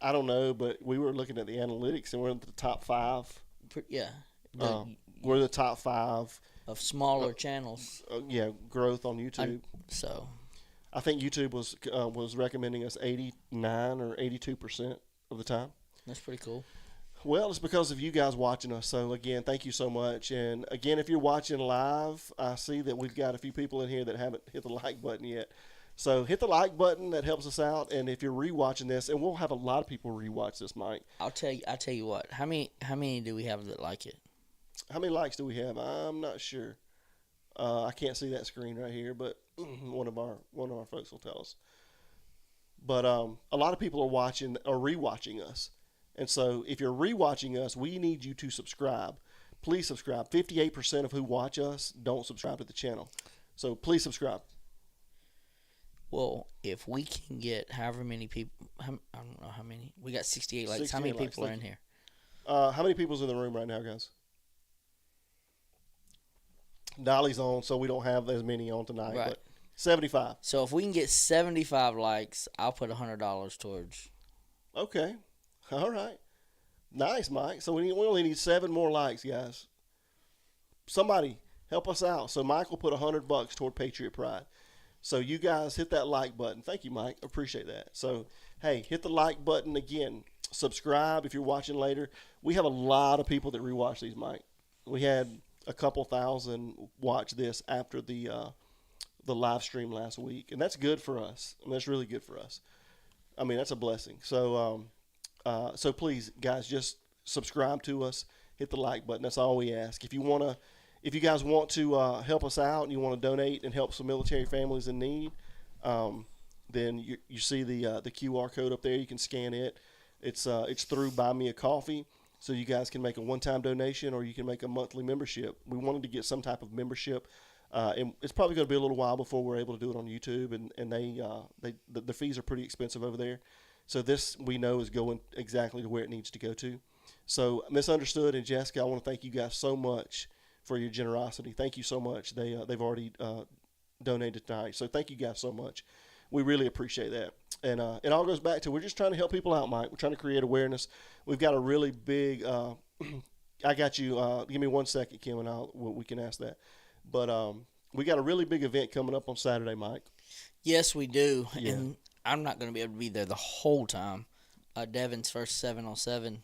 [SPEAKER 1] I don't know, but we were looking at the analytics and we're in the top 5.
[SPEAKER 2] Yeah.
[SPEAKER 1] We're the top 5
[SPEAKER 2] of smaller channels.
[SPEAKER 1] Yeah, growth on YouTube. I think YouTube was recommending us 89 or 82% of the time.
[SPEAKER 2] That's pretty cool.
[SPEAKER 1] Well, it's because of you guys watching us. So, again, thank you so much. And, again, if you're watching live, I see that we've got a few people in here that haven't hit the like button yet. So, hit the like button. That helps us out. And if you're rewatching this, and we'll have a lot of people rewatch this, Mike.
[SPEAKER 2] I'll tell you what. How many do we have that like it?
[SPEAKER 1] How many likes do we have? I'm not sure. I can't see that screen right here, but one of our folks will tell us. But a lot of people are rewatching us. And so if you're rewatching us, we need you to subscribe. Please subscribe. 58% of who watch us don't subscribe to the channel. So please subscribe.
[SPEAKER 2] Well, if we can get however many people, I don't know how many. We got 68 likes.
[SPEAKER 1] 68
[SPEAKER 2] how many
[SPEAKER 1] likes.
[SPEAKER 2] people are in here?
[SPEAKER 1] How many people's in the room right now, guys? Dolly's on, so we don't have as many on tonight.
[SPEAKER 2] Right.
[SPEAKER 1] But 75.
[SPEAKER 2] So if we can get 75 likes, I'll put $100 towards.
[SPEAKER 1] Okay. All right. Nice, Mike. So we only need 7 more likes, guys. Somebody help us out. So Mike will put $100 toward Patriot Pride. So you guys hit that like button. Thank you, Mike. Appreciate that. So, hey, hit the like button again. Subscribe if you're watching later. We have a lot of people that rewatch these, Mike. We had a couple thousand watch this after the live stream last week, and that's good for us. I mean, that's really good for us. I mean, that's a blessing. So, so please, guys, just subscribe to us. Hit the like button. That's all we ask. If you guys want to help us out and you want to donate and help some military families in need, then you see the QR code up there. You can scan it. It's through Buy Me a Coffee, so you guys can make a one-time donation or you can make a monthly membership. We wanted to get some type of membership, and it's probably going to be a little while before we're able to do it on YouTube. And the fees are pretty expensive over there. So this, we know, is going exactly to where it needs to go to. So Misunderstood and Jessica, I want to thank you guys so much for your generosity. Thank you so much. They've already donated tonight. So thank you guys so much. We really appreciate that. And it all goes back to, we're just trying to help people out, Mike. We're trying to create awareness. We've got a really big, I got you, give me 1 second, Kim, and we can ask that. But we got a really big event coming up on Saturday, Mike.
[SPEAKER 2] Yes, we do.
[SPEAKER 1] Yeah.
[SPEAKER 2] And I'm not going to be able to be there the whole time. Devin's first 7-on-7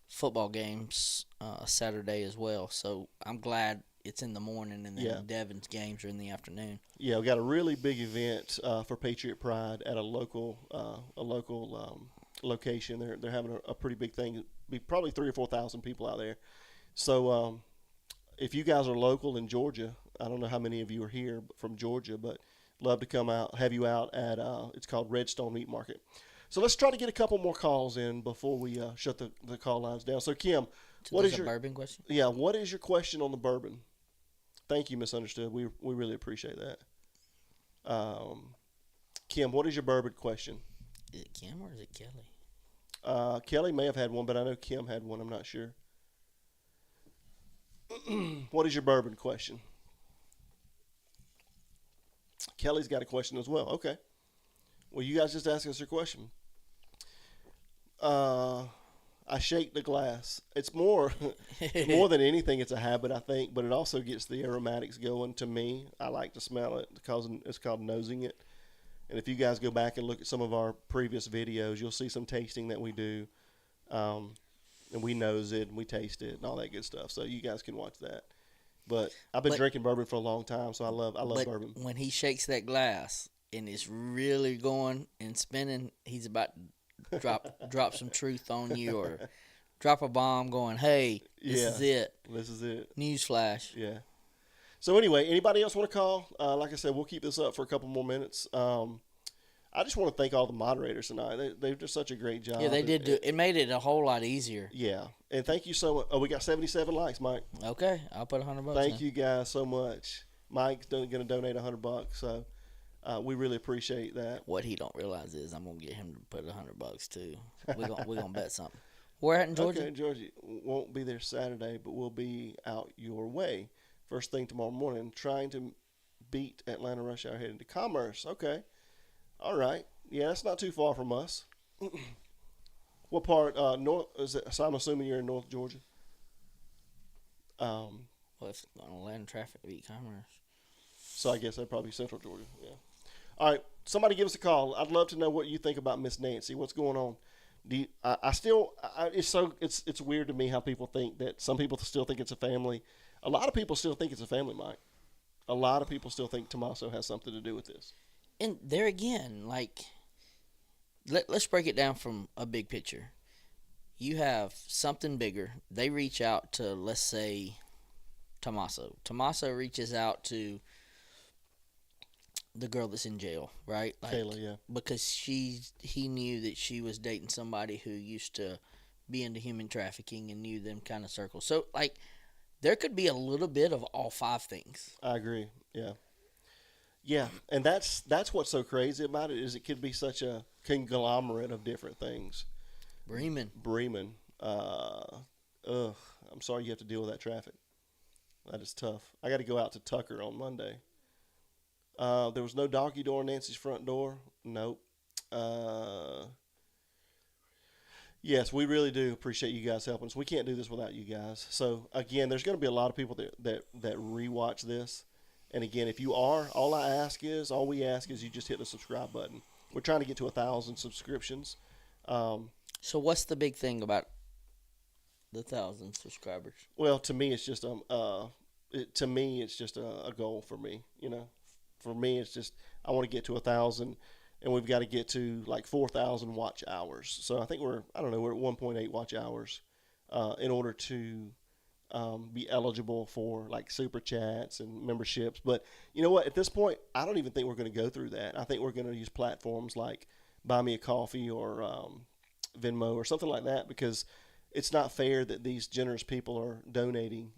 [SPEAKER 2] football games Saturday as well. So I'm glad it's in the morning and then Devin's games are in the afternoon. Yeah,
[SPEAKER 1] we got a really big event for Patriot Pride at a local location. They're having a pretty big thing. Be probably 3,000 or 4,000 people out there. So if you guys are local in Georgia, I don't know how many of you are here from Georgia, but love to come out, have you out at it's called Redstone Meat Market. So let's try to get a couple more calls in before we shut the call lines down. So Kim, what is your
[SPEAKER 2] bourbon question?
[SPEAKER 1] Yeah, what is your question on the bourbon? Thank you, Misunderstood. We really appreciate that. Kim, what is your bourbon question?
[SPEAKER 2] Is it Kim or is it Kelly?
[SPEAKER 1] Kelly may have had one, but I know Kim had one. I'm not sure. What is your bourbon question? Kelly's got a question as well. Okay. Well, you guys just ask us your question. I shake the glass. It's more than anything, it's a habit, I think, but it also gets the aromatics going to me. I like to smell it because it's called nosing it. And if you guys go back and look at some of our previous videos, you'll see some tasting that we do. And we nose it and we taste it and all that good stuff. So you guys can watch that. But I've been drinking bourbon for a long time, so I love bourbon.
[SPEAKER 2] When he shakes that glass and it's really going and spinning, he's about to drop some truth on you or drop a bomb going, hey, this is it.
[SPEAKER 1] This is it.
[SPEAKER 2] Newsflash.
[SPEAKER 1] Yeah. So anyway, anybody else want to call? Like I said, we'll keep this up for a couple more minutes. I just want to thank all the moderators tonight. They've done such a great job.
[SPEAKER 2] Yeah, they did. It made it a whole lot easier.
[SPEAKER 1] Yeah, and thank you so much. Oh, we got 77 likes, Mike.
[SPEAKER 2] Okay, I'll put $100.
[SPEAKER 1] Thank you guys so much. Mike's going to donate $100, so we really appreciate that.
[SPEAKER 2] What he don't realize is I'm gonna get him to put $100 too. We're gonna bet something. Where at in Georgia?
[SPEAKER 1] Okay, Georgia won't be there Saturday, but we'll be out your way first thing tomorrow morning, trying to beat Atlanta rush hour heading to Commerce. Okay. All right. Yeah, that's not too far from us. What part? North? Is it? So I'm assuming you're in North Georgia.
[SPEAKER 2] Well, if on land traffic to beat Commerce.
[SPEAKER 1] So I guess that'd probably be Central Georgia. Yeah. All right. Somebody give us a call. I'd love to know what you think about Miss Nancy. What's going on? It's weird to me how people think that some people still think it's a family. A lot of people still think it's a family, Mike. A lot of people still think Tommaso has something to do with this.
[SPEAKER 2] And there again, like, let's break it down from a big picture. You have something bigger. They reach out to, let's say, Tommaso. Tommaso reaches out to the girl that's in jail, right? Like,
[SPEAKER 1] Kayla, yeah.
[SPEAKER 2] Because he knew that she was dating somebody who used to be into human trafficking and knew them kind of circles. So, like, there could be a little bit of all five things.
[SPEAKER 1] I agree. Yeah. Yeah, and that's what's so crazy about it is it could be such a conglomerate of different things.
[SPEAKER 2] Bremen.
[SPEAKER 1] I'm sorry you have to deal with that traffic. That is tough. I got to go out to Tucker on Monday. There was no doggy door on Nancy's front door. Nope. Yes, we really do appreciate you guys helping us. We can't do this without you guys. So, again, there's going to be a lot of people that rewatch this. And again, if you are, all we ask is you just hit the subscribe button. We're trying to get to 1,000 subscriptions.
[SPEAKER 2] So what's the big thing about the 1,000 subscribers?
[SPEAKER 1] Well, to me, it's just a goal for me. You know, for me, it's just I want to get to 1,000, and we've got to get to like 4,000 watch hours. So I think we're at 1.8 watch hours in order to be eligible for like super chats and memberships. But you know what? At this point, I don't even think we're going to go through that. I think we're going to use platforms like Buy Me a Coffee or Venmo or something like that, because it's not fair that these generous people are donating.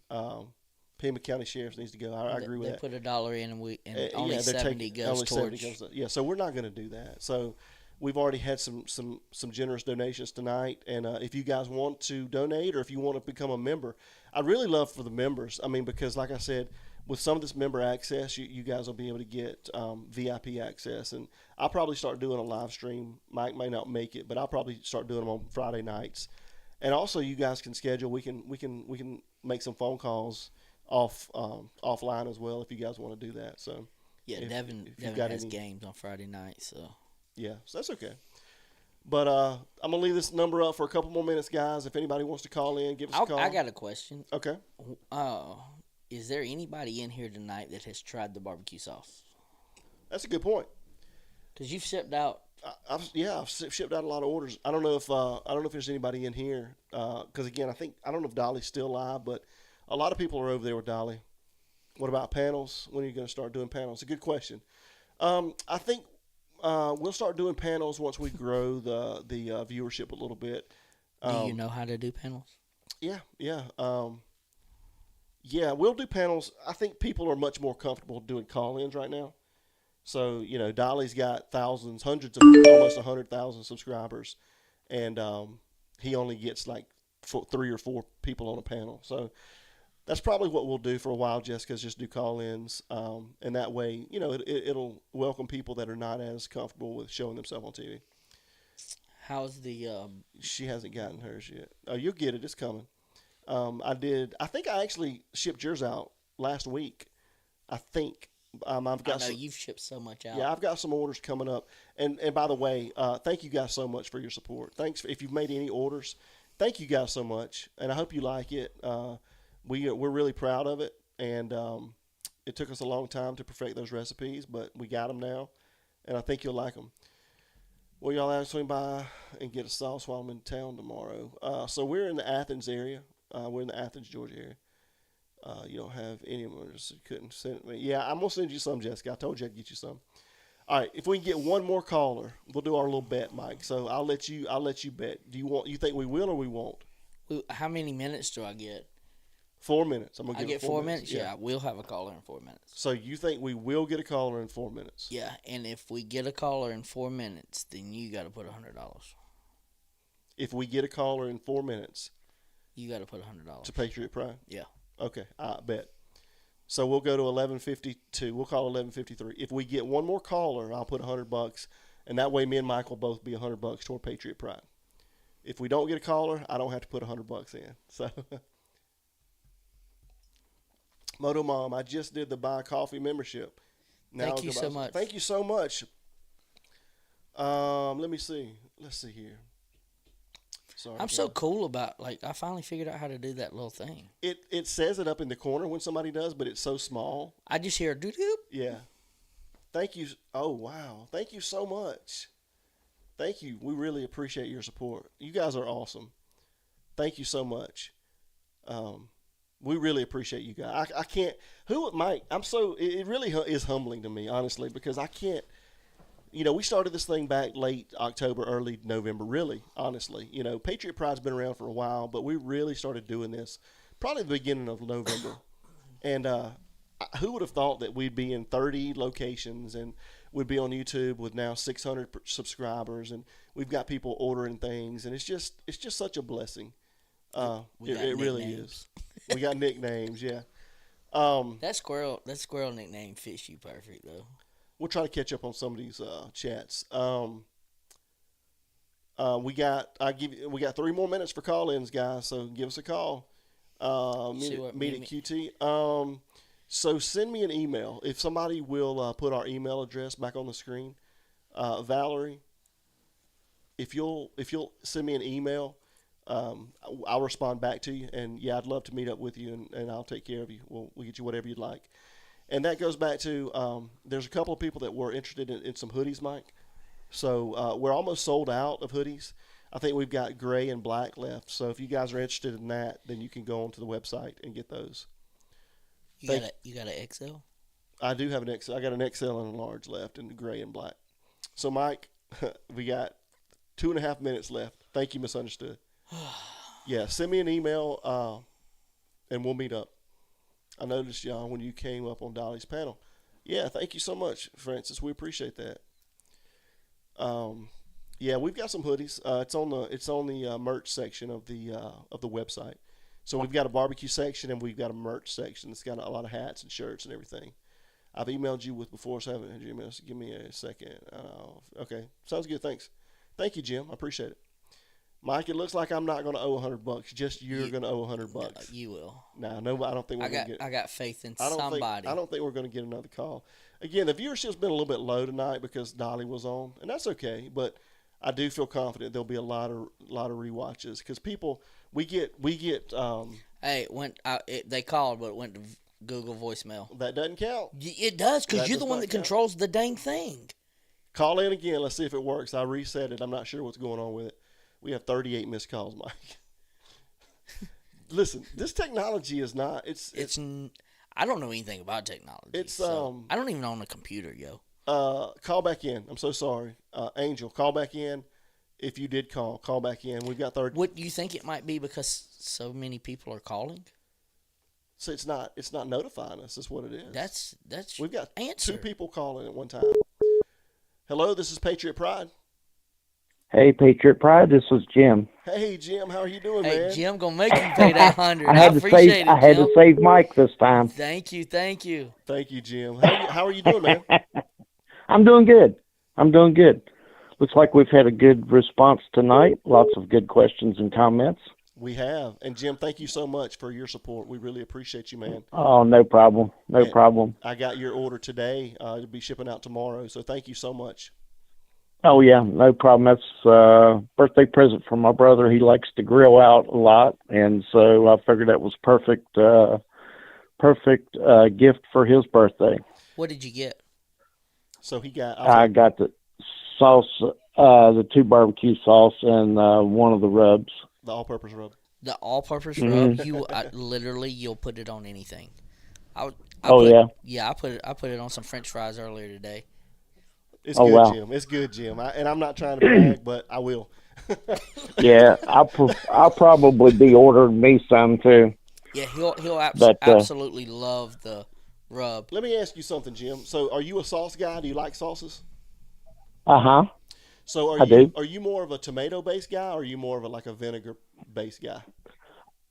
[SPEAKER 1] Pima County Sheriff needs to go. I agree with that.
[SPEAKER 2] They put $1 in and only 70 goes towards.
[SPEAKER 1] Yeah, so we're not going to do that. So we've already had some generous donations tonight, and if you guys want to donate or if you want to become a member, I'd really love for the members. I mean, because like I said, with some of this member access, you guys will be able to get VIP access, and I'll probably start doing a live stream. Mike may not make it, but I'll probably start doing them on Friday nights. And also, you guys can schedule. We can make some phone calls offline as well if you guys want to do that. So
[SPEAKER 2] yeah, Devin has games on Friday night, so
[SPEAKER 1] yeah, so that's okay. But I'm gonna leave this number up for a couple more minutes, guys. If anybody wants to call in, give us a call.
[SPEAKER 2] I got a question.
[SPEAKER 1] Okay.
[SPEAKER 2] Is there anybody in here tonight that has tried the barbecue sauce?
[SPEAKER 1] That's a good point.
[SPEAKER 2] Because you've shipped out.
[SPEAKER 1] I've shipped out a lot of orders. I don't know if there's anybody in here. Because again, I don't know if Dolly's still live, but a lot of people are over there with Dolly. What about panels? When are you going to start doing panels? It's a good question. I think we'll start doing panels once we grow the viewership a little bit.
[SPEAKER 2] Do you know how to do panels?
[SPEAKER 1] Yeah. Yeah, we'll do panels. I think people are much more comfortable doing call-ins right now. So, you know, Dolly's got thousands, hundreds of, almost 100,000 subscribers, and he only gets like 3 or 4 people on a panel. So that's probably what we'll do for a while, Jessica, is just do call-ins. And that way, you know, it'll welcome people that are not as comfortable with showing themselves on TV.
[SPEAKER 2] How's the...
[SPEAKER 1] She hasn't gotten hers yet. Oh, you'll get it. It's coming. I think I actually shipped yours out last week. I think. I've got
[SPEAKER 2] I know you've shipped so much out.
[SPEAKER 1] Yeah, I've got some orders coming up. And by the way, thank you guys so much for your support. Thanks if you've made any orders. Thank you guys so much, and I hope you like it. We're really proud of it, and it took us a long time to perfect those recipes, but we got them now, and I think you'll like them. Well, y'all have to swing by and get a sauce while I'm in town tomorrow. So we're in the Athens area. We're in the Athens, Georgia area. You don't have any orders, so you couldn't send it me. Yeah, I'm gonna send you some, Jessica. I told you I'd get you some. All right, if we can get one more caller, we'll do our little bet, Mike. So I'll let you bet. You think we will or we won't?
[SPEAKER 2] How many minutes do I get?
[SPEAKER 1] 4 minutes. I'm gonna
[SPEAKER 2] I
[SPEAKER 1] give
[SPEAKER 2] get
[SPEAKER 1] it
[SPEAKER 2] 4 minutes. Yeah, we'll have a caller in 4 minutes.
[SPEAKER 1] So you think we will get a caller in 4 minutes?
[SPEAKER 2] Yeah, and if we get a caller in 4 minutes, then you got to put $100.
[SPEAKER 1] If we get a caller in 4 minutes,
[SPEAKER 2] you got to put $100
[SPEAKER 1] to Patriot Pride.
[SPEAKER 2] Yeah.
[SPEAKER 1] Okay, I bet. So we'll go to 11:52. We'll call 11:53. If we get one more caller, I'll put $100, and that way me and Mike will both be $100 toward Patriot Pride. If we don't get a caller, I don't have to put $100 in. So, Moto Mom, I just did the buy coffee membership. Now
[SPEAKER 2] Thank you so much.
[SPEAKER 1] Thank you so much. Let me see. Let's see here. Sorry,
[SPEAKER 2] I'm so cool about, I finally figured out how to do that little thing.
[SPEAKER 1] It says it up in the corner when somebody does, but it's so small.
[SPEAKER 2] I just hear a doo-doo.
[SPEAKER 1] Yeah. Thank you. Oh, wow. Thank you so much. Thank you. We really appreciate your support. You guys are awesome. Thank you so much. We really appreciate you guys. I can't, Mike, it really is humbling to me, honestly, because I can't, we started this thing back late October, early November, really, honestly. Patriot Pride's been around for a while, but we really started doing this probably the beginning of November. And who would have thought that we'd be in 30 locations and we'd be on YouTube with now 600 subscribers, and we've got people ordering things, and it's just such a blessing. It really is. We got nicknames, yeah.
[SPEAKER 2] That squirrel nickname fits you perfect, though.
[SPEAKER 1] We'll try to catch up on some of these chats. We got 3 more minutes for call-ins, guys. So give us a call. Meet at QT. So send me an email if somebody will put our email address back on the screen. Valerie, if you'll send me an email, I'll respond back to you. And yeah, I'd love to meet up with you, and I'll take care of you. We'll get you whatever you'd like. And that goes back to there's a couple of people that were interested in some hoodies, Mike. So we're almost sold out of hoodies. I think we've got gray and black left. So if you guys are interested in that, then you can go onto the website and get those.
[SPEAKER 2] You got an XL?
[SPEAKER 1] I do have an XL. I got an XL and a large left in gray and black. So, Mike, we got 2.5 minutes left. Thank you, Misunderstood. Yeah, send me an email and we'll meet up. I noticed y'all when you came up on Dolly's panel. Yeah, thank you so much, Francis. We appreciate that. Yeah, we've got some hoodies. It's on the merch section of the website. So we've got a barbecue section and we've got a merch section. It's got a lot of hats and shirts and everything. I've emailed you with before, so I haven't had your email. So give me a second. Okay, sounds good. Thanks. Thank you, Jim. I appreciate it. Mike, it looks like I'm not going to owe $100. Just you're going to owe $100.
[SPEAKER 2] No, you will.
[SPEAKER 1] No, I don't think we're going to get.
[SPEAKER 2] I got faith in somebody.
[SPEAKER 1] I don't think we're going to get another call. Again, the viewership's been a little bit low tonight because Dolly was on, and that's okay. But I do feel confident there'll be a lot of rewatches because people we get.
[SPEAKER 2] Hey, they called, but it went to Google voicemail.
[SPEAKER 1] That doesn't count.
[SPEAKER 2] It does because you're the one that controls the dang thing.
[SPEAKER 1] Call in again. Let's see if it works. I reset it. I'm not sure what's going on with it. We have 38 missed calls, Mike. Listen, this technology is not. It's.
[SPEAKER 2] I don't know anything about technology. I don't even own a computer, yo.
[SPEAKER 1] Call back in. I'm so sorry, Angel. Call back in. If you did call back in. We've got 30.
[SPEAKER 2] What do you think it might be because so many people are calling?
[SPEAKER 1] So it's not notifying us. Is what it is.
[SPEAKER 2] That's.
[SPEAKER 1] We've got
[SPEAKER 2] answer.
[SPEAKER 1] 2 people calling at one time. Hello, this is Patriot Pride.
[SPEAKER 8] Hey, Patriot Pride, this was Jim.
[SPEAKER 1] Hey, Jim, how are you doing, man?
[SPEAKER 2] Hey, Jim, gonna make you pay that $100.
[SPEAKER 8] I had to save Mike this time.
[SPEAKER 2] Thank you.
[SPEAKER 1] Thank you, Jim. How are you doing, man?
[SPEAKER 8] I'm doing good. Looks like we've had a good response tonight. Lots of good questions and comments.
[SPEAKER 1] We have. And Jim, thank you so much for your support. We really appreciate you, man.
[SPEAKER 8] Oh, no problem. No
[SPEAKER 1] And
[SPEAKER 8] problem.
[SPEAKER 1] I got your order today. It'll be shipping out tomorrow. So thank you so much.
[SPEAKER 8] Oh, yeah, no problem. That's birthday present from my brother. He likes to grill out a lot, and so I figured that was perfect gift for his birthday.
[SPEAKER 2] What did you get?
[SPEAKER 1] So he got,
[SPEAKER 8] I got the sauce, the 2 barbecue sauce, and one of the rubs.
[SPEAKER 1] the all-purpose rub.
[SPEAKER 2] The all-purpose
[SPEAKER 8] Mhm.
[SPEAKER 2] rub. Literally, you'll put it on anything. I
[SPEAKER 8] Oh,
[SPEAKER 2] put,
[SPEAKER 8] yeah?
[SPEAKER 2] yeah, I put it on some French fries earlier today.
[SPEAKER 1] It's
[SPEAKER 8] Oh,
[SPEAKER 1] good,
[SPEAKER 8] wow.
[SPEAKER 1] Jim. It's good, Jim. And I'm not trying to brag, but I will.
[SPEAKER 8] Yeah, I'll probably be ordering me some, too.
[SPEAKER 2] Yeah, he'll
[SPEAKER 8] But,
[SPEAKER 2] absolutely love the rub.
[SPEAKER 1] Let me ask you something, Jim. So are you a sauce guy? Do you like sauces?
[SPEAKER 8] uh-huh,
[SPEAKER 1] So
[SPEAKER 8] I do.
[SPEAKER 1] are you more of a tomato-based guy, or are you more of a vinegar-based guy?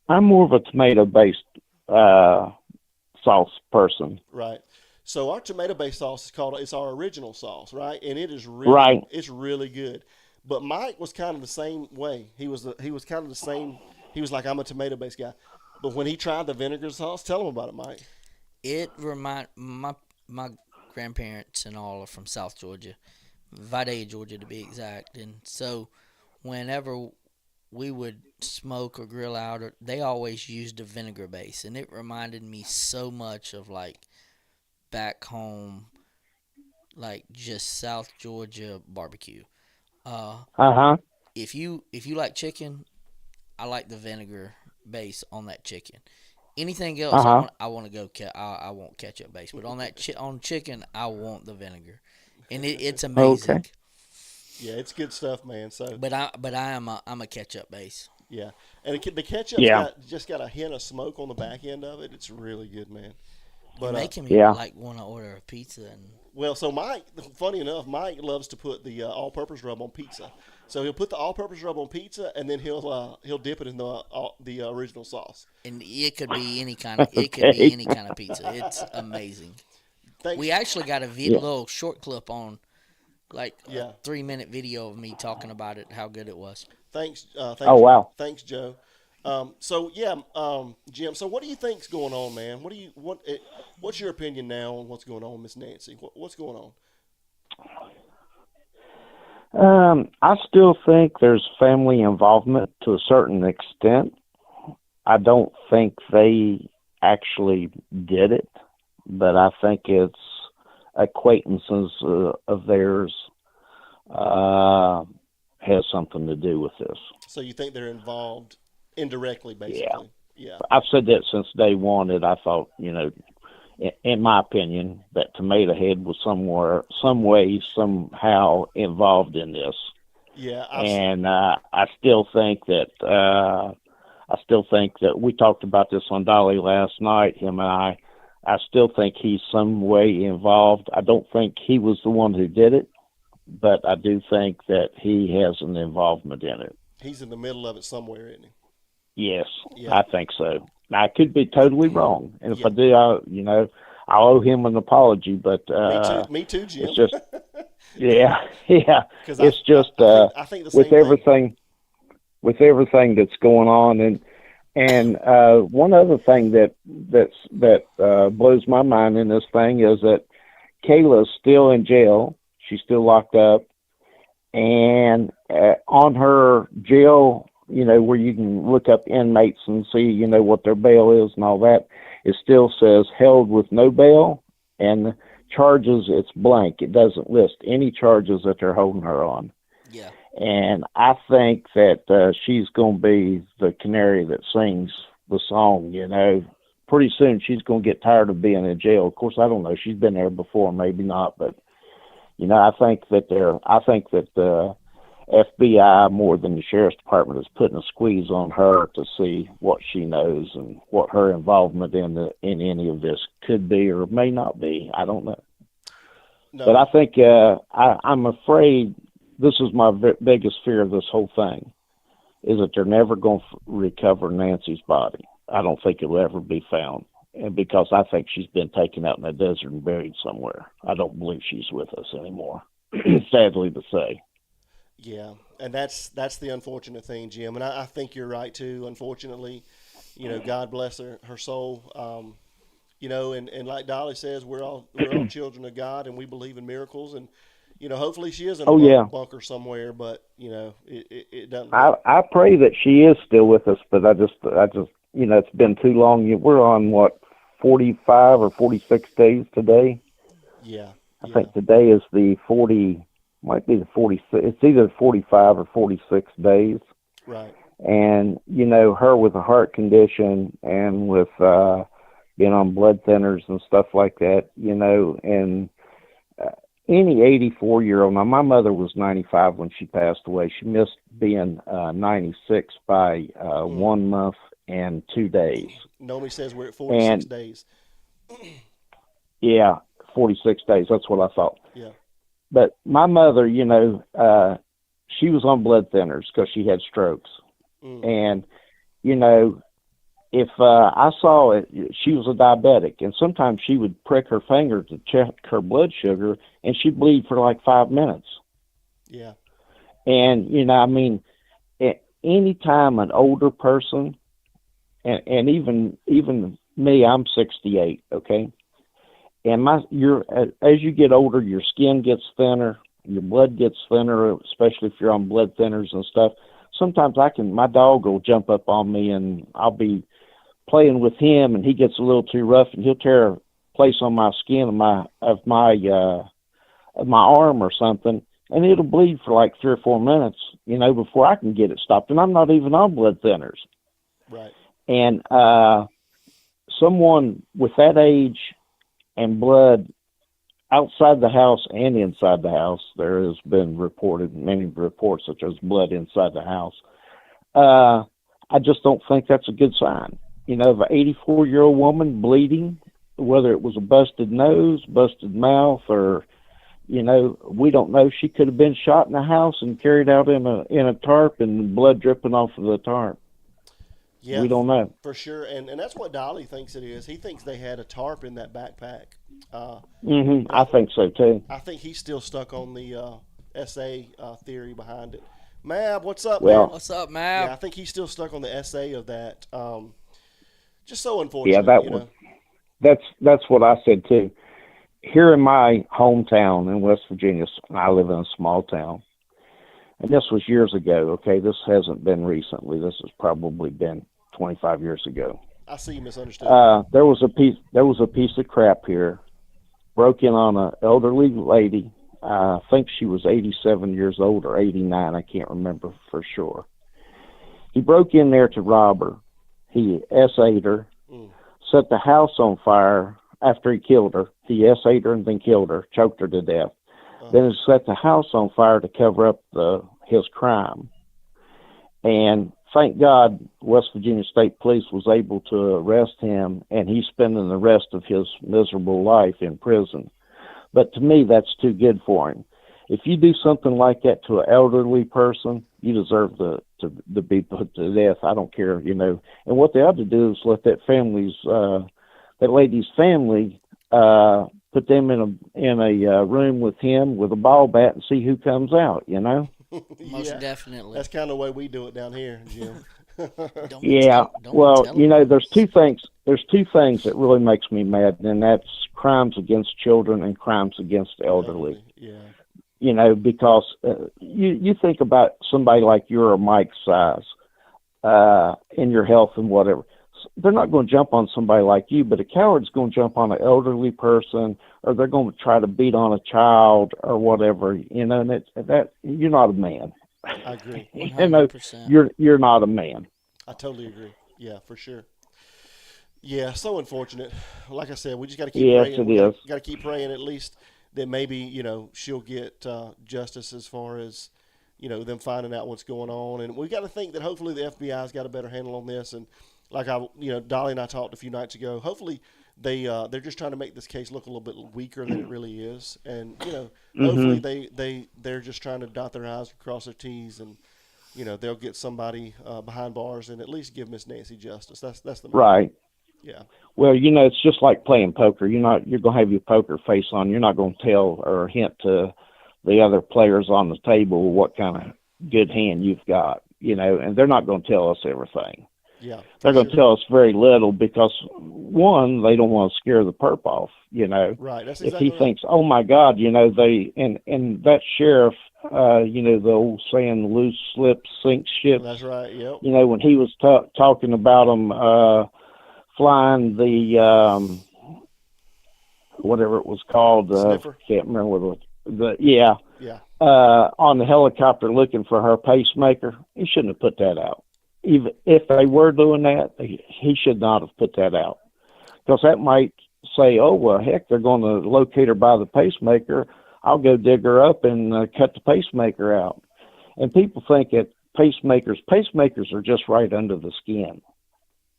[SPEAKER 8] I'm more of a tomato-based sauce person.
[SPEAKER 1] Right. So our tomato-based sauce it's our original sauce, right? And
[SPEAKER 8] Right.
[SPEAKER 1] it's really good. But Mike was kind of the same way. He was kind of the same. He was like, I'm a tomato-based guy. But when he tried the vinegar sauce, tell him about it, Mike.
[SPEAKER 2] It my grandparents and all are from South Georgia, Vidalia, Georgia to be exact. And so whenever we would smoke or grill out, they always used a vinegar base, and it reminded me so much of like back home, like just South Georgia barbecue.
[SPEAKER 8] Uh-huh,
[SPEAKER 2] If you like chicken, I like the vinegar base on that chicken. Anything else,
[SPEAKER 8] uh-huh.
[SPEAKER 2] I want to go. I want ketchup base, but on that on chicken, I want the vinegar, and it's amazing.
[SPEAKER 8] Okay.
[SPEAKER 1] Yeah, it's good stuff, man. So
[SPEAKER 2] But I'm a ketchup base.
[SPEAKER 1] yeah, and the ketchup's
[SPEAKER 8] Yeah.
[SPEAKER 1] got a hint of smoke on the back end of it. It's really good, man.
[SPEAKER 2] You're
[SPEAKER 1] But
[SPEAKER 2] making me
[SPEAKER 8] Yeah.
[SPEAKER 2] like want to order a pizza and
[SPEAKER 1] well, so Mike, funny enough, Mike loves to put the all-purpose rub on pizza. So he'll put the all-purpose rub on pizza, and then he'll dip it in the original sauce.
[SPEAKER 2] it could be any kind of
[SPEAKER 8] Okay.
[SPEAKER 2] pizza. It's amazing.
[SPEAKER 1] Thanks.
[SPEAKER 2] We actually got a
[SPEAKER 8] Yeah.
[SPEAKER 2] little short clip on, like
[SPEAKER 1] Yeah.
[SPEAKER 2] a 3-minute video of me talking about it, how good it was.
[SPEAKER 1] Thanks.
[SPEAKER 8] Oh, wow.
[SPEAKER 1] Thanks, Joe. So yeah, Jim. So what do you think's going on, man? What's your opinion now on what's going on, Miss Nancy? What's going on?
[SPEAKER 8] I still think there's family involvement to a certain extent. I don't think they actually did it, but I think it's acquaintances of theirs has something to do with this.
[SPEAKER 1] So you think they're involved indirectly, basically? Yeah.
[SPEAKER 8] I've said that since day one, that I thought, in my opinion, that Tomato Head was somehow involved in this.
[SPEAKER 1] Yeah.
[SPEAKER 8] And I still think that we talked about this on Dolly last night, him and I. I still think he's some way involved. I don't think he was the one who did it, but I do think that he has an involvement in it.
[SPEAKER 1] He's in the middle of it somewhere, isn't he?
[SPEAKER 8] Yes,
[SPEAKER 1] Yeah.
[SPEAKER 8] I think so. Now, I could be totally wrong, and if
[SPEAKER 1] Yeah.
[SPEAKER 8] I do, I owe him an apology. But
[SPEAKER 1] Me too, Jim.
[SPEAKER 8] it's just, yeah.
[SPEAKER 1] 'Cause
[SPEAKER 8] It's just
[SPEAKER 1] I think the same
[SPEAKER 8] with everything that's going on, and one other thing that blows my mind in this thing is that Kayla's still in jail. She's still locked up, and on her jail, where you can look up inmates and see, what their bail is and all that, it still says held with no bail, and charges, it's blank. It doesn't list any charges that they're holding her on.
[SPEAKER 2] Yeah.
[SPEAKER 8] And I think that she's going to be the canary that sings the song, Pretty soon she's going to get tired of being in jail. Of course, I don't know. She's been there before, maybe not, but I think that the FBI more than the sheriff's department is putting a squeeze on her to see what she knows and what her involvement in any of this could be or may not be. I don't know.
[SPEAKER 1] No.
[SPEAKER 8] But I think I'm afraid this is my biggest fear of this whole thing, is that they're never going to recover Nancy's body. I don't think it'll ever be found. And because I think she's been taken out in the desert and buried somewhere. I don't believe she's with us anymore, sadly to say.
[SPEAKER 1] Yeah, and that's the unfortunate thing, Jim. And I think you're right too. Unfortunately, God bless her soul. And like Dolly says, we're all children of God, and we believe in miracles. And hopefully she is in a
[SPEAKER 8] Oh yeah,
[SPEAKER 1] bunker somewhere, but it doesn't look.
[SPEAKER 8] I pray that she is still with us, but I just it's been too long. We're on what 45 or 46 days today.
[SPEAKER 1] Yeah,
[SPEAKER 8] I think today is the 40, might be the 46. It's either 45 or 46 days.
[SPEAKER 1] Right.
[SPEAKER 8] And her with a heart condition and with being on blood thinners and stuff like that, and any 84-year-old. Now, my mother was 95 when she passed away. She missed being 96 by 1 month and 2 days.
[SPEAKER 1] Nomi says we're at 46 days.
[SPEAKER 8] Yeah, 46 days. That's what I thought.
[SPEAKER 1] Yeah.
[SPEAKER 8] But my mother, she was on blood thinners because she had strokes. And, if I saw it, she was a diabetic, and sometimes she would prick her finger to check her blood sugar, and she'd bleed for like 5 minutes.
[SPEAKER 1] Yeah.
[SPEAKER 8] And, any time an older person, and even me, I'm 68, okay? And as you get older, your skin gets thinner, your blood gets thinner, especially if you're on blood thinners and stuff. Sometimes my dog will jump up on me, and I'll be playing with him, and he gets a little too rough, and he'll tear a place on my skin of my arm or something, and it'll bleed for like 3 or 4 minutes, before I can get it stopped. And I'm not even on blood thinners.
[SPEAKER 1] Right.
[SPEAKER 8] And someone with that age and blood outside the house and inside the house, there has been reported many reports that there's blood inside the house. I just don't think that's a good sign. Of an 84-year-old woman bleeding, whether it was a busted nose, busted mouth, or, we don't know. She could have been shot in the house and carried out in a tarp and blood dripping off of the tarp.
[SPEAKER 1] Yeah,
[SPEAKER 8] we don't know.
[SPEAKER 1] For sure. And that's what Dolly thinks it is. He thinks they had a tarp in that backpack.
[SPEAKER 8] I think so, too.
[SPEAKER 1] I think he's still stuck on the SA theory behind it. Mab, what's up,
[SPEAKER 8] man?
[SPEAKER 2] What's up, Mab?
[SPEAKER 1] Yeah, I think he's still stuck on the SA of that. Just so unfortunate.
[SPEAKER 8] Yeah, that's what I said too. Here in my hometown in West Virginia, I live in a small town, and this was years ago. Okay, this hasn't been recently. This has probably been 25 years ago.
[SPEAKER 1] I see you misunderstood.
[SPEAKER 8] There was a piece of crap here. Broke in on an elderly lady. I think she was 87 years old or 89. I can't remember for sure. He broke in there to rob her. He SA'd her, set the house on fire after he killed her. He SA'd her and then killed her, choked her to death. Then he set the house on fire to cover up his crime. And thank God West Virginia State Police was able to arrest him, and he's spending the rest of his miserable life in prison. But to me, that's too good for him. If you do something like that to an elderly person, you deserve to be put to death. I don't care, And what they ought to do is let that lady's family, put them in a room with him with a ball bat and see who comes out.
[SPEAKER 2] Most definitely.
[SPEAKER 1] That's kind of the way we do it down here, Jim.
[SPEAKER 8] There's two things. There's two things that really makes me mad, and that's crimes against children and crimes against the elderly.
[SPEAKER 1] Yeah.
[SPEAKER 8] Because you think about somebody like you or Mike's size, in your health and whatever. They're not going to jump on somebody like you, but a coward's going to jump on an elderly person, or they're going to try to beat on a child or whatever. And that you're not a man.
[SPEAKER 1] I agree.
[SPEAKER 2] 100%.
[SPEAKER 8] You're not a man.
[SPEAKER 1] I totally agree. Yeah, for sure. Yeah, so unfortunate. Like I said, we just got to keep praying.
[SPEAKER 8] Yes, it is.
[SPEAKER 1] Got to keep praying at least that maybe she'll get justice as far as them finding out what's going on. And we got to think that hopefully the FBI's got a better handle on this. And like Dolly and I talked a few nights ago. Hopefully they're just trying to make this case look a little bit weaker than it really is. And hopefully they're just trying to dot their I's and cross their T's, and they'll get somebody behind bars and at least give Miss Nancy justice. That's the main
[SPEAKER 8] right.
[SPEAKER 1] thing. Yeah.
[SPEAKER 8] Well, it's just like playing poker. You're going to have your poker face on. You're not going to tell or hint to the other players on the table what kind of good hand you've got, and they're not going to tell us everything.
[SPEAKER 1] Yeah,
[SPEAKER 8] They're going to tell us very little because, one, they don't want to scare the perp off,
[SPEAKER 1] Right, that's
[SPEAKER 8] If
[SPEAKER 1] exactly
[SPEAKER 8] he thinks, oh, my God, they, and that sheriff, the old saying, loose slips, sink ships.
[SPEAKER 1] That's right, yep.
[SPEAKER 8] When he was talking about them flying the, whatever it was called,
[SPEAKER 1] Sniffer?
[SPEAKER 8] can't remember yeah.
[SPEAKER 1] Yeah.
[SPEAKER 8] On the helicopter looking for her pacemaker, he shouldn't have put that out. Even if they were doing that, he should not have put that out, because that might say, "Oh well, heck, they're going to locate her by the pacemaker. I'll go dig her up and cut the pacemaker out." And people think that pacemakers are just right under the skin.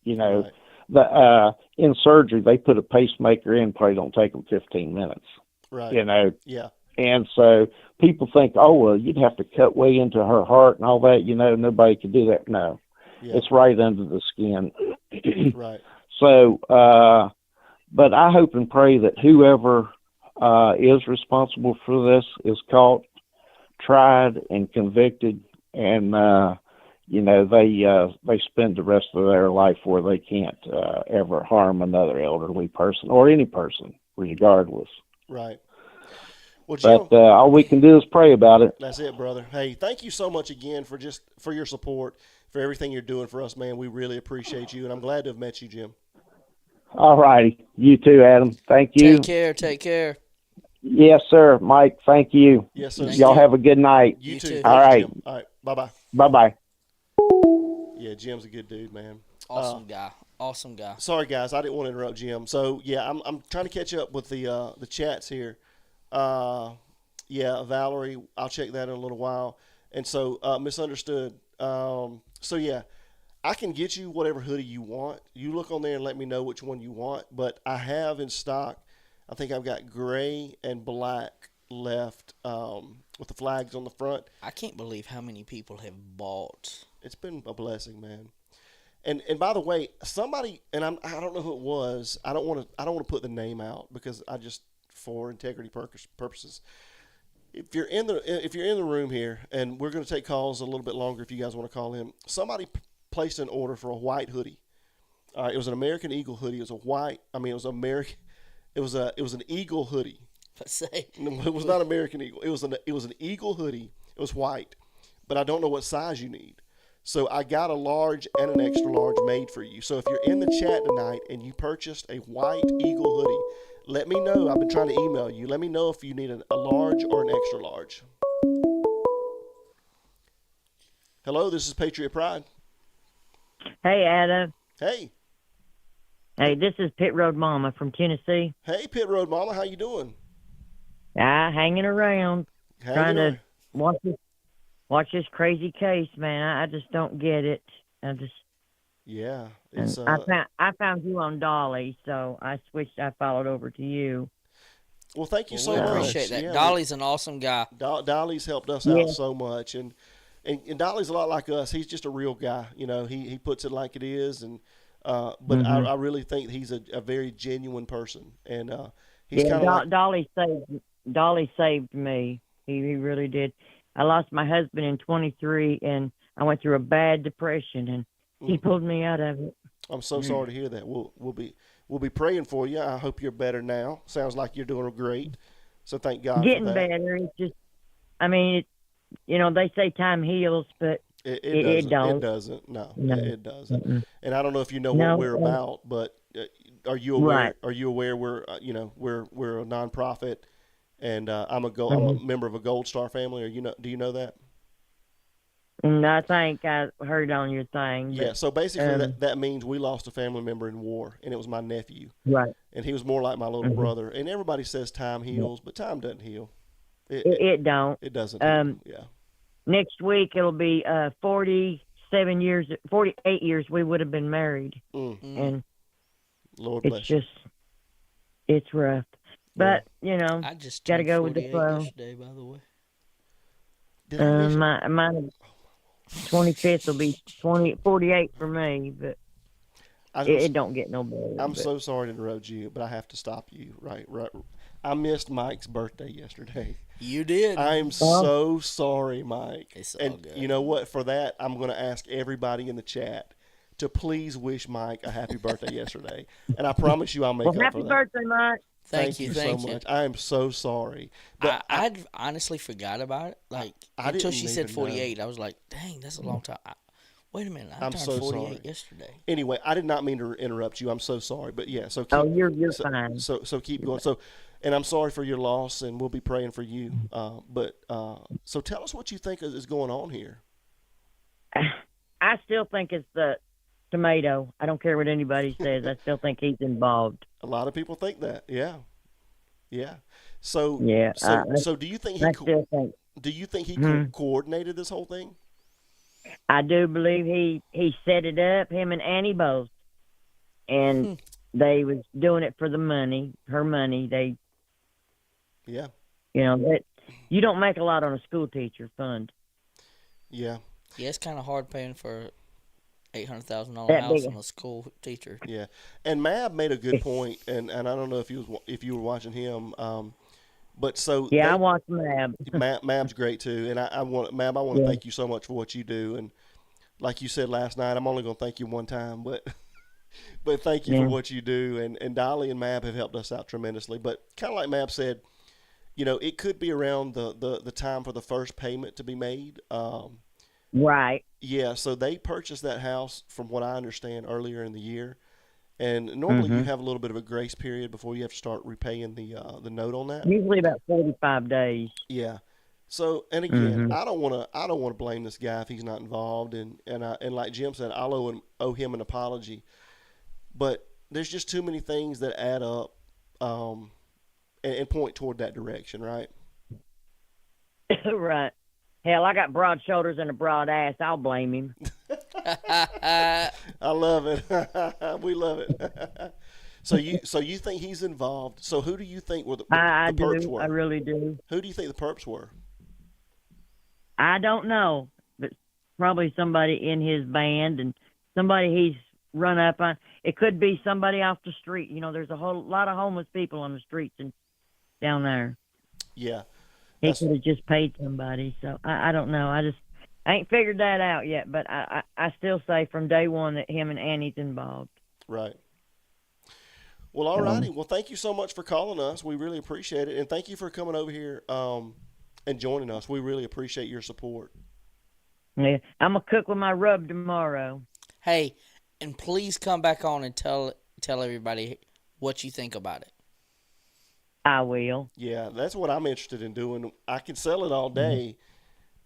[SPEAKER 1] Right.
[SPEAKER 8] In surgery they put a pacemaker in, probably don't take them 15 minutes.
[SPEAKER 1] Right. Yeah.
[SPEAKER 8] And so people think, oh, well, you'd have to cut way into her heart and all that. Nobody could do that. No, It's right under the skin.
[SPEAKER 1] Right.
[SPEAKER 8] So, but I hope and pray that whoever is responsible for this is caught, tried, and convicted, and they spend the rest of their life where they can't ever harm another elderly person or any person, regardless.
[SPEAKER 1] Right. Well, Jim,
[SPEAKER 8] but all we can do is pray about it.
[SPEAKER 1] That's it, brother. Hey, thank you so much again for your support, for everything you're doing for us, man. We really appreciate you, and I'm glad to have met you, Jim.
[SPEAKER 8] All righty. You too, Adam. Thank you.
[SPEAKER 2] Take care.
[SPEAKER 8] Yes, sir. Mike, thank you.
[SPEAKER 1] Yes, sir.
[SPEAKER 8] Y'all have a good night.
[SPEAKER 1] You too.
[SPEAKER 8] All right.
[SPEAKER 1] Jim. All right. Bye-bye.
[SPEAKER 8] Bye-bye.
[SPEAKER 1] Yeah, Jim's a good dude, man.
[SPEAKER 2] Awesome guy.
[SPEAKER 1] Sorry, guys. I didn't want to interrupt Jim. So, yeah, I'm trying to catch up with the chats here. Valerie, I'll check that in a little while. And so, misunderstood. Yeah, I can get you whatever hoodie you want. You look on there and let me know which one you want. But I have in stock, I think I've got gray and black left with the flags on the front.
[SPEAKER 2] I can't believe how many people have bought.
[SPEAKER 1] It's been a blessing, man. And by the way, somebody, and I don't know who it was. I don't want to put the name out because for integrity purposes. If you're in the room here, and we're going to take calls a little bit longer if you guys want to call in. Somebody placed an order for a white hoodie. All right, it was an American Eagle hoodie. It was a white. I mean, it was American. It was an Eagle hoodie.
[SPEAKER 2] Let's say
[SPEAKER 1] it was not American Eagle. It was an Eagle hoodie. It was white, but I don't know what size you need. So I got a large and an extra large made for you. So if you're in the chat tonight and you purchased a white Eagle hoodie, let me know. I've been trying to email you. Let me know if you need a large or an extra large. Hello, this is Patriot Pride.
[SPEAKER 5] Hey, Adam.
[SPEAKER 1] Hey.
[SPEAKER 5] Hey, this is Pit Road Mama from Tennessee.
[SPEAKER 1] Hey, Pit Road Mama, how you doing?
[SPEAKER 5] Hanging around, trying to watch this crazy case, man. I just don't get it.
[SPEAKER 1] Yeah,
[SPEAKER 5] I found you on Dolly, so I followed over to you.
[SPEAKER 1] Well, thank you so much.
[SPEAKER 2] We appreciate that. Yeah, Dolly's an awesome guy.
[SPEAKER 1] Dolly's helped us out so much, and Dolly's a lot like us. He's just a real guy. He puts it like it is, and but I really think he's a very genuine person, and he's kind of
[SPEAKER 5] Dolly saved me. He really did. I lost my husband in 23, and I went through a bad depression, and he pulled me out of it.
[SPEAKER 1] I'm so sorry to hear that. We'll be praying for you. I hope you're better now. Sounds like you're doing great. So thank God
[SPEAKER 5] Getting
[SPEAKER 1] for that.
[SPEAKER 5] better. It's just, they say time heals, but
[SPEAKER 1] it
[SPEAKER 5] don't.
[SPEAKER 1] It doesn't. No, it doesn't. Mm-mm. And I don't know if you know what we're about, but are you aware?
[SPEAKER 5] Right.
[SPEAKER 1] Are you aware we're we're a nonprofit, and I'm a member of a Gold Star family. Do you know that?
[SPEAKER 5] I think I heard on your thing.
[SPEAKER 1] Yeah, so basically that means we lost a family member in war, and it was my nephew.
[SPEAKER 5] Right.
[SPEAKER 1] And he was more like my little brother. And everybody says time heals, but time doesn't heal.
[SPEAKER 5] It don't.
[SPEAKER 1] It doesn't. Yeah.
[SPEAKER 5] Next week it'll be 48 years we would have been married. And
[SPEAKER 1] Lord bless you.
[SPEAKER 5] It's rough. But,
[SPEAKER 2] I just
[SPEAKER 5] got to go with the flow.
[SPEAKER 2] Yesterday, by the way.
[SPEAKER 5] My 25th will be 48 for me, but it don't get no better.
[SPEAKER 1] I'm so sorry to interrupt you, but I have to stop you. Right. I missed Mike's birthday yesterday.
[SPEAKER 2] You did.
[SPEAKER 1] I'm
[SPEAKER 5] Well,
[SPEAKER 1] so sorry, Mike.
[SPEAKER 2] It's all
[SPEAKER 1] And
[SPEAKER 2] good.
[SPEAKER 1] you know what? For that, I'm going to ask everybody in the chat to please wish Mike a happy birthday yesterday. And I promise you I'll make
[SPEAKER 5] well,
[SPEAKER 1] up
[SPEAKER 5] happy
[SPEAKER 1] for that.
[SPEAKER 5] birthday, Mike.
[SPEAKER 2] Thank you.
[SPEAKER 1] so
[SPEAKER 2] Thank you.
[SPEAKER 1] much. I am so sorry. But
[SPEAKER 2] I'd honestly forgot about it. Like
[SPEAKER 1] I
[SPEAKER 2] until
[SPEAKER 1] didn't
[SPEAKER 2] she said
[SPEAKER 1] even know.
[SPEAKER 2] 48, I was like, "Dang, that's a long time." Wait a minute, I
[SPEAKER 1] I'm
[SPEAKER 2] turned
[SPEAKER 1] so
[SPEAKER 2] 48
[SPEAKER 1] sorry.
[SPEAKER 2] yesterday.
[SPEAKER 1] Anyway, I did not mean to interrupt you. I'm so sorry. But yeah, so keep,
[SPEAKER 5] Oh, you're
[SPEAKER 1] so,
[SPEAKER 5] fine.
[SPEAKER 1] so keep going. So, and I'm sorry for your loss, and we'll be praying for you. So tell us what you think is going on here.
[SPEAKER 5] I still think it's the tomato. I don't care what anybody says. I still think he's involved.
[SPEAKER 1] A lot of people think that. Yeah, yeah. So
[SPEAKER 5] Yeah.
[SPEAKER 1] so do you think
[SPEAKER 5] I still think.
[SPEAKER 1] he
[SPEAKER 5] Hmm.
[SPEAKER 1] coordinated this whole thing?
[SPEAKER 5] I do believe he set it up, him and Annie both, and they was doing it for the money, her money. They,
[SPEAKER 1] Yeah,
[SPEAKER 5] that you don't make a lot on a school teacher fund.
[SPEAKER 1] yeah,
[SPEAKER 2] Yeah, it's kind of hard paying for $800,000
[SPEAKER 5] That
[SPEAKER 2] house
[SPEAKER 5] big.
[SPEAKER 2] on a school teacher.
[SPEAKER 1] yeah. And Mab made a good point, and I don't know if you were watching him, but so
[SPEAKER 5] Yeah, I watched Mab.
[SPEAKER 1] Mab's great too, and I want to
[SPEAKER 5] Yeah.
[SPEAKER 1] thank you so much for what you do, and like you said last night, I'm only going to thank you one time, but but thank you for
[SPEAKER 5] Yeah.
[SPEAKER 1] what you do, and Dolly and Mab have helped us out tremendously. But kind of like Mab said, it could be around the time for the first payment to be made.
[SPEAKER 5] Right.
[SPEAKER 1] Yeah, so they purchased that house, from what I understand, earlier in the year, and normally you have a little bit of a grace period before you have to start repaying the note on that.
[SPEAKER 5] Usually about 45 days.
[SPEAKER 1] Yeah. So, and again, I don't want to blame this guy if he's not involved, and like Jim said, I'll owe him an apology, but there's just too many things that add up, and point toward that direction, right?
[SPEAKER 5] Right. Hell, I got broad shoulders and a broad ass. I'll blame him.
[SPEAKER 1] I love it. We love it. So you think he's involved? So who do you think were the
[SPEAKER 5] I
[SPEAKER 1] perps
[SPEAKER 5] do.
[SPEAKER 1] were?
[SPEAKER 5] I really do.
[SPEAKER 1] Who do you think the perps were?
[SPEAKER 5] I don't know, but probably somebody in his band and somebody he's run up on. It could be somebody off the street. There's a whole lot of homeless people on the streets and down there.
[SPEAKER 1] Yeah.
[SPEAKER 5] He could have just paid somebody. So I don't know. I ain't figured that out yet, but I still say from day one that him and Annie's involved.
[SPEAKER 1] Right. Well, all righty. Well, thank you so much for calling us. We really appreciate it, and thank you for coming over here and joining us. We really appreciate your support.
[SPEAKER 5] Yeah, I'm gonna cook with my rub tomorrow.
[SPEAKER 2] Hey, and please come back on and tell everybody what you think about it.
[SPEAKER 5] I will.
[SPEAKER 1] Yeah, that's what I'm interested in doing. I can sell it all day,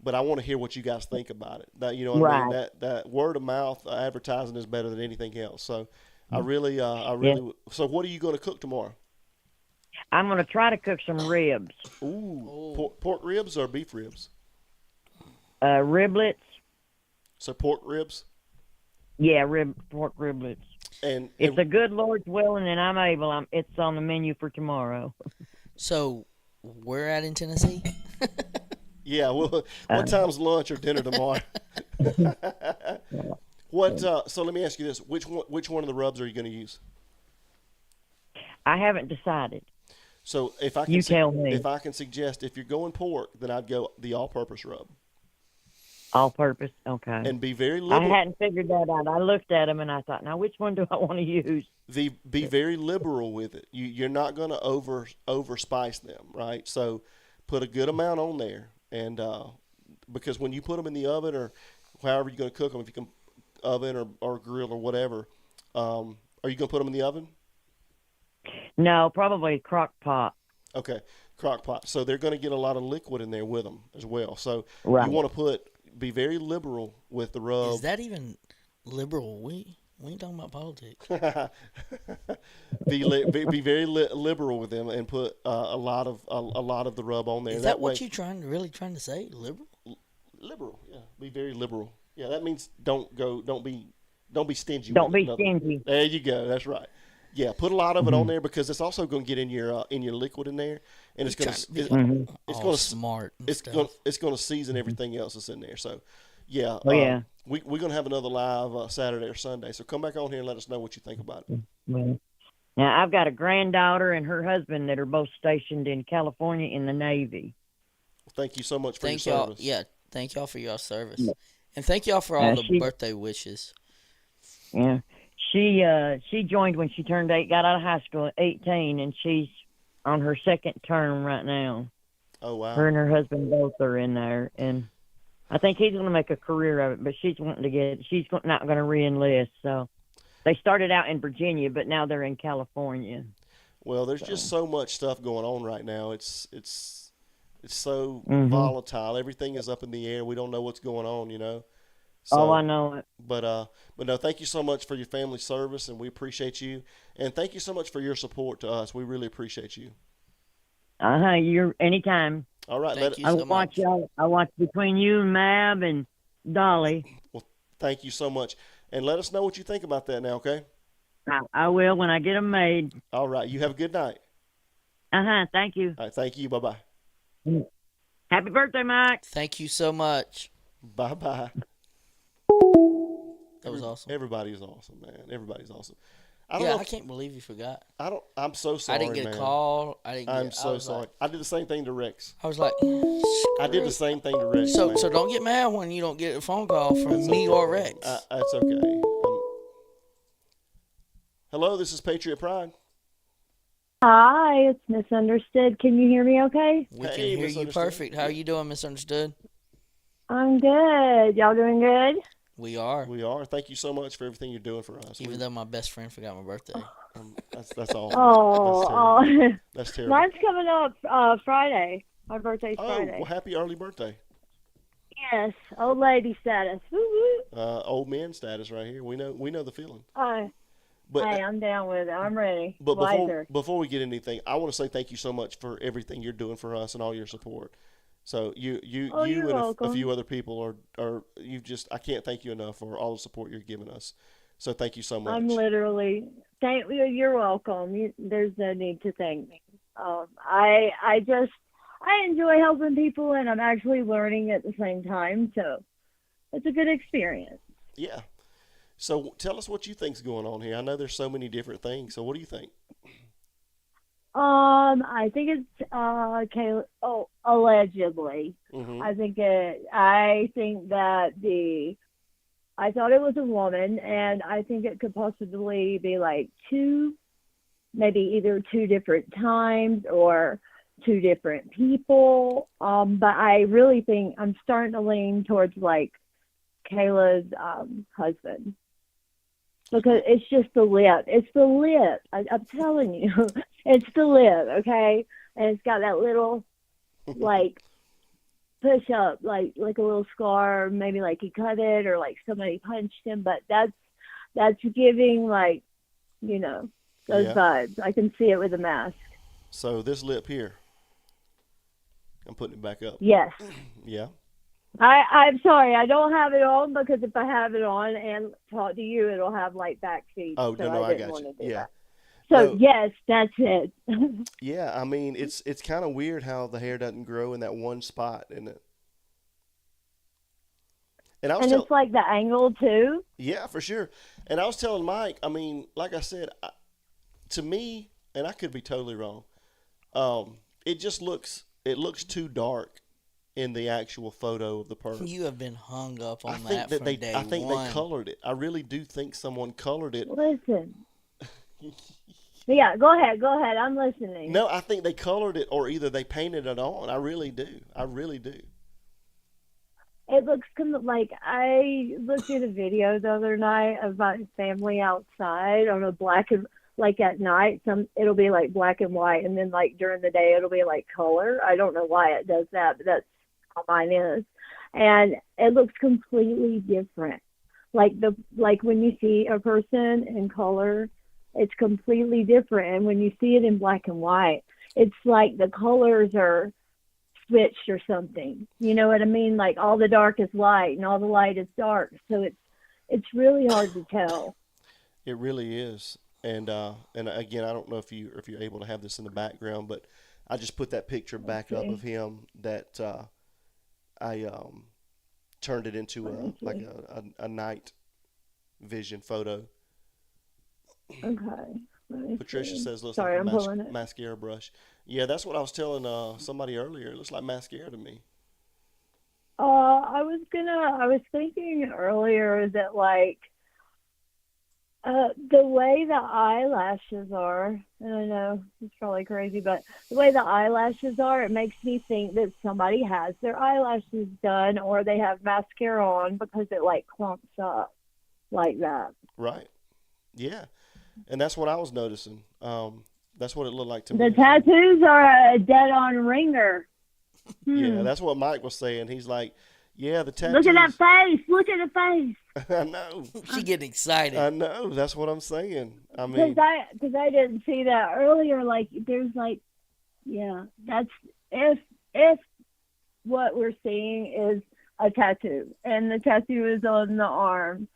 [SPEAKER 1] but I want to hear what you guys think about it. That what I mean.
[SPEAKER 5] Right.
[SPEAKER 1] That word of mouth advertising is better than anything else. So I really. So what are you going to cook tomorrow?
[SPEAKER 5] I'm gonna try to cook some ribs.
[SPEAKER 1] Ooh, pork ribs or beef ribs?
[SPEAKER 5] Riblets.
[SPEAKER 1] So pork ribs.
[SPEAKER 5] Yeah, pork riblets.
[SPEAKER 1] And
[SPEAKER 5] If the good Lord's willing and I'm able, it's on the menu for tomorrow.
[SPEAKER 2] So, where at in Tennessee?
[SPEAKER 1] yeah, well, what time's lunch or dinner tomorrow? What? So let me ask you this: which one of the rubs are you going to use?
[SPEAKER 5] I haven't decided.
[SPEAKER 1] So if I can,
[SPEAKER 5] You tell me.
[SPEAKER 1] If I can suggest, if you're going pork, then I'd go the all-purpose rub.
[SPEAKER 5] All purpose, okay.
[SPEAKER 1] And be very
[SPEAKER 5] I
[SPEAKER 1] liberal.
[SPEAKER 5] hadn't figured that out. I looked at them and I thought, now which one do I want to use?
[SPEAKER 1] Be very liberal with it. You're not going to over spice them, right? So put a good amount on there, and because when you put them in the oven or however you're going to cook them, if you can oven or grill or whatever, are you going to put them in the oven?
[SPEAKER 5] No, probably crock pot.
[SPEAKER 1] Okay, crock pot. So they're going to get a lot of liquid in there with them as well. So
[SPEAKER 5] Right.
[SPEAKER 1] you want to be very liberal with the rub.
[SPEAKER 2] Is that even liberal? We ain't talking about politics.
[SPEAKER 1] be very liberal with them and put a lot of the rub on there.
[SPEAKER 2] Is that what you're really trying to say? Liberal?
[SPEAKER 1] Liberal, yeah. Be very liberal. Yeah, that means don't be stingy.
[SPEAKER 5] Don't
[SPEAKER 1] with
[SPEAKER 5] be
[SPEAKER 1] it.
[SPEAKER 5] stingy.
[SPEAKER 1] There you go. That's right. Yeah, put a lot of it on there because it's also going to get in your liquid in there, and it's going to it's going to
[SPEAKER 2] smart. And
[SPEAKER 1] it's
[SPEAKER 2] stuff.
[SPEAKER 1] going to season everything else that's in there. So, yeah.
[SPEAKER 5] Oh, yeah.
[SPEAKER 1] We're going to have another live Saturday or Sunday. So come back on here and let us know what you think about it.
[SPEAKER 5] Well, now, I've got a granddaughter and her husband that are both stationed in California in the Navy.
[SPEAKER 1] Thank you so much for
[SPEAKER 2] Thank
[SPEAKER 1] your
[SPEAKER 2] y'all.
[SPEAKER 1] service.
[SPEAKER 2] Yeah, thank y'all for your service, and thank y'all for all the birthday wishes.
[SPEAKER 5] Yeah. She joined when she turned 8, got out of high school at 18, and she's on her second term right now.
[SPEAKER 1] Oh, wow.
[SPEAKER 5] Her and her husband both are in there, and I think he's going to make a career of it, but she's not going to re-enlist. So they started out in Virginia, but now they're in California.
[SPEAKER 1] Well, there's just so much stuff going on right now. It's so volatile. Everything is up in the air. We don't know what's going on, So,
[SPEAKER 5] I know it.
[SPEAKER 1] But no, thank you so much for your family service, and we appreciate you. And thank you so much for your support to us. We really appreciate you.
[SPEAKER 5] You're anytime.
[SPEAKER 1] All right,
[SPEAKER 2] Thank you so much.
[SPEAKER 5] I watch between you and Mab and Dolly.
[SPEAKER 1] Well, thank you so much, and let us know what you think about that now, okay?
[SPEAKER 5] I will when I get them made.
[SPEAKER 1] All right, you have a good night.
[SPEAKER 5] Thank you.
[SPEAKER 1] All right, thank you. Bye bye.
[SPEAKER 5] Happy birthday, Mike.
[SPEAKER 2] Thank you so much.
[SPEAKER 1] Bye bye.
[SPEAKER 2] That was awesome.
[SPEAKER 1] Everybody's awesome, man. Everybody's awesome.
[SPEAKER 2] I can't believe you forgot.
[SPEAKER 1] I'm so sorry,
[SPEAKER 2] I didn't get
[SPEAKER 1] man.
[SPEAKER 2] a call.
[SPEAKER 1] I'm so sorry. I did the same thing to Rex.
[SPEAKER 2] I was like,
[SPEAKER 1] I did the same thing to Rex.
[SPEAKER 2] So
[SPEAKER 1] man.
[SPEAKER 2] so don't get mad when you don't get a phone call from me or Rex.
[SPEAKER 1] That's okay. Hello, this is Patriot Pride.
[SPEAKER 4] Hi, it's Misunderstood. Can you hear me okay?
[SPEAKER 2] We can hear you perfect. How are you doing, Misunderstood?
[SPEAKER 4] I'm good. Y'all doing good?
[SPEAKER 2] We are.
[SPEAKER 1] We are. Thank you so much for everything you're doing for us.
[SPEAKER 2] Even though my best friend forgot my birthday.
[SPEAKER 1] That's all.
[SPEAKER 4] Oh,
[SPEAKER 1] that's terrible.
[SPEAKER 4] Mine's coming up Friday. My birthday's Friday.
[SPEAKER 1] Well, happy early birthday.
[SPEAKER 4] Yes, old lady status. Woo woo.
[SPEAKER 1] Old man status right here. We know the feeling.
[SPEAKER 4] But hey, I'm down with it. I'm ready.
[SPEAKER 1] But before we get anything, I want to say thank you so much for everything you're doing for us and all your support. So you and a few other people are I can't thank you enough for all the support you're giving us. So thank you so much.
[SPEAKER 4] I'm literally thank you. You're welcome. There's no need to thank me. I enjoy helping people, and I'm actually learning at the same time. So it's a good experience.
[SPEAKER 1] Yeah. So tell us what you think's going on here. I know there's so many different things. So what do you think?
[SPEAKER 4] I think it's Kayla. Oh, allegedly.
[SPEAKER 1] Mm-hmm.
[SPEAKER 4] I think that I thought it was a woman, and I think it could possibly be like maybe either two different times or two different people. But I really think I'm starting to lean towards like Kayla's husband. Because it's just the lip. It's the lip. I'm telling you. It's the lip, okay? And it's got that little, like, push up, like a little scar. Maybe, like, he cut it or, like, somebody punched him. But that's giving, like, those vibes. I can see it with a mask.
[SPEAKER 1] So this lip here, I'm putting it back up.
[SPEAKER 4] Yes.
[SPEAKER 1] Yeah.
[SPEAKER 4] I'm sorry, I don't have it on because if I have it on and talk to you, it'll have like back feed.
[SPEAKER 1] Oh,
[SPEAKER 4] so
[SPEAKER 1] no, I got you. Yeah.
[SPEAKER 4] That. So yes, that's it.
[SPEAKER 1] Yeah, I mean it's kind of weird how the hair doesn't grow in that one spot, isn't it? And
[SPEAKER 4] it's like the angle too.
[SPEAKER 1] Yeah, for sure. And I was telling Mike, I mean, like I said, to me, and I could be totally wrong. It just looks too dark in the actual photo of the person.
[SPEAKER 2] You have been hung up on
[SPEAKER 1] I think
[SPEAKER 2] that from day one.
[SPEAKER 1] I think they colored it. I really do think someone colored it.
[SPEAKER 4] Listen. Yeah, go ahead. I'm listening.
[SPEAKER 1] No, I think they colored it, or either they painted it on. I really do.
[SPEAKER 4] It looks like I looked at a video the other night of my family outside on a black and like at night. It'll be like black and white, and then like during the day it'll be like color. I don't know why it does that, but that's how mine is, and it looks completely different. Like when you see a person in color, it's completely different, and when you see it in black and white, it's like the colors are switched or something. You know what I mean? Like all the dark is light and all the light is dark, so it's really hard to tell.
[SPEAKER 1] It really is. And again, I don't know if you're able to have this in the background, but I just put that picture back up of him that I turned it into a night vision photo.
[SPEAKER 4] Okay. Let me
[SPEAKER 1] Patricia
[SPEAKER 4] see.
[SPEAKER 1] says looks
[SPEAKER 4] Sorry,
[SPEAKER 1] like
[SPEAKER 4] I'm
[SPEAKER 1] a
[SPEAKER 4] pulling it.
[SPEAKER 1] mascara brush. Yeah, that's what I was telling somebody earlier. It looks like mascara to me.
[SPEAKER 4] I was thinking earlier that like the way the eyelashes are, and I know it's probably crazy, but the way the eyelashes are, it makes me think that somebody has their eyelashes done or they have mascara on because it like clumps up like that.
[SPEAKER 1] Right. Yeah. And that's what I was noticing. That's what it looked like to
[SPEAKER 4] The
[SPEAKER 1] me.
[SPEAKER 4] tattoos are a dead-on ringer.
[SPEAKER 1] Yeah, that's what Mike was saying. He's like, yeah, the tattoos.
[SPEAKER 4] Look at that face. Look at the face.
[SPEAKER 1] I know.
[SPEAKER 2] She getting excited.
[SPEAKER 1] I know. That's what I'm saying. I mean,
[SPEAKER 4] Because I didn't see that earlier. Like there's like, yeah, that's if what we're seeing is a tattoo, and the tattoo is on the arm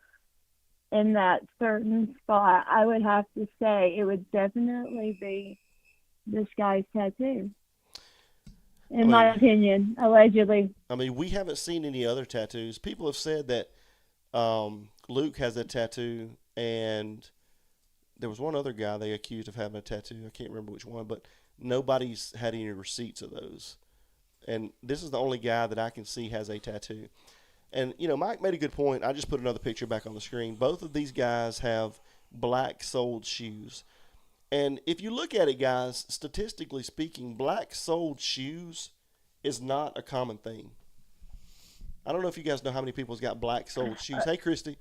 [SPEAKER 4] in that certain spot, I would have to say it would definitely be this guy's tattoo. In my opinion, allegedly.
[SPEAKER 1] I mean, we haven't seen any other tattoos. People have said that Luke has a tattoo, and there was one other guy they accused of having a tattoo. I can't remember which one, but nobody's had any receipts of those. And this is the only guy that I can see has a tattoo. And, you know, Mike made a good point. I just put another picture back on the screen. Both of these guys have black-soled shoes. And if you look at it, guys, statistically speaking, black-soled shoes is not a common thing. I don't know if you guys know how many people's got black-soled shoes. Hey, Christy.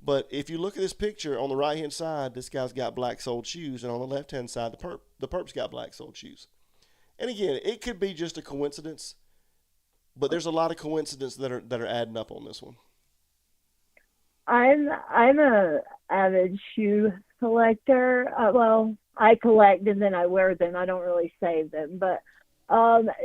[SPEAKER 1] But if you look at this picture, on the right-hand side, this guy's got black-soled shoes. And on the left-hand side, the perp's got black-soled shoes. And, again, it could be just a coincidence. But there's a lot of coincidences that are adding up on this one.
[SPEAKER 4] I'm a avid shoe collector. Well, I collect and then I wear them. I don't really save them, but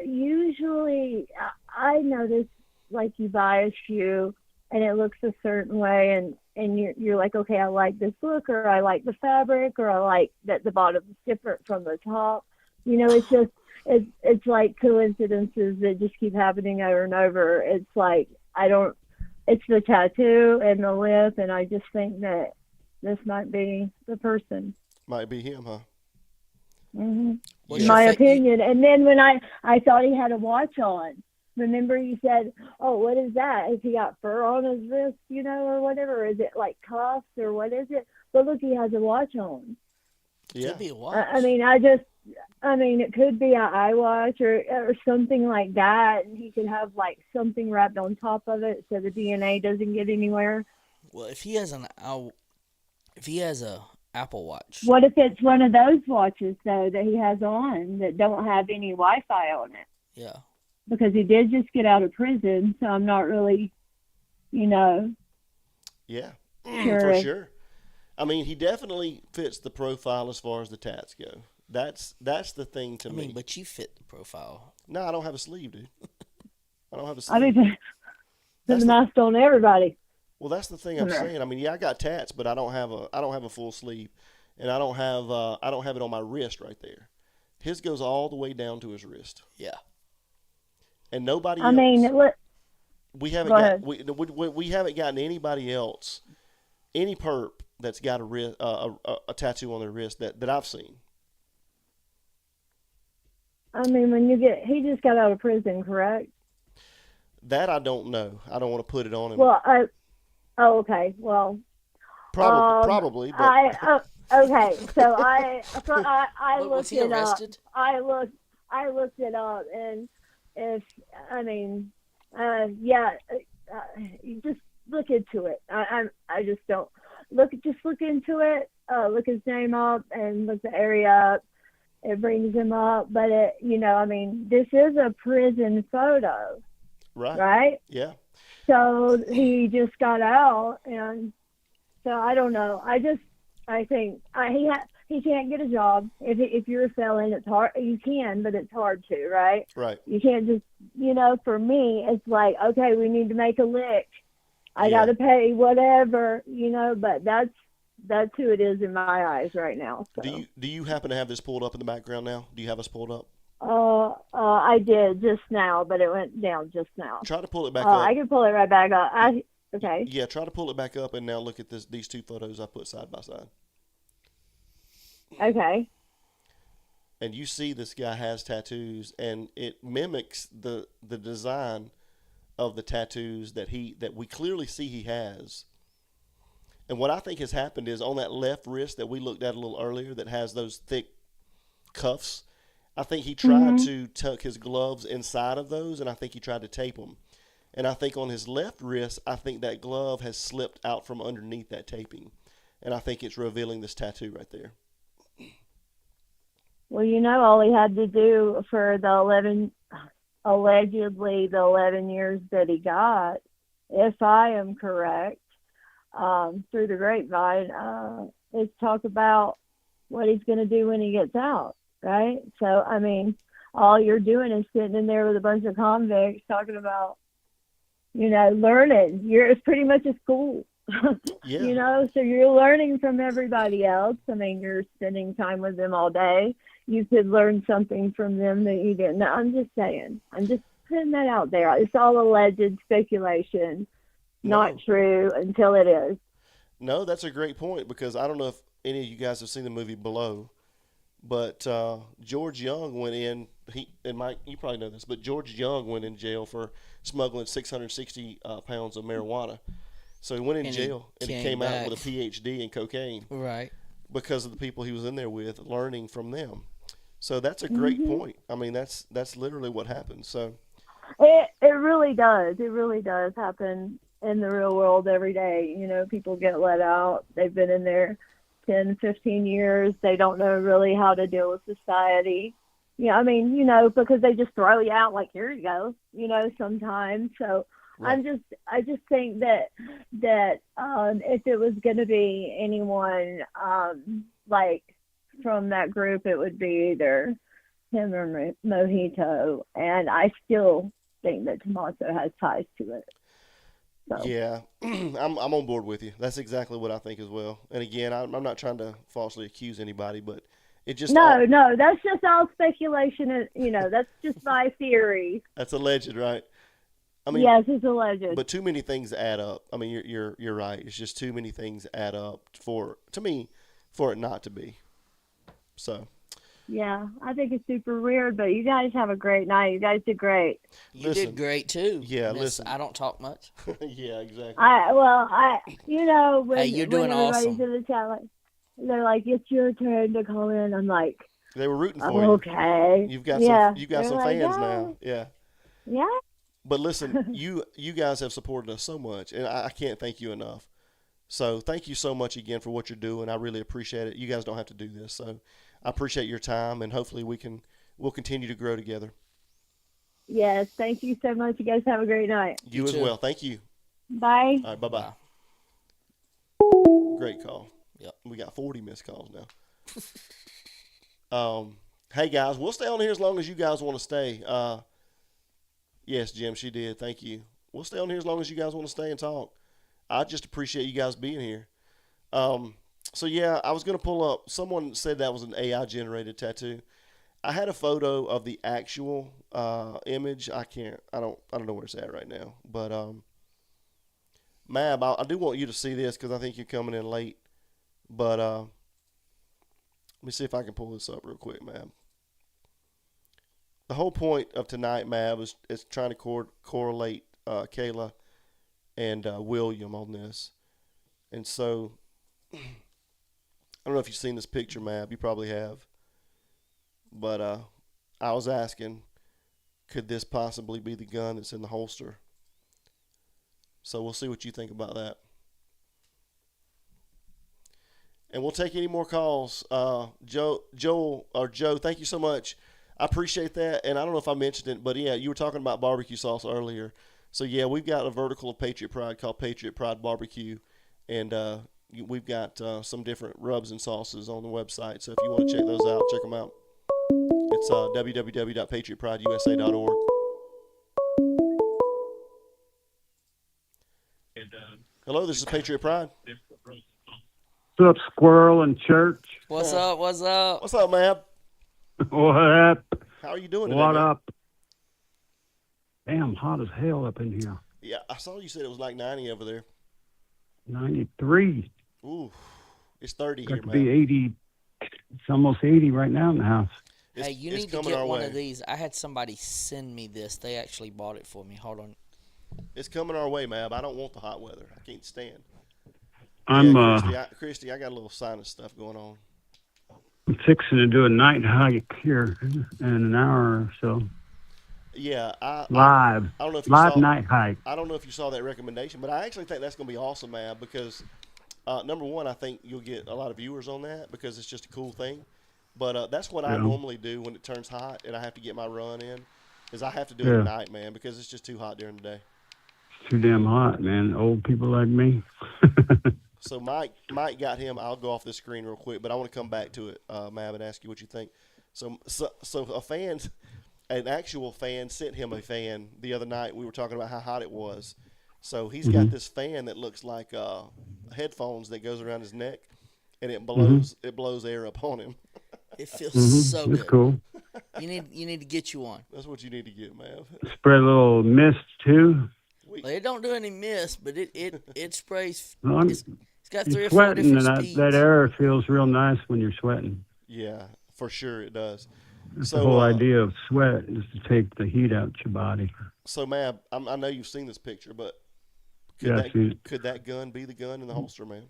[SPEAKER 4] usually I notice like you buy a shoe and it looks a certain way, and you're like, okay, I like this look, or I like the fabric, or I like that the bottom's different from the top. You know, it's just. It's like coincidences that just keep happening over and over. It's like it's the tattoo and the lip, and I just think that this might be the person.
[SPEAKER 1] Might be him, huh?
[SPEAKER 4] Mm-hmm.
[SPEAKER 2] Well,
[SPEAKER 4] In my opinion. And then when I thought he had a watch on, remember you said, oh, what is that? Has he got fur on his wrist, you know, or whatever? Is it like cuffs or what is it? But look, he has a watch on.
[SPEAKER 1] Yeah.
[SPEAKER 2] Could be a watch.
[SPEAKER 4] I mean, it could be an eye watch or something like that, and he could have like something wrapped on top of it so the DNA doesn't get anywhere.
[SPEAKER 2] Well, if he has a Apple Watch.
[SPEAKER 4] What if it's one of those watches though that he has on that don't have any Wi-Fi on it?
[SPEAKER 2] Yeah.
[SPEAKER 4] Because he did just get out of prison, so I'm not really, you know.
[SPEAKER 1] Yeah,
[SPEAKER 4] sure.
[SPEAKER 1] For sure. I mean, he definitely fits the profile as far as the tats go. That's the thing to me.
[SPEAKER 2] I mean, but you fit the profile.
[SPEAKER 1] No, I don't have a sleeve, dude. I don't have a sleeve.
[SPEAKER 4] I mean, put the mask on everybody.
[SPEAKER 1] Well, that's the thing I'm saying. I mean, yeah, I got tats, but I don't have a full sleeve, and I don't have it on my wrist right there. His goes all the way down to his wrist.
[SPEAKER 2] Yeah.
[SPEAKER 1] And nobody else.
[SPEAKER 4] I mean,
[SPEAKER 1] we haven't we haven't gotten anybody else, any perp that's got a tattoo on their wrist that I've seen.
[SPEAKER 4] I mean, he just got out of prison, correct?
[SPEAKER 1] That I don't know. I don't want to put it on him.
[SPEAKER 4] Well, okay. Well,
[SPEAKER 1] probably. But.
[SPEAKER 4] Okay. So I
[SPEAKER 2] Was
[SPEAKER 4] looked
[SPEAKER 2] he
[SPEAKER 4] it
[SPEAKER 2] arrested?
[SPEAKER 4] up. I looked it up, and you just look into it. I just don't look into it. Look his name up and look the area up. It brings him up, but this is a prison photo, right?
[SPEAKER 1] Yeah.
[SPEAKER 4] So he just got out, and so I don't know. I think he can't get a job if you're a felon. It's hard. You can, but it's hard to, right?
[SPEAKER 1] Right.
[SPEAKER 4] You can't just, for me, it's like, okay, we need to make a lick. I got to pay whatever, but that's who it is in my eyes right now. So.
[SPEAKER 1] Do you happen to have this pulled up in the background now? Do you have us pulled up?
[SPEAKER 4] I did just now, but it went down just now.
[SPEAKER 1] Try to pull it back up.
[SPEAKER 4] I can pull it right back up. Okay.
[SPEAKER 1] Yeah, try to pull it back up and now look at these two photos I put side by side.
[SPEAKER 4] Okay.
[SPEAKER 1] And you see this guy has tattoos, and it mimics the design of the tattoos that we clearly see he has. And what I think has happened is on that left wrist that we looked at a little earlier that has those thick cuffs, I think he tried to tuck his gloves inside of those, and I think he tried to tape them. And I think on his left wrist, I think that glove has slipped out from underneath that taping. And I think it's revealing this tattoo right there.
[SPEAKER 4] Well, all he had to do for allegedly the 11 years that he got, if I am correct, through the grapevine, is talk about what he's going to do when he gets out, right? So, I mean, all you're doing is sitting in there with a bunch of convicts talking about, learning. It's pretty much a school.
[SPEAKER 1] Yeah.
[SPEAKER 4] So you're learning from everybody else. I mean, you're spending time with them all day. You could learn something from them that you didn't know. I'm just saying. I'm just putting that out there. It's all alleged speculation, not true until it is.
[SPEAKER 1] No, that's a great point, because I don't know if any of you guys have seen the movie Below, but George Young went in. And Mike, you probably know this, but George Young went in jail for smuggling 660 pounds of marijuana. So he went in jail, and he came out with a PhD in cocaine.
[SPEAKER 2] Right.
[SPEAKER 1] Because of the people he was in there with, learning from them. So that's a great point. I mean, that's literally what happened. So
[SPEAKER 4] it really does. It really does happen in the real world every day. People get let out. They've been in there 10, 15 years. They don't know really how to deal with society. Yeah, I mean, because they just throw you out like, here you go, sometimes. So right. I just think that if it was going to be anyone like from that group, it would be either him or Mojito, and I still think that Tommaso has ties to it. So.
[SPEAKER 1] Yeah, I'm on board with you. That's exactly what I think as well. And again, I'm not trying to falsely accuse anybody, but it just
[SPEAKER 4] no, that's just all speculation. That's just my theory.
[SPEAKER 1] That's alleged, right? I mean,
[SPEAKER 4] yes, it's alleged.
[SPEAKER 1] But too many things add up. I mean, you're right. It's just too many things add up for it not to be. So.
[SPEAKER 4] Yeah, I think it's super weird, but you guys have a great night. You guys did great.
[SPEAKER 2] You did great too.
[SPEAKER 1] Yeah, listen.
[SPEAKER 2] I don't talk much.
[SPEAKER 1] Yeah, exactly.
[SPEAKER 4] When,
[SPEAKER 2] hey, you're doing awesome.
[SPEAKER 4] To the chat, they're like, it's your turn to call in. I'm like,
[SPEAKER 1] they were rooting for you.
[SPEAKER 4] Okay.
[SPEAKER 1] You've got some fans now. Yeah.
[SPEAKER 4] Yeah.
[SPEAKER 1] But listen, you guys have supported us so much, and I can't thank you enough. So thank you so much again for what you're doing. I really appreciate it. You guys don't have to do this, so I appreciate your time, and hopefully we'll continue to grow together.
[SPEAKER 4] Yes, thank you so much. You guys have a great night.
[SPEAKER 1] You as well. Thank you.
[SPEAKER 4] Bye.
[SPEAKER 1] All right, bye-bye. Great call.
[SPEAKER 2] Yep.
[SPEAKER 1] We got 40 missed calls now. Hey guys, we'll stay on here as long as you guys want to stay. Yes, Jim, she did. Thank you. We'll stay on here as long as you guys want to stay and talk. I just appreciate you guys being here. So yeah, I was going to pull up. Someone said that was an AI generated tattoo. I had a photo of the actual image. I don't know where it's at right now. But Mab, I do want you to see this because I think you're coming in late. But let me see if I can pull this up real quick, Mab. The whole point of tonight, Mab, is trying to correlate Kayla and William on this. And so, I don't know if you've seen this picture, Mab. You probably have. But I was asking, could this possibly be the gun that's in the holster? So we'll see what you think about that. And we'll take any more calls. Joe, thank you so much. I appreciate that. And I don't know if I mentioned it, but yeah, you were talking about barbecue sauce earlier. So yeah, we've got a vertical of Patriot Pride called Patriot Pride Barbecue. And we've got some different rubs and sauces on the website. So if you want to check those out, check them out. It's www.patriotprideusa.org. Hello, this is Patriot Pride.
[SPEAKER 9] What's up, Squirrel in church?
[SPEAKER 2] What's up? What's up?
[SPEAKER 1] What's up, Mab?
[SPEAKER 9] What up?
[SPEAKER 1] How are you doing today?
[SPEAKER 9] What
[SPEAKER 1] man?
[SPEAKER 9] up? Damn, hot as hell up in here.
[SPEAKER 1] Yeah, I saw you said it was like 90 over there.
[SPEAKER 9] 93.
[SPEAKER 1] Ooh, it's 30
[SPEAKER 9] Got
[SPEAKER 1] here,
[SPEAKER 9] to
[SPEAKER 1] man.
[SPEAKER 9] be 80. It's almost 80 right now in the house.
[SPEAKER 2] Hey, you
[SPEAKER 1] it's
[SPEAKER 2] need to
[SPEAKER 1] coming
[SPEAKER 2] get
[SPEAKER 1] our
[SPEAKER 2] one
[SPEAKER 1] way.
[SPEAKER 2] of these. I had somebody send me this. They actually bought it for me. Hold on.
[SPEAKER 1] It's coming our way, Mab. I don't want the hot weather. I can't stand.
[SPEAKER 9] I'm
[SPEAKER 1] Christy, I got a little sinus stuff going on.
[SPEAKER 9] fixing to do a night hike here in an hour or so.
[SPEAKER 1] Yeah,
[SPEAKER 9] Live.
[SPEAKER 1] I don't know if you
[SPEAKER 9] Live
[SPEAKER 1] saw.
[SPEAKER 9] night hike.
[SPEAKER 1] I don't know if you saw that recommendation, but I actually think that's going to be awesome, Mab, because number one, I think you'll get a lot of viewers on that because it's just a cool thing. But that's what I normally do when it turns hot and I have to get my run in, is I have to do it at night, man, because it's just too hot during the day.
[SPEAKER 9] It's too damn hot, man. Old people like me.
[SPEAKER 1] So Mike got him. I'll go off this screen real quick, but I want to come back to it, Mab, and ask you what you think. So a fan, an actual fan, sent him a fan the other night. We were talking about how hot it was. So he's got this fan that looks like headphones that goes around his neck, and it blows air up on him.
[SPEAKER 2] It feels so good.
[SPEAKER 9] It's cool.
[SPEAKER 2] You need to get you one.
[SPEAKER 1] That's what you need to get, Mab.
[SPEAKER 9] Spread a little mist too.
[SPEAKER 2] Well, it don't do any mist, but it sprays.
[SPEAKER 9] Well,
[SPEAKER 2] It's got 3 or 4
[SPEAKER 9] sweating,
[SPEAKER 2] different
[SPEAKER 9] and
[SPEAKER 2] speeds.
[SPEAKER 9] that air feels real nice when you're sweating.
[SPEAKER 1] Yeah, for sure it does.
[SPEAKER 9] That's
[SPEAKER 1] So
[SPEAKER 9] the whole idea of sweat is to take the heat out your body.
[SPEAKER 1] So, Mab, I know you've seen this picture, but could that gun be the gun in the holster, man?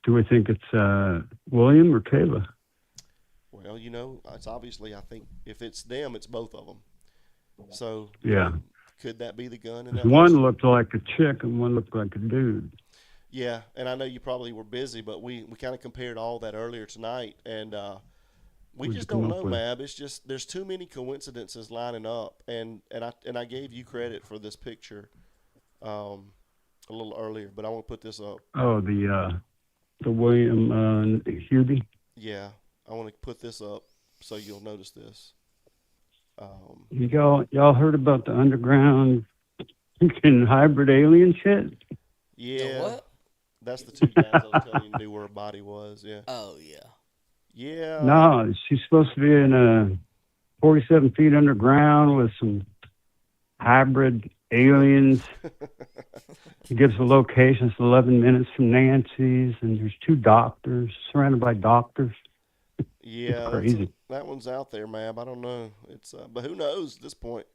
[SPEAKER 9] Do we think it's William or Kayla?
[SPEAKER 1] Well, it's obviously, I think if it's them, it's both of them. So,
[SPEAKER 9] Yeah.
[SPEAKER 1] Could that be the gun in that
[SPEAKER 9] One
[SPEAKER 1] holster?
[SPEAKER 9] looked like a chick and one looked like a dude.
[SPEAKER 1] Yeah, and I know you probably were busy, but we kind of compared all that earlier tonight, and we just don't know, Mab. It's just there's too many coincidences lining up, and I gave you credit for this picture a little earlier, but I want to put this up.
[SPEAKER 9] Oh, the William Hubie.
[SPEAKER 1] Yeah, I want to put this up so you'll notice this.
[SPEAKER 9] Y'all heard about the underground hybrid alien shit?
[SPEAKER 1] Yeah.
[SPEAKER 2] The what?
[SPEAKER 1] That's the two guys I was telling you knew where her body was. Yeah.
[SPEAKER 2] Oh yeah.
[SPEAKER 1] Yeah.
[SPEAKER 9] No, she's supposed to be in 47 feet underground with some hybrid aliens. He gives the location. It's 11 minutes from Nancy's, and there's 2 doctors surrounded by doctors.
[SPEAKER 1] Yeah,
[SPEAKER 9] crazy.
[SPEAKER 1] That one's out there, Mab. I don't know. It's but who knows at this point?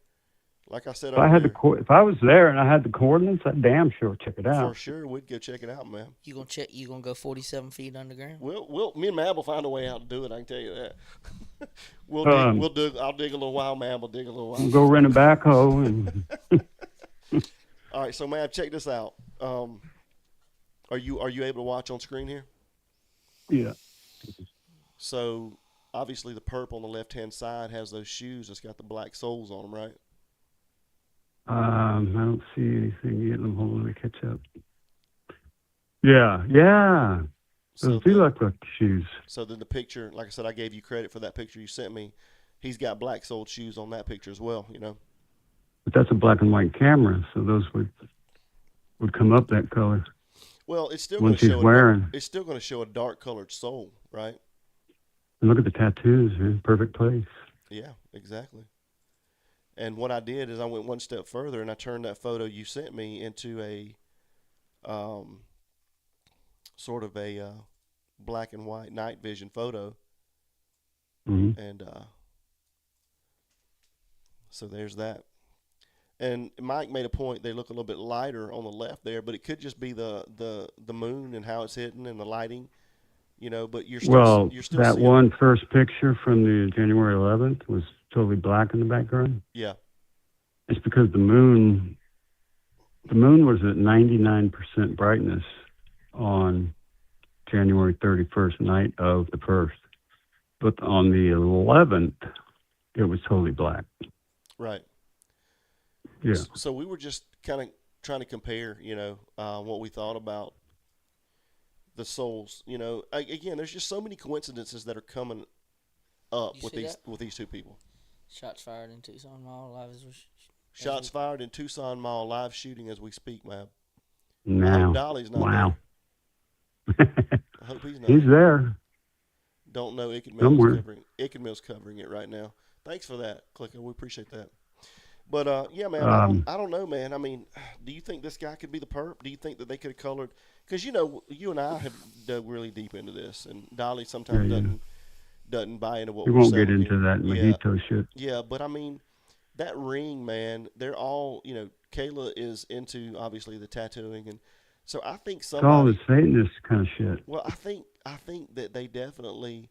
[SPEAKER 1] Like I said,
[SPEAKER 9] If I was there and I had the coordinates, I'd damn sure check it out.
[SPEAKER 1] For sure, we'd go check it out, man.
[SPEAKER 2] You gonna check? You gonna go 47 feet underground?
[SPEAKER 1] Me and Mab will find a way out to do it. I can tell you that. I'll dig a little while, Mab will dig a little while.
[SPEAKER 9] We'll go rent a backhoe and.
[SPEAKER 1] All right, so Mab, check this out. Are you able to watch on screen here?
[SPEAKER 9] Yeah.
[SPEAKER 1] So obviously the perp on the left-hand side has those shoes that's got the black soles on them, right?
[SPEAKER 9] I don't see anything yet. Hold on, let me catch up. Yeah. Those do look like shoes.
[SPEAKER 1] So then the picture, like I said, I gave you credit for that picture you sent me. He's got black soled shoes on that picture as well,
[SPEAKER 9] But that's a black and white camera, so those would come up that color.
[SPEAKER 1] Well, it's still going to show a dark colored sole, right?
[SPEAKER 9] And look at the tattoos, man. Perfect place.
[SPEAKER 1] Yeah, exactly. And what I did is I went one step further and I turned that photo you sent me into a sort of a black and white night vision photo.
[SPEAKER 9] Mm-hmm.
[SPEAKER 1] And so there's that. And Mike made a point, they look a little bit lighter on the left there, but it could just be the moon and how it's hitting and the lighting. But you're still
[SPEAKER 9] that
[SPEAKER 1] seeing
[SPEAKER 9] one first picture from the January 11th was totally black in the background.
[SPEAKER 1] Yeah.
[SPEAKER 9] It's because the moon was at 99% brightness on January 31st, night of the 1st. But on the 11th, it was totally black.
[SPEAKER 1] Right.
[SPEAKER 9] Yeah.
[SPEAKER 1] So we were just kind of trying to compare, what we thought about the souls. Again, there's just so many coincidences that are coming up with these two people.
[SPEAKER 2] Shots fired in Tucson Mall live
[SPEAKER 1] Shots fired in Tucson Mall live shooting as we speak, man.
[SPEAKER 9] Now.
[SPEAKER 1] I hope Dolly's not
[SPEAKER 9] wow.
[SPEAKER 1] there. I hope he's not.
[SPEAKER 9] He's there.
[SPEAKER 1] Don't know. Ickenmill's covering it right now. Thanks for that, Clicker. We appreciate that. But, yeah, man, I don't know, man. I mean, do you think this guy could be the perp? Do you think that they could have colored? Because, you and I have dug really deep into this, and Dolly sometimes doesn't buy into what
[SPEAKER 9] We
[SPEAKER 1] we're
[SPEAKER 9] won't get
[SPEAKER 1] selling
[SPEAKER 9] into
[SPEAKER 1] here.
[SPEAKER 9] that
[SPEAKER 1] Yeah,
[SPEAKER 9] mojito shit.
[SPEAKER 1] yeah, but I mean, that ring, man, they're all, Kayla is into obviously the tattooing, and so I think
[SPEAKER 9] It's all the
[SPEAKER 1] somebody,
[SPEAKER 9] Satanist kind of shit.
[SPEAKER 1] well, I think that they definitely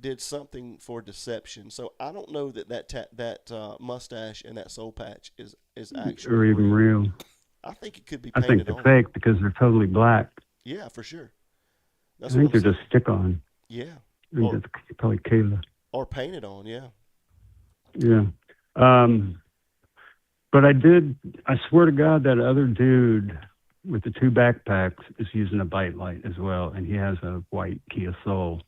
[SPEAKER 1] did something for deception. So I don't know that mustache and that soul patch is actually
[SPEAKER 9] Or even real.
[SPEAKER 1] I think it could be
[SPEAKER 9] I think
[SPEAKER 1] painted
[SPEAKER 9] they're
[SPEAKER 1] on.
[SPEAKER 9] fake because they're totally black.
[SPEAKER 1] Yeah, for sure.
[SPEAKER 9] I
[SPEAKER 1] That's
[SPEAKER 9] think
[SPEAKER 1] what
[SPEAKER 9] they're
[SPEAKER 1] I'm
[SPEAKER 9] just stick-on.
[SPEAKER 1] saying. Yeah,
[SPEAKER 9] I think
[SPEAKER 1] or
[SPEAKER 9] that's probably Kayla.
[SPEAKER 1] or painted on. Yeah.
[SPEAKER 9] Yeah. But I swear to God, that other dude with the two backpacks is using a bite light as well, and he has a white Kia Soul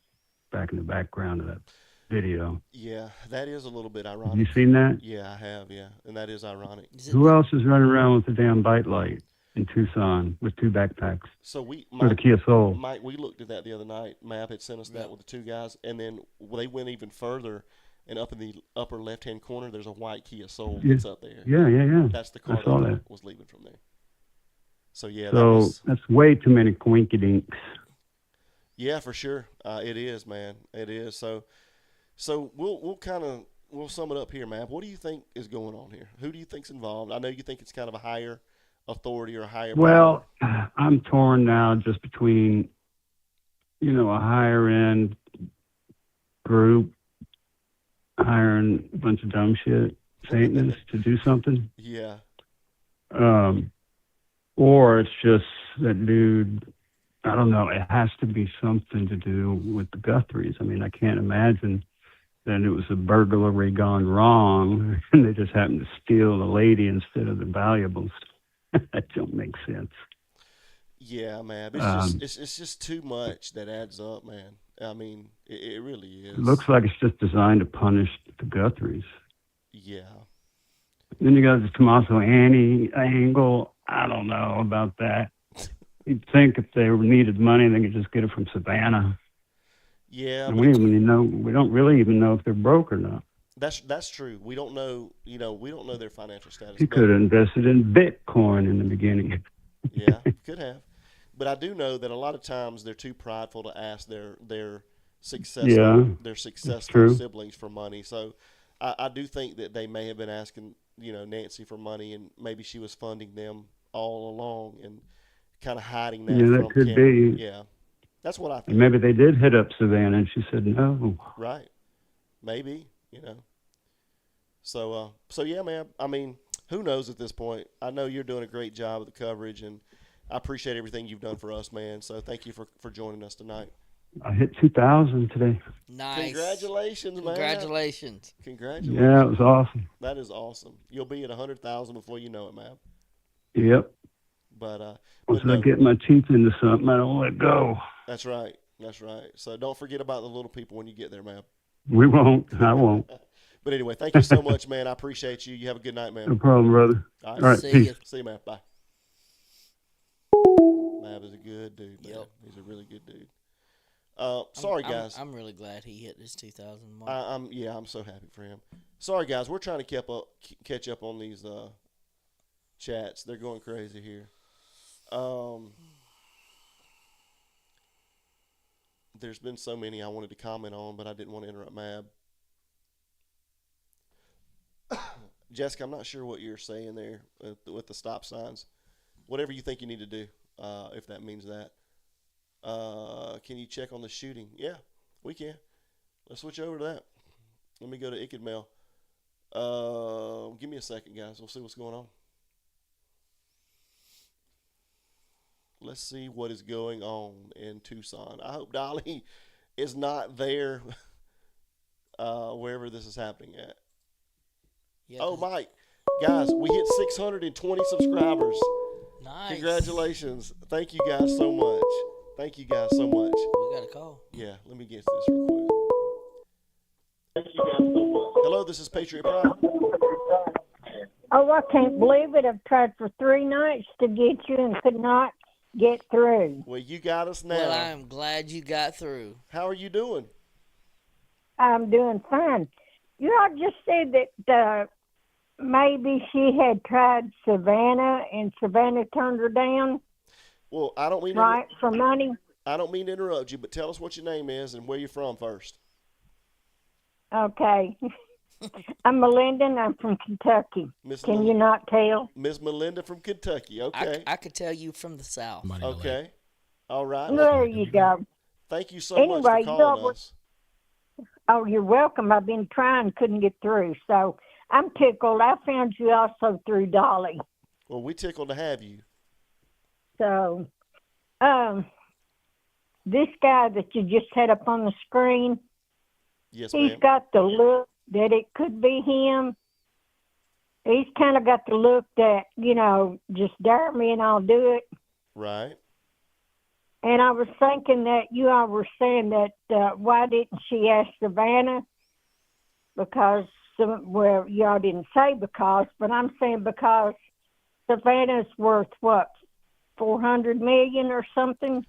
[SPEAKER 9] back in the background of that video.
[SPEAKER 1] Yeah, that is a little bit
[SPEAKER 9] Have
[SPEAKER 1] ironic.
[SPEAKER 9] you seen that?
[SPEAKER 1] Yeah, I have. Yeah, and that is ironic.
[SPEAKER 9] Who else is running around with a damn bite light in Tucson with two backpacks?
[SPEAKER 1] So
[SPEAKER 9] Or the Kia Soul.
[SPEAKER 1] Mike, we looked at that the other night. Map had sent us that with the two guys, and then they went even further, and up in the upper left-hand corner, there's a white Kia Soul that's up there.
[SPEAKER 9] Yeah.
[SPEAKER 1] That's the car
[SPEAKER 9] I saw
[SPEAKER 1] that
[SPEAKER 9] that.
[SPEAKER 1] was leaving from there. So yeah,
[SPEAKER 9] So that's way too many coinkydinks.
[SPEAKER 1] yeah, for sure. It is, man. It is. So we'll sum it up here, Map. What do you think is going on here? Who do you think's involved? I know you think it's kind of a higher authority or a higher
[SPEAKER 9] Well,
[SPEAKER 1] power.
[SPEAKER 9] I'm torn now just between, a higher end group hiring a bunch of dumb shit, Satanists, to do something.
[SPEAKER 1] Yeah.
[SPEAKER 9] Or it's just that dude, I don't know, it has to be something to do with the Guthries. I mean, I can't imagine that it was a burglary gone wrong and they just happened to steal the lady instead of the valuables. That don't make sense.
[SPEAKER 1] Yeah, man. It's just too much that adds up, man. I mean, it really is.
[SPEAKER 9] It looks like it's just designed to punish the Guthries.
[SPEAKER 1] Yeah.
[SPEAKER 9] Then you got the Tommaso angle. I don't know about that. You'd think if they needed money, they could just get it from Savannah.
[SPEAKER 1] Yeah.
[SPEAKER 9] And we don't really even know if they're broke or not.
[SPEAKER 1] That's true. We don't know. We don't know their financial status.
[SPEAKER 9] He could have invested in Bitcoin in the beginning.
[SPEAKER 1] Yeah, could have. But I do know that a lot of times they're too prideful to ask their successful siblings for money. So I do think that they may have been asking Nancy for money, and maybe she was funding them all along and kind of hiding that.
[SPEAKER 9] Yeah, that could be.
[SPEAKER 1] Yeah, that's what I think.
[SPEAKER 9] And maybe they did hit up Savannah, and she said no.
[SPEAKER 1] Right. Maybe. So yeah, man. I mean, who knows at this point? I know you're doing a great job of the coverage, and I appreciate everything you've done for us, man. So thank you for joining us tonight.
[SPEAKER 9] I hit 2,000 today.
[SPEAKER 2] Nice.
[SPEAKER 1] Congratulations, man.
[SPEAKER 2] Congratulations.
[SPEAKER 9] Yeah, it was awesome.
[SPEAKER 1] That is awesome. You'll be at 100,000 before you know it, man.
[SPEAKER 9] Yep.
[SPEAKER 1] But
[SPEAKER 9] once I get my teeth into something, I don't let go.
[SPEAKER 1] That's right. So don't forget about the little people when you get there, man.
[SPEAKER 9] We won't. I won't.
[SPEAKER 1] But anyway, thank you so much, man. I appreciate you. You have a good night, man.
[SPEAKER 9] No problem, brother.
[SPEAKER 1] All
[SPEAKER 9] right. Peace.
[SPEAKER 1] See you, man. Bye. Mab is a good dude, man. Yep. He's a really good dude. Sorry, guys.
[SPEAKER 2] I'm really glad he hit his 2,000 mark.
[SPEAKER 1] I'm so happy for him. Sorry, guys. We're trying to catch up on these chats. They're going crazy here. There's been so many I wanted to comment on, but I didn't want to interrupt Mab. Jessica, I'm not sure what you're saying there with the stop signs. Whatever you think you need to do, if that means that. Can you check on the shooting? Yeah, we can. Let's switch over to that. Let me go to Icked Mail. Give me a second, guys. We'll see what's going on. Let's see what is going on in Tucson. I hope Dolly is not there wherever this is happening at. Yeah, oh, Mike. Guys, we hit 620 subscribers.
[SPEAKER 2] Nice.
[SPEAKER 1] Congratulations. Thank you guys so much.
[SPEAKER 2] We got a call.
[SPEAKER 1] Yeah, let me get to this real quick. Thank you guys so much. Hello, this is Patriot Prime.
[SPEAKER 4] Oh, I can't believe it. I've tried for 3 nights to get you and could not get through.
[SPEAKER 1] Well, you got us now.
[SPEAKER 2] Well, I'm glad you got through.
[SPEAKER 1] How are you doing?
[SPEAKER 4] I'm doing fine. You all just said that maybe she had tried Savannah and Savannah turned her down.
[SPEAKER 1] Well, I don't mean
[SPEAKER 4] for money.
[SPEAKER 1] I don't mean to interrupt you, but tell us what your name is and where you're from first.
[SPEAKER 4] Okay. I'm Melinda, and I'm from Kentucky.
[SPEAKER 1] Miss
[SPEAKER 4] Can you not tell?
[SPEAKER 1] Miss Melinda from Kentucky. Okay.
[SPEAKER 2] I could tell you from the South.
[SPEAKER 1] Okay. All right. Well,
[SPEAKER 4] There you go.
[SPEAKER 1] thank you so much for
[SPEAKER 4] Anyway,
[SPEAKER 1] calling us.
[SPEAKER 4] oh, you're welcome. I've been trying, couldn't get through. So I'm tickled. I found you also through Dolly.
[SPEAKER 1] Well, we tickled to have you.
[SPEAKER 4] So, this guy that you just had up on the screen,
[SPEAKER 1] Yes,
[SPEAKER 4] he's
[SPEAKER 1] ma'am.
[SPEAKER 4] got the look that it could be him. He's kind of got the look that, just dare me and I'll do it.
[SPEAKER 1] Right.
[SPEAKER 4] And I was thinking that you all were saying that why didn't she ask Savannah? Because, well, y'all didn't say because, but I'm saying because Savannah's worth what, 400 million or something?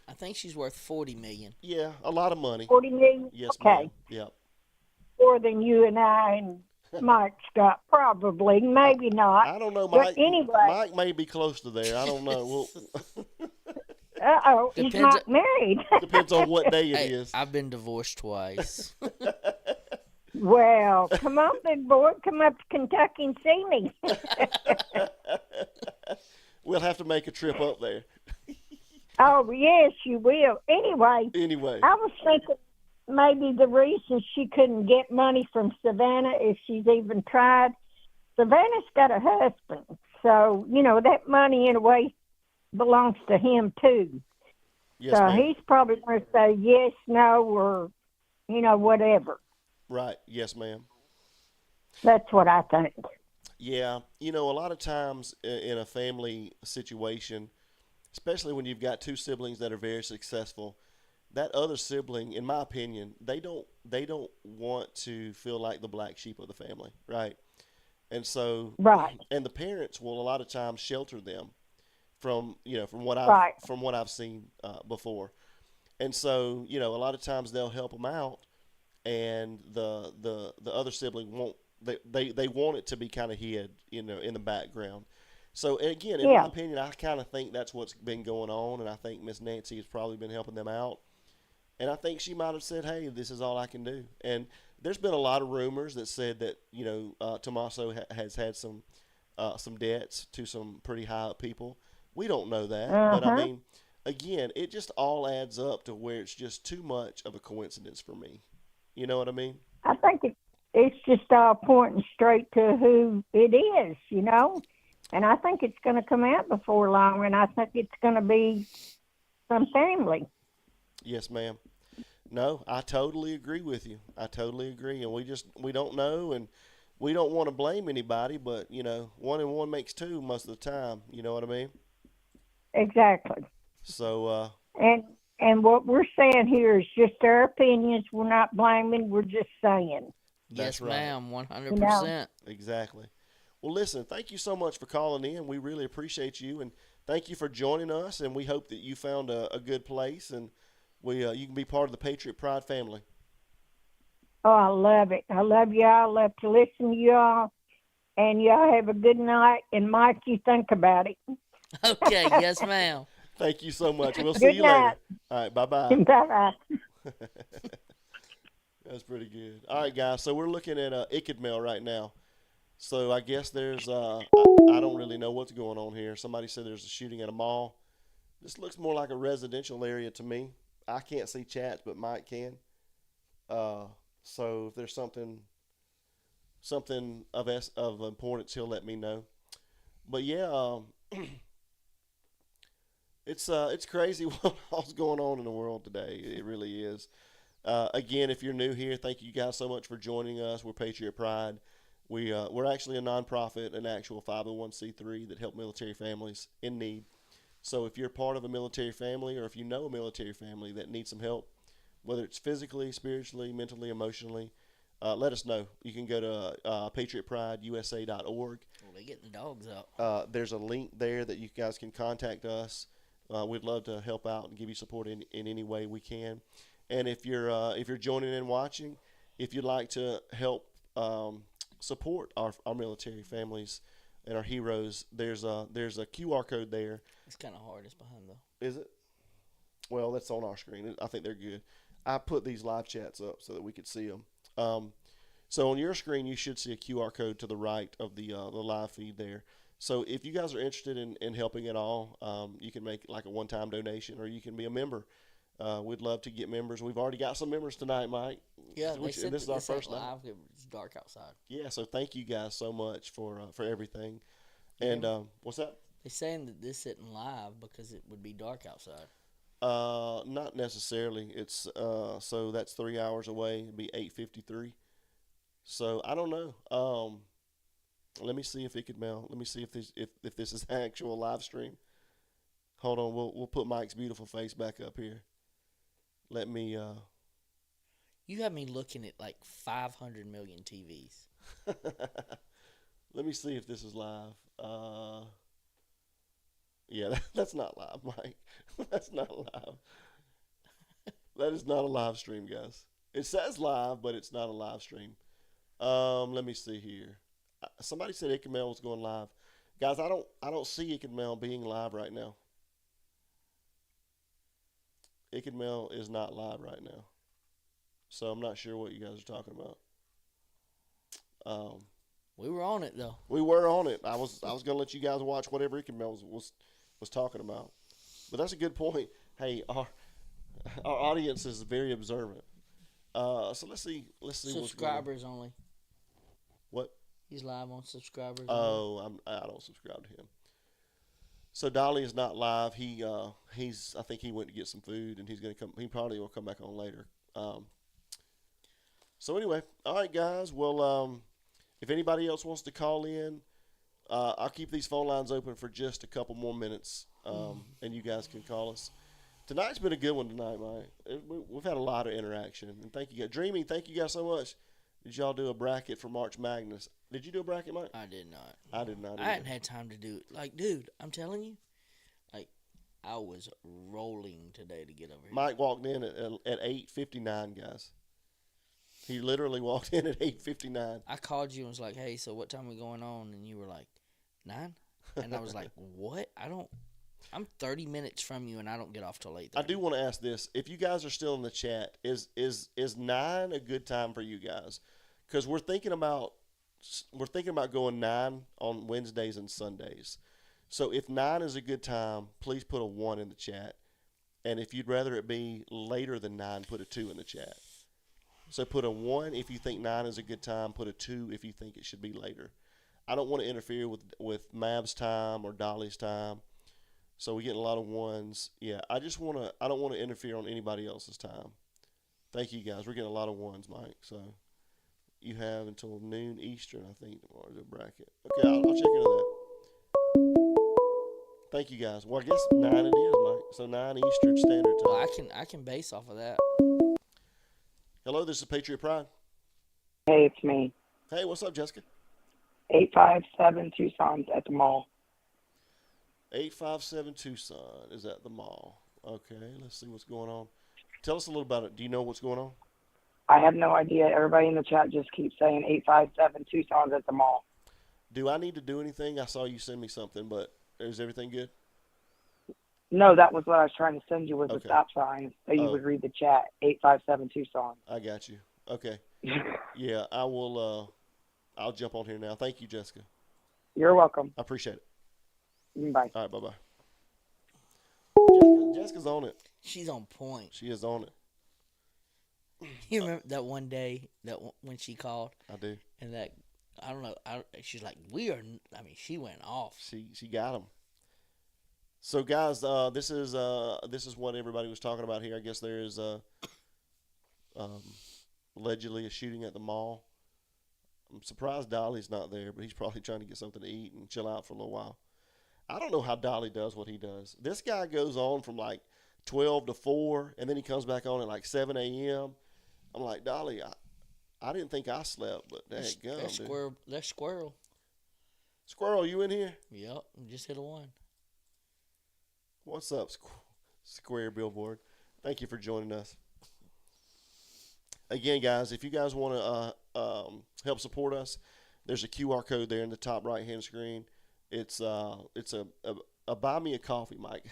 [SPEAKER 2] I think she's worth 40 million.
[SPEAKER 1] Yeah, a lot of money.
[SPEAKER 4] 40 million?
[SPEAKER 1] Yes,
[SPEAKER 4] okay.
[SPEAKER 1] ma'am. Yep.
[SPEAKER 4] More than you and I and Mike's got, probably. Maybe not.
[SPEAKER 1] I don't know,
[SPEAKER 4] But
[SPEAKER 1] Mike.
[SPEAKER 4] anyway.
[SPEAKER 1] Mike may be close to there. I don't know.
[SPEAKER 4] Uh-oh, he's not married.
[SPEAKER 1] Depends on what day it
[SPEAKER 2] Hey,
[SPEAKER 1] is.
[SPEAKER 2] I've been divorced twice.
[SPEAKER 4] Well, come on, big boy. Come up to Kentucky and see me.
[SPEAKER 1] We'll have to make a trip up there.
[SPEAKER 4] Oh, yes, you will. Anyway, I was thinking maybe the reason she couldn't get money from Savannah, if she's even tried, Savannah's got a husband. So, that money in a way belongs to him too.
[SPEAKER 1] Yes,
[SPEAKER 4] so
[SPEAKER 1] ma'am.
[SPEAKER 4] he's probably going to say yes, no, or, whatever.
[SPEAKER 1] Right. Yes, ma'am.
[SPEAKER 4] That's what I think.
[SPEAKER 1] Yeah. A lot of times in a family situation, especially when you've got two siblings that are very successful, that other sibling, in my opinion, they don't want to feel like the black sheep of the family, right? And so,
[SPEAKER 4] right.
[SPEAKER 1] And the parents will a lot of times shelter them from what I've seen before, and so a lot of times they'll help them out, and the other sibling won't. They want it to be kind of hid, in the background. So, and again, in my opinion, I kind of think that's what's been going on, and I think Miss Nancy has probably been helping them out. And I think she might have said, "Hey, this is all I can do." And there's been a lot of rumors that said that Tommaso has had some debts to some pretty high up people. We don't know that, but I mean, again, it just all adds up to where it's just too much of a coincidence for me. You know what I mean?
[SPEAKER 4] I think it's just all pointing straight to who it is, And I think it's going to come out before long, and I think it's going to be some family.
[SPEAKER 1] Yes, ma'am. No, I totally agree with you. I totally agree, and we don't know, and we don't want to blame anybody, but one and one makes two most of the time. You know what I mean?
[SPEAKER 4] Exactly.
[SPEAKER 1] So.
[SPEAKER 4] And what we're saying here is just our opinions. We're not blaming. We're just saying.
[SPEAKER 2] Yes,
[SPEAKER 1] right.
[SPEAKER 2] ma'am. 100%.
[SPEAKER 1] Exactly. Well, listen, thank you so much for calling in. We really appreciate you, and thank you for joining us, and we hope that you found a good place, and you can be part of the Patriot Pride family.
[SPEAKER 4] Oh, I love it. I love y'all. I love to listen to y'all, and y'all have a good night, and Mike, you think about it.
[SPEAKER 2] Okay, yes, ma'am.
[SPEAKER 1] Thank you so much. We'll see you later. All right, bye-bye.
[SPEAKER 4] Bye-bye.
[SPEAKER 1] That's pretty good. All right, guys, so we're looking at Ickadmel right now. So I guess there's I don't really know what's going on here. Somebody said there's a shooting at a mall. This looks more like a residential area to me. I can't see chats, but Mike can. So if there's something of importance, he'll let me know. But yeah, it's crazy what all's going on in the world today. It really is. Again, if you're new here, thank you guys so much for joining us. We're Patriot Pride. We're actually a nonprofit, an actual 501c3 that help military families in need. So if you're part of a military family, or if you know a military family that needs some help, whether it's physically, spiritually, mentally, emotionally, let us know. You can go to patriotprideusa.org.
[SPEAKER 2] Oh, they getting the dogs out.
[SPEAKER 1] There's a link there that you guys can contact us. We'd love to help out and give you support in any way we can. And if you're joining and watching, if you'd like to help support our military families and our heroes, there's a QR code there.
[SPEAKER 2] It's kind of hard. It's behind though.
[SPEAKER 1] Is it? Well, that's on our screen. I think they're good. I put these live chats up so that we could see them. So on your screen, you should see a QR code to the right of the live feed there. So if you guys are interested in helping at all, you can make like a one-time donation, or you can be a member. We'd love to get members. We've already got some members tonight, Mike.
[SPEAKER 2] Yeah, they said
[SPEAKER 1] this is our first night.
[SPEAKER 2] live. It's dark outside.
[SPEAKER 1] Yeah, so thank you guys so much for everything. And what's that?
[SPEAKER 2] They're saying that this isn't live because it would be dark outside.
[SPEAKER 1] Not necessarily. It's so that's 3 hours away. It'd be 8:53. So I don't know. Let me see if it could mail. Let me see if this is actual live stream. Hold on. We'll put Mike's beautiful face back up here. Let me.
[SPEAKER 2] You have me looking at like 500 million TVs.
[SPEAKER 1] Let me see if this is live. Yeah, that's not live, Mike. That's not live. That is not a live stream, guys. It says live, but it's not a live stream. Let me see here. Somebody said Ickamail was going live. Guys, I don't see Ickamail being live right now. Ickamail is not live right now. So I'm not sure what you guys are talking about.
[SPEAKER 2] We were on it though.
[SPEAKER 1] We were on it. I was gonna let you guys watch whatever Ickamail was talking about. But that's a good point. Hey, our audience is very observant. So let's see
[SPEAKER 2] Subscribers only.
[SPEAKER 1] What?
[SPEAKER 2] He's live on subscribers.
[SPEAKER 1] Oh, I don't subscribe to him. So Dolly is not live. I think he went to get some food, and he's gonna come. He probably will come back on later. So anyway, all right, guys. Well, if anybody else wants to call in, I'll keep these phone lines open for just a couple more minutes, and you guys can call us. Tonight's been a good one tonight, Mike. We've had a lot of interaction, and thank you guys. Dreamy, thank you guys so much. Did y'all do a bracket for March Madness? Did you do a bracket, Mike?
[SPEAKER 2] I did not.
[SPEAKER 1] I did not.
[SPEAKER 2] I hadn't had time to do it. Like, dude, I'm telling you, like, I was rolling today to get over here.
[SPEAKER 1] Mike walked in at 8:59, guys. He literally walked in at 8:59.
[SPEAKER 2] I called you and was like, hey, so what time are we going on? And you were like, 9? And I was like, what? I'm 30 minutes from you, and I don't get off till 8:30.
[SPEAKER 1] I do want to ask this: if you guys are still in the chat, is 9 a good time for you guys? Because we're thinking about going 9 on Wednesdays and Sundays. So if 9 is a good time, please put a 1 in the chat. And if you'd rather it be later than 9, put a 2 in the chat. So put a 1 if you think 9 is a good time. Put a 2 if you think it should be later. I don't want to interfere with Mav's time or Dolly's time. So we get a lot of 1s. Yeah, I don't want to interfere on anybody else's time. Thank you guys. We're getting a lot of 1s, Mike. So you have until noon Eastern, I think, tomorrow to bracket. Okay, I'll check into that. Thank you guys. Well, I guess 9 it is, Mike. So 9 Eastern Standard Time.
[SPEAKER 2] Well, I can base off of that.
[SPEAKER 1] Hello, this is Patriot Pride.
[SPEAKER 3] Hey, it's me.
[SPEAKER 1] Hey, what's up, Jessica?
[SPEAKER 3] 857 Tucson's at the mall.
[SPEAKER 1] 857 Tucson is at the mall. Okay, let's see what's going on. Tell us a little about it. Do you know what's going on?
[SPEAKER 3] I have no idea. Everybody in the chat just keeps saying 857 Tucson's at the mall.
[SPEAKER 1] Do I need to do anything? I saw you send me something, but is everything good?
[SPEAKER 3] No, that was what I was trying to send you with
[SPEAKER 1] Okay.
[SPEAKER 3] the stop sign, so you would read the chat. 857 Tucson.
[SPEAKER 1] I got you. Okay. Yeah, I will. I'll jump on here now. Thank you, Jessica.
[SPEAKER 3] You're welcome.
[SPEAKER 1] I appreciate it.
[SPEAKER 3] Bye.
[SPEAKER 1] All right, bye-bye. Jessica's on it.
[SPEAKER 2] She's on point.
[SPEAKER 1] She is on it.
[SPEAKER 2] You remember that one day when she called?
[SPEAKER 1] I do.
[SPEAKER 2] And that, I don't know, she's like, she went off.
[SPEAKER 1] She got him. So, guys, this is what everybody was talking about here. I guess there is allegedly a shooting at the mall. I'm surprised Dolly's not there, but he's probably trying to get something to eat and chill out for a little while. I don't know how Dolly does what he does. This guy goes on from like 12 to 4, and then he comes back on at like 7 a.m. I'm like, Dolly, I didn't think I slept, but that gum, dude.
[SPEAKER 2] That's Squirrel.
[SPEAKER 1] Squirrel, you in here?
[SPEAKER 2] Yep, just hit a 1.
[SPEAKER 1] What's up, Square Billboard? Thank you for joining us. Again, guys, if you guys want to help support us, there's a QR code there in the top right-hand screen. It's a buy me a coffee, Mike.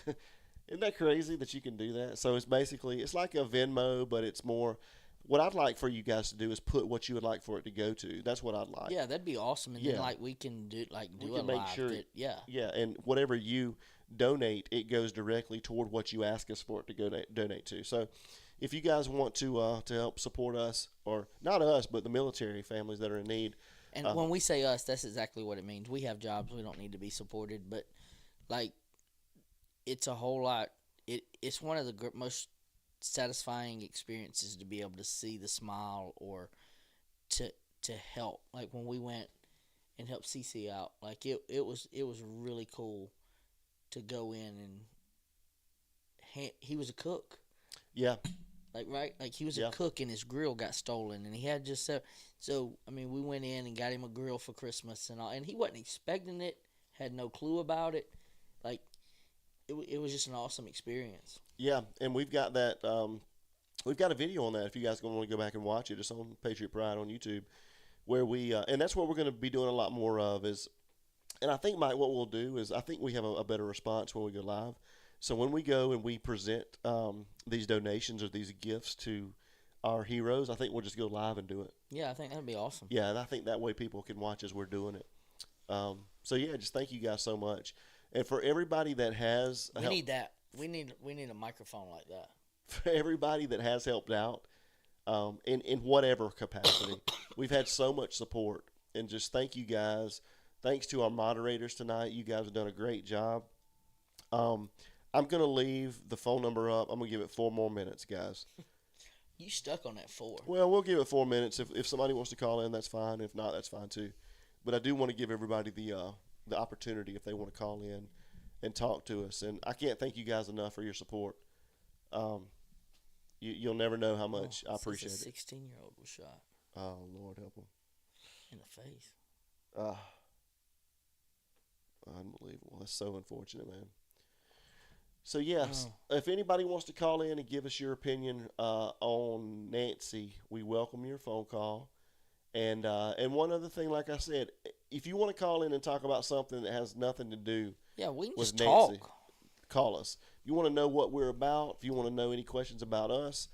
[SPEAKER 1] Isn't that crazy that you can do that? So it's basically, it's like a Venmo, but it's more what I'd like for you guys to do is put what you would like for it to go to. That's what I'd like.
[SPEAKER 2] Yeah, that'd be awesome. And
[SPEAKER 1] Yeah.
[SPEAKER 2] then like we can do
[SPEAKER 1] We
[SPEAKER 2] a
[SPEAKER 1] can make
[SPEAKER 2] live.
[SPEAKER 1] sure.
[SPEAKER 2] Yeah.
[SPEAKER 1] Yeah, and whatever you donate, it goes directly toward what you ask us for it to donate to. So, if you guys want to help support us, or not us, but the military families that are in need.
[SPEAKER 2] And when we say us, that's exactly what it means. We have jobs. We don't need to be supported, but like it's a whole lot. It's one of the most satisfying experiences to be able to see the smile or to help. Like when we went and helped CC out, like it was really cool to go in and he was a cook.
[SPEAKER 1] Yeah.
[SPEAKER 2] Like he was a cook and his grill got stolen and he had just so I mean we went in and got him a grill for Christmas and all, and he wasn't expecting it, had no clue about it. Like it was just an awesome experience.
[SPEAKER 1] Yeah, and we've got that. We've got a video on that. If you guys want to go back and watch it, it's on Patriot Pride on YouTube, where we and that's what we're going to be doing a lot more of is. And I think, Mike, what we'll do is I think we have a better response when we go live. So when we go and we present these donations or these gifts to our heroes, I think we'll just go live and do it.
[SPEAKER 2] Yeah, I think that'd be awesome.
[SPEAKER 1] Yeah, and I think that way people can watch as we're doing it. So yeah, just thank you guys so much, and for everybody that has
[SPEAKER 2] need that. We need a microphone like that.
[SPEAKER 1] For everybody that has helped out in whatever capacity, we've had so much support, and just thank you guys. Thanks to our moderators tonight. You guys have done a great job. I'm going to leave the phone number up. I'm going to give it 4 more minutes, guys.
[SPEAKER 2] You stuck on that 4.
[SPEAKER 1] Well, we'll give it 4 minutes. If somebody wants to call in, that's fine. If not, that's fine too. But I do want to give everybody the opportunity if they want to call in and talk to us. And I can't thank you guys enough for your support. You'll never know how much I appreciate it.
[SPEAKER 2] A 16-year-old was shot.
[SPEAKER 1] Oh, Lord help him.
[SPEAKER 2] In the face.
[SPEAKER 1] Unbelievable. That's so unfortunate, man. So, yes, if anybody wants to call in and give us your opinion on Nancy, we welcome your phone call. And one other thing, like I said, if you want to call in and talk about something that has nothing to do
[SPEAKER 2] we can
[SPEAKER 1] with
[SPEAKER 2] just
[SPEAKER 1] Nancy,
[SPEAKER 2] talk.
[SPEAKER 1] Call us. If you want to know what we're about, if you want to know any questions about us,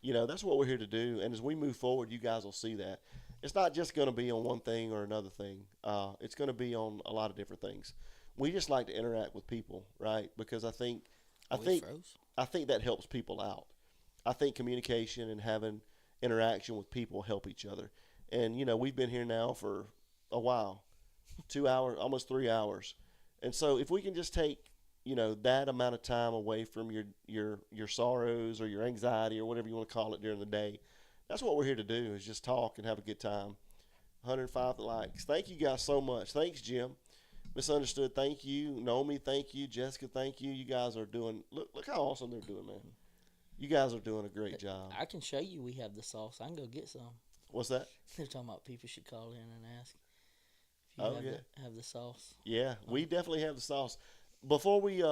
[SPEAKER 1] that's what we're here to do. And as we move forward, you guys will see that. It's not just going to be on one thing or another thing. It's going to be on a lot of different things. We just like to interact with people, right? Because I think that helps people out. I think communication and having interaction with people help each other. And we've been here now for a while, 2 hours, almost 3 hours. And so if we can just take that amount of time away from your sorrows or your anxiety or whatever you want to call it during the day, that's what we're here to do, is just talk and have a good time. 105 likes. Thank you guys so much. Thanks, Jim. Misunderstood, thank you. Naomi, thank you. Jessica, thank you. You guys are doing, look how awesome they're doing, man. You guys are doing a great job.
[SPEAKER 2] I can show you we have the sauce. I can go get some.
[SPEAKER 1] What's that?
[SPEAKER 2] They're talking about people should call in and ask if you have the sauce.
[SPEAKER 1] Yeah, we definitely have the sauce. Before we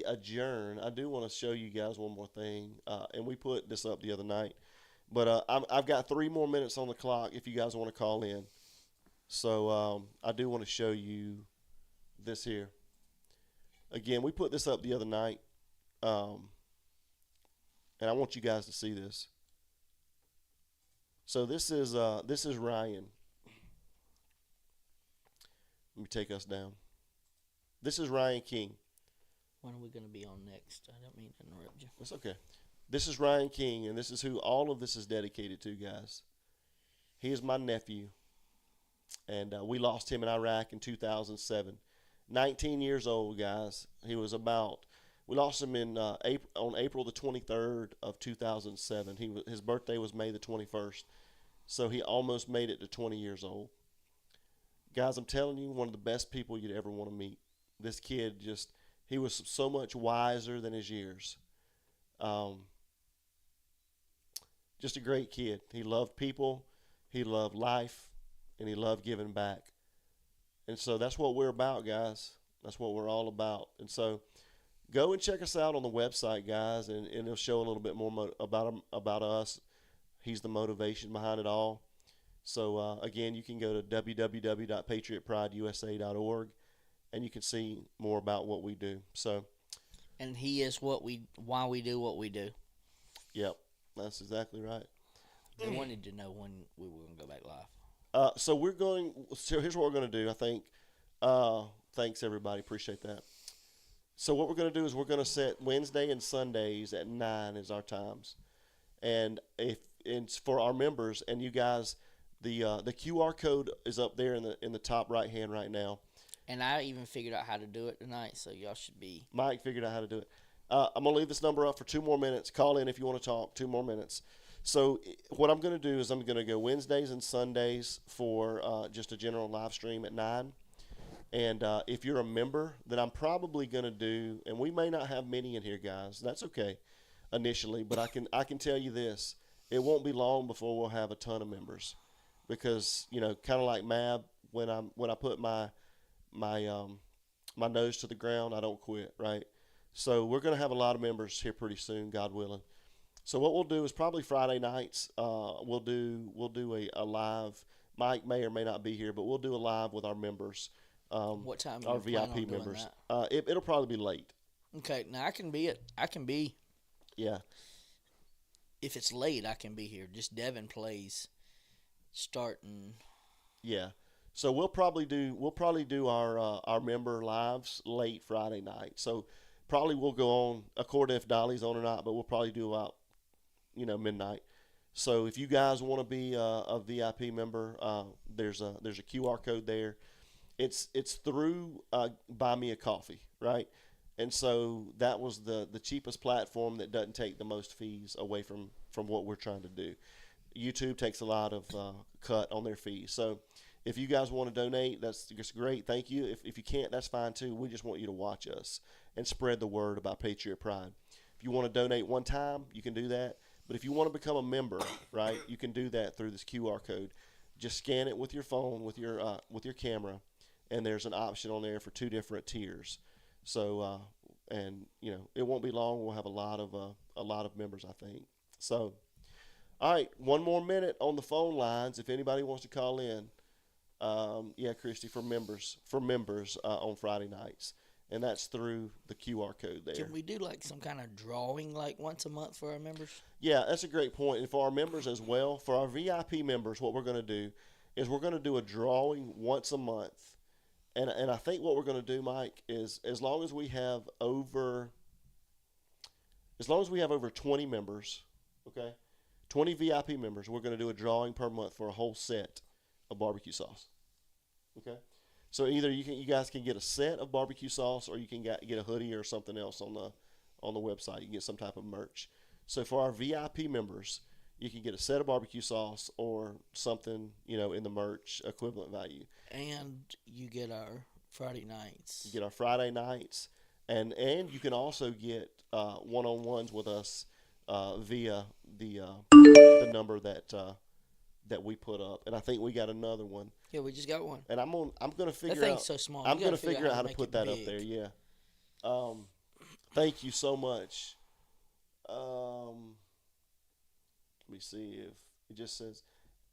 [SPEAKER 1] adjourn, I do want to show you guys one more thing, and we put this up the other night. But I've got 3 more minutes on the clock if you guys want to call in. So I do want to show you this here. Again, we put this up the other night, and I want you guys to see this. So this is Ryan. Let me take us down. This is Ryan King.
[SPEAKER 2] When are we going to be on next? I don't mean to interrupt you.
[SPEAKER 1] That's okay. This is Ryan King, and this is who all of this is dedicated to, guys. He is my nephew, and we lost him in Iraq in 2007. 19 years old, guys. He was we lost him in on April the 23rd of 2007. His birthday was May the 21st, so he almost made it to 20 years old. Guys, I'm telling you, one of the best people you'd ever want to meet. This kid he was so much wiser than his years. Just a great kid. He loved people, he loved life, and he loved giving back. And so that's what we're about, guys. That's what we're all about. And so go and check us out on the website, guys, and it'll show a little bit more about us. He's the motivation behind it all. So, again, you can go to www.patriotprideusa.org, and you can see more about what we do. So,
[SPEAKER 2] and he is why we do what we do.
[SPEAKER 1] Yep, that's exactly right.
[SPEAKER 2] They wanted to know when we were going to go back live.
[SPEAKER 1] So here's what we're going to do, I think. Thanks, everybody. Appreciate that. So what we're going to do is we're going to set Wednesday and Sundays at 9 as our times. And if it's for our members and you guys, the QR code is up there in the top right hand right now.
[SPEAKER 2] And I even figured out how to do it tonight, so y'all should be.
[SPEAKER 1] Mike figured out how to do it. I'm going to leave this number up for 2 more minutes. Call in if you want to talk, 2 more minutes. So what I'm going to do is I'm going to go Wednesdays and Sundays for just a general live stream at 9. And if you're a member, then I'm probably going to do, and we may not have many in here, guys. That's okay initially, but I can tell you this. It won't be long before we'll have a ton of members because, kind of like Mab, when I put my nose to the ground, I don't quit, right? So we're going to have a lot of members here pretty soon, God willing. So what we'll do is probably Friday nights. We'll do a live. Mike may or may not be here, but we'll do a live with our members.
[SPEAKER 2] What time?
[SPEAKER 1] Our VIP members. It'll probably be late.
[SPEAKER 2] Okay, now I can be.
[SPEAKER 1] Yeah.
[SPEAKER 2] If it's late, I can be here. Just Devin plays, starting.
[SPEAKER 1] Yeah. So we'll probably do our member lives late Friday night. So probably we'll go on according if Dolly's on or not, but we'll probably do about midnight. So if you guys want to be a VIP member, there's a QR code there. It's through Buy Me a Coffee, right? And so that was the cheapest platform that doesn't take the most fees away from what we're trying to do. YouTube takes a lot of cut on their fees. So if you guys want to donate, that's great. Thank you. If you can't, that's fine too. We just want you to watch us and spread the word about Patriot Pride. If you want to donate one time, you can do that. But if you want to become a member, right, you can do that through this QR code. Just scan it with your phone, with your camera, and there's an option on there for 2 different tiers. So, it won't be long. We'll have a lot of members, I think. So, all right, 1 more minute on the phone lines if anybody wants to call in. Christy, for members on Friday nights. And that's through the QR code there.
[SPEAKER 2] Can we do like some kind of drawing like once a month for our members?
[SPEAKER 1] Yeah, that's a great point. And for our members as well, for our VIP members, what we're going to do is we're going to do a drawing once a month. And I think what we're going to do, Mike, is as long as we have over 20 members, okay, 20 VIP members, we're going to do a drawing per month for a whole set of barbecue sauce. Okay? So either you guys can get a set of barbecue sauce, or you can get a hoodie or something else on the website. You can get some type of merch. So for our VIP members, you can get a set of barbecue sauce or something, in the merch equivalent value.
[SPEAKER 2] And you get our Friday nights.
[SPEAKER 1] You get our Friday nights, and you can also get one-on-ones with us via the number that we put up. And I think we got another one.
[SPEAKER 2] Yeah, we just got one.
[SPEAKER 1] And I'm gonna figure
[SPEAKER 2] that thing's
[SPEAKER 1] out.
[SPEAKER 2] so small.
[SPEAKER 1] I'm gonna figure out how to
[SPEAKER 2] make
[SPEAKER 1] put that
[SPEAKER 2] big.
[SPEAKER 1] up there. Yeah. Thank you so much. Let me see if it just says.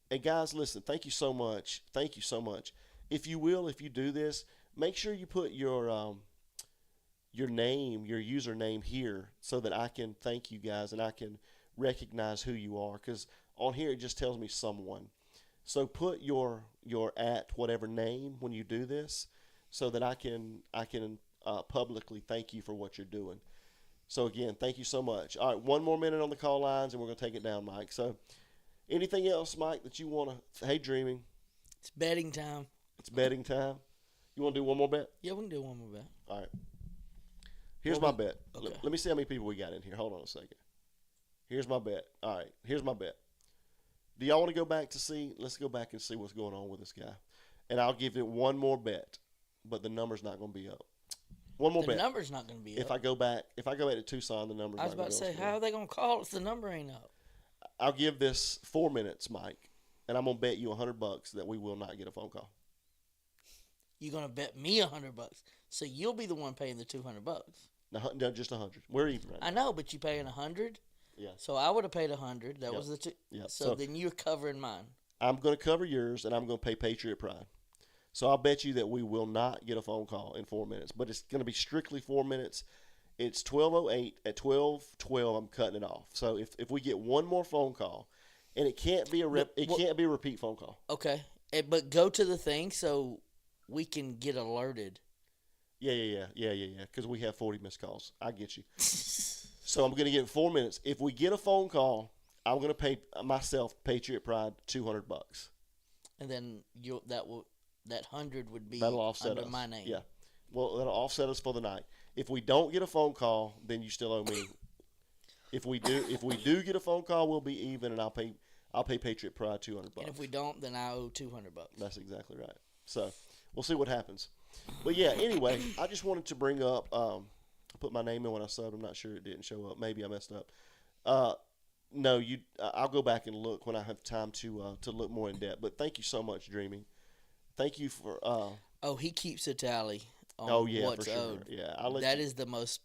[SPEAKER 1] Hey guys, listen. Thank you so much. Thank you so much. If you do this, make sure you put your name, your username here, so that I can thank you guys and I can recognize who you are. Because on here it just tells me someone. So put your at whatever name when you do this, so that I can publicly thank you for what you're doing. So again, thank you so much. All right, 1 more minute on the call lines, and we're gonna take it down, Mike. So, anything else, Mike, that you wanna? Hey, Dreaming.
[SPEAKER 2] It's betting time.
[SPEAKER 1] It's betting time. You wanna do one more bet?
[SPEAKER 2] Yeah, we can do one more bet.
[SPEAKER 1] All right. Here's my bet.
[SPEAKER 2] Okay.
[SPEAKER 1] Let me see how many people we got in here. Hold on a second. Here's my bet. All right. Here's my bet. Do y'all want to go back to see? Let's go back and see what's going on with this guy. And I'll give it one more bet, but the number's not going to be up. One more bet.
[SPEAKER 2] The number's not going to be up.
[SPEAKER 1] If I go back to Tucson, the number's
[SPEAKER 2] I was
[SPEAKER 1] not going
[SPEAKER 2] about
[SPEAKER 1] to
[SPEAKER 2] to say, how are they going to call if the number ain't up?
[SPEAKER 1] I'll give this 4 minutes, Mike, and I'm going to bet you $100 that we will not get a phone call.
[SPEAKER 2] You're going to bet me $100. So you'll be the one paying the $200.
[SPEAKER 1] No, just 100. We're even right now.
[SPEAKER 2] I know, but you paying 100.
[SPEAKER 1] Yeah.
[SPEAKER 2] So I would have paid 100. That was the two.
[SPEAKER 1] Yeah.
[SPEAKER 2] So then you're covering mine.
[SPEAKER 1] I'm going to cover yours, and I'm going to pay Patriot Pride. So I'll bet you that we will not get a phone call in 4 minutes, but it's going to be strictly 4 minutes. It's 12:08. At 12:12, I'm cutting it off. So if we get one more phone call, and it can't be a can't be a repeat phone call.
[SPEAKER 2] Okay, but go to the thing so we can get alerted.
[SPEAKER 1] Yeah. Because we have 40 missed calls. I get you. So I'm going to give it 4 minutes. If we get a phone call, I'm going to pay myself, Patriot Pride, $200.
[SPEAKER 2] And then that 100 would be
[SPEAKER 1] That'll offset
[SPEAKER 2] under
[SPEAKER 1] us.
[SPEAKER 2] my name.
[SPEAKER 1] Yeah. Well, that'll offset us for the night. If we don't get a phone call, then you still owe me. If we do get a phone call, we'll be even, and I'll pay Patriot Pride $200.
[SPEAKER 2] And if we don't, then I owe $200.
[SPEAKER 1] That's exactly right. So we'll see what happens. But yeah, anyway, I just wanted to bring up. I put my name in when I subbed. I'm not sure it didn't show up. Maybe I messed up. No, I'll go back and look when I have time to look more in depth. But thank you so much, Dreamy. Thank you for.
[SPEAKER 2] Oh, he keeps a tally on what's
[SPEAKER 1] for sure.
[SPEAKER 2] owed.
[SPEAKER 1] Yeah,
[SPEAKER 2] that is the most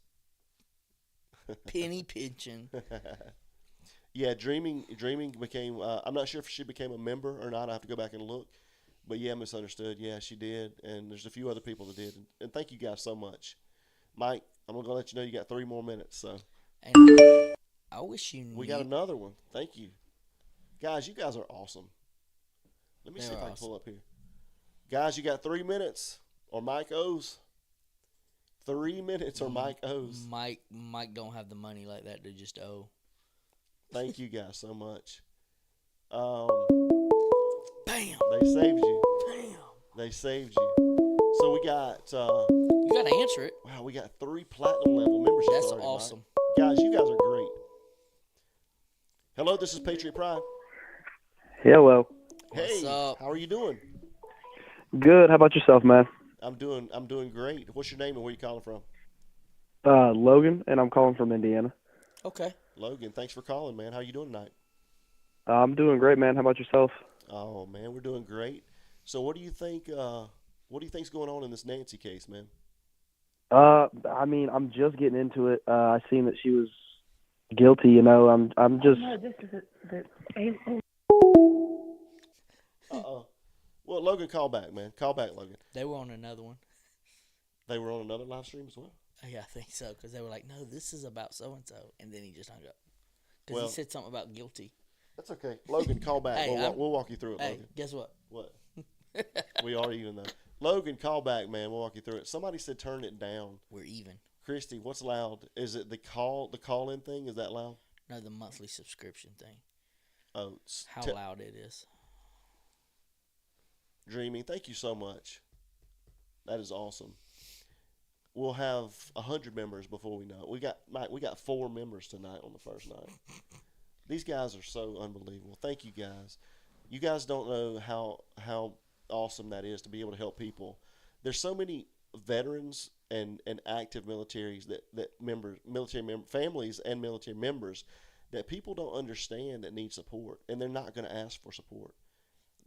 [SPEAKER 2] penny pinching.
[SPEAKER 1] Yeah, Dreaming became. I'm not sure if she became a member or not. I have to go back and look. But yeah, misunderstood. Yeah, she did, and there's a few other people that did. And thank you guys so much, Mike. I'm gonna let you know you got 3 more minutes. So.
[SPEAKER 2] And I wish you knew.
[SPEAKER 1] We got another one. Thank you, guys. You guys are awesome. Let me see if I can pull up here. Guys, you got 3 minutes, or Mike owes. 3 minutes, or Mike owes.
[SPEAKER 2] Mike don't have the money like that to just owe.
[SPEAKER 1] Thank you guys so much.
[SPEAKER 2] Bam.
[SPEAKER 1] They saved you.
[SPEAKER 2] Bam.
[SPEAKER 1] They saved you. So we got.
[SPEAKER 2] You got to answer it.
[SPEAKER 1] Wow, we got 3 platinum level memberships.
[SPEAKER 2] That's
[SPEAKER 1] already,
[SPEAKER 2] awesome.
[SPEAKER 1] Mike. Guys, you guys are great. Hello, this is Patriot Pride.
[SPEAKER 10] Hello.
[SPEAKER 1] Hey,
[SPEAKER 2] What's up?
[SPEAKER 1] How are you doing?
[SPEAKER 10] Good. How about yourself, man?
[SPEAKER 1] I'm doing great. What's your name and where you calling from?
[SPEAKER 10] Logan, and I'm calling from Indiana.
[SPEAKER 2] Okay.
[SPEAKER 1] Logan, thanks for calling, man. How you doing tonight?
[SPEAKER 10] I'm doing great, man. How about yourself?
[SPEAKER 1] Oh man, we're doing great. So what do you think? What do you think's going on in this Nancy case, man?
[SPEAKER 10] I mean, I'm just getting into it. I seen that she was guilty. You know, I'm just.
[SPEAKER 4] No, this is
[SPEAKER 1] Well, Logan, call back, man. Call back, Logan.
[SPEAKER 2] They were on another one.
[SPEAKER 1] They were on another live stream as well.
[SPEAKER 2] Yeah, I think so, because they were like, no, this is about so-and-so, and then he just hung up. Because
[SPEAKER 1] Well,
[SPEAKER 2] he said something about guilty.
[SPEAKER 1] That's okay. Logan, call back.
[SPEAKER 2] Hey,
[SPEAKER 1] we'll walk you through it,
[SPEAKER 2] Hey,
[SPEAKER 1] Logan.
[SPEAKER 2] guess what?
[SPEAKER 1] What? We are even, though. Logan, call back, man. We'll walk you through it. Somebody said turn it down.
[SPEAKER 2] We're even.
[SPEAKER 1] Christy, what's loud? Is it the call-in thing? Is that loud?
[SPEAKER 2] No, the monthly subscription thing.
[SPEAKER 1] Oh.
[SPEAKER 2] How loud it is.
[SPEAKER 1] Dreamy, thank you so much. That is awesome. We'll have 100 members before we know it. We got 4 members tonight on the first night. These guys are so unbelievable. Thank you guys. You guys don't know how awesome that is to be able to help people. There's so many veterans and active militaries families and military members that people don't understand that need support, and they're not going to ask for support.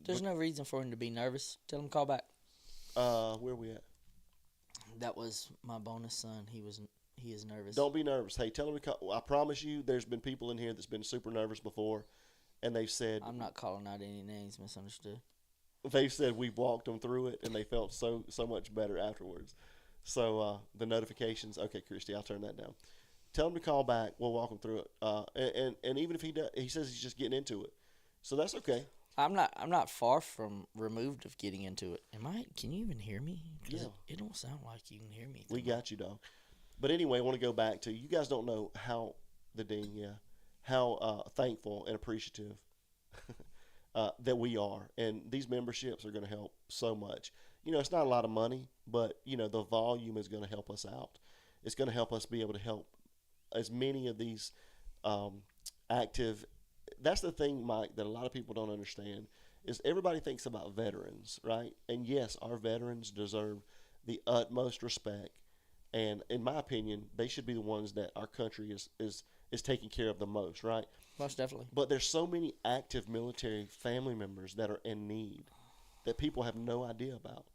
[SPEAKER 2] There's no reason for him to be nervous. Tell him to call back.
[SPEAKER 1] Where are we at?
[SPEAKER 2] That was my bonus son. He is nervous.
[SPEAKER 1] Don't be nervous. Hey, tell him to call. I promise you, there's been people in here that's been super nervous before, and they've said
[SPEAKER 2] I'm not calling out any names. Misunderstood.
[SPEAKER 1] They've said we've walked them through it, and they felt so much better afterwards. So the notifications. Okay, Christy, I'll turn that down. Tell him to call back. We'll walk him through it. And even if he does, he says he's just getting into it, so that's okay.
[SPEAKER 2] I'm not far from removed of getting into it. Can you even hear me?
[SPEAKER 1] Yeah.
[SPEAKER 2] It don't sound like you can hear me.
[SPEAKER 1] We got you, dog. But anyway, I want to go back to, you guys don't know how thankful and appreciative that we are. And these memberships are going to help so much. You know, it's not a lot of money, but, you know, the volume is going to help us out. It's going to help us be able to help as many of these active. That's the thing, Mike, that a lot of people don't understand is everybody thinks about veterans, right? And yes, our veterans deserve the utmost respect. And in my opinion, they should be the ones that our country is taking care of the most, right?
[SPEAKER 2] Most definitely.
[SPEAKER 1] But there's so many active military family members that are in need that people have no idea about.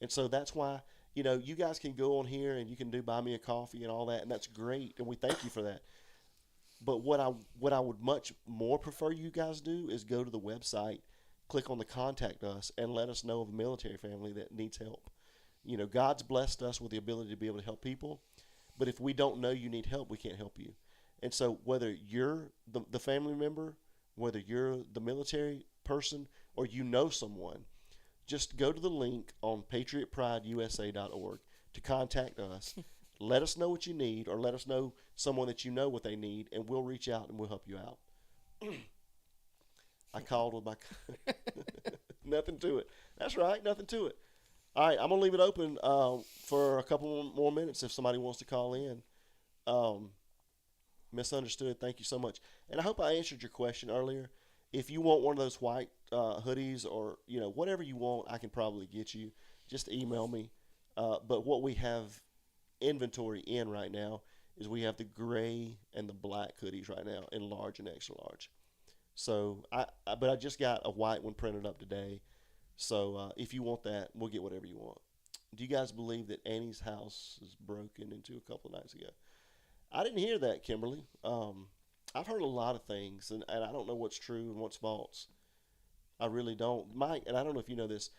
[SPEAKER 1] And so that's why, you know, you guys can go on here and you can buy me a coffee and all that, and that's great, and we thank you for that. But what I would much more prefer you guys do is go to the website, click on the contact us, and let us know of a military family that needs help. You know, God's blessed us with the ability to be able to help people, but if we don't know you need help, we can't help you. And so whether you're the family member whether you're the military person or you know someone, just go to the link on patriotprideusa.org to contact us. Let us know what you need, or let us know someone that you know what they need, and we'll reach out and we'll help you out. I called with my nothing to it. That's right, nothing to it. All right, I'm gonna leave it open for a couple more minutes if somebody wants to call in. Misunderstood. Thank you so much, and I hope I answered your question earlier. If you want one of those white hoodies, or whatever you want, I can probably get you. Just email me. But what we have inventory in right now is we have the gray and the black hoodies right now in large and extra large. So but I just got a white one printed up today. So if you want that, we'll get whatever you want. Do you guys believe that Annie's house is broken into a couple of nights ago? I didn't hear that, Kimberly. I've heard a lot of things, and I don't know what's true and what's false. I really don't. Mike, and I don't know if you know this,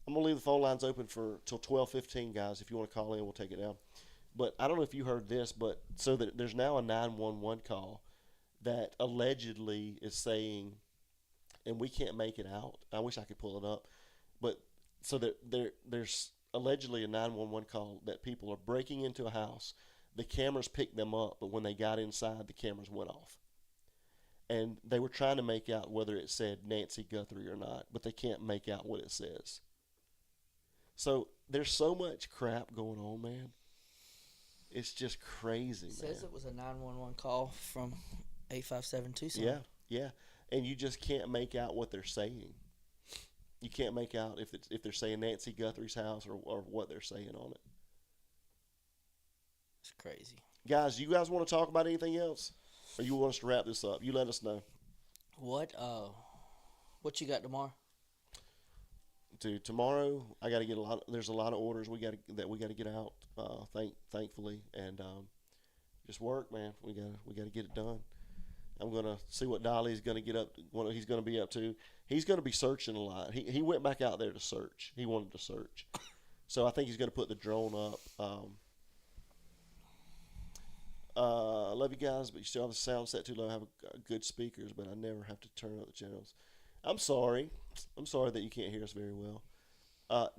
[SPEAKER 1] I'm going to leave the phone lines open till 12:15, guys. If you want to call in, we'll take it down. But I don't know if you heard this, but so that there's now a 911 call that allegedly is saying, and we can't make it out. I wish I could pull it up. But so that there's allegedly a 911 call that people are breaking into a house. The cameras picked them up, but when they got inside, the cameras went off. And they were trying to make out whether it said Nancy Guthrie or not, but they can't make out what it says. So there's so much crap going on, man. It's just crazy,
[SPEAKER 2] It
[SPEAKER 1] man.
[SPEAKER 2] says it was a 911 call from 857 Tucson.
[SPEAKER 1] Yeah. And you just can't make out what they're saying. You can't make out if they're saying Nancy Guthrie's house or what they're saying on it.
[SPEAKER 2] It's crazy.
[SPEAKER 1] Guys, you guys want to talk about anything else? Or you want us to wrap this up? You let us know.
[SPEAKER 2] What you got tomorrow?
[SPEAKER 1] Dude, tomorrow I got to get there's a lot of orders we got to get out. Thankfully, and just work, man. We got to get it done. I'm gonna see what Dolly's gonna get up. What he's gonna be up to. He's gonna be searching a lot. He went back out there to search. He wanted to search, so I think he's gonna put the drone up. Love you guys, but you still have the sound set too low. I have good speakers, but I never have to turn up the channels. I'm sorry that you can't hear us very well.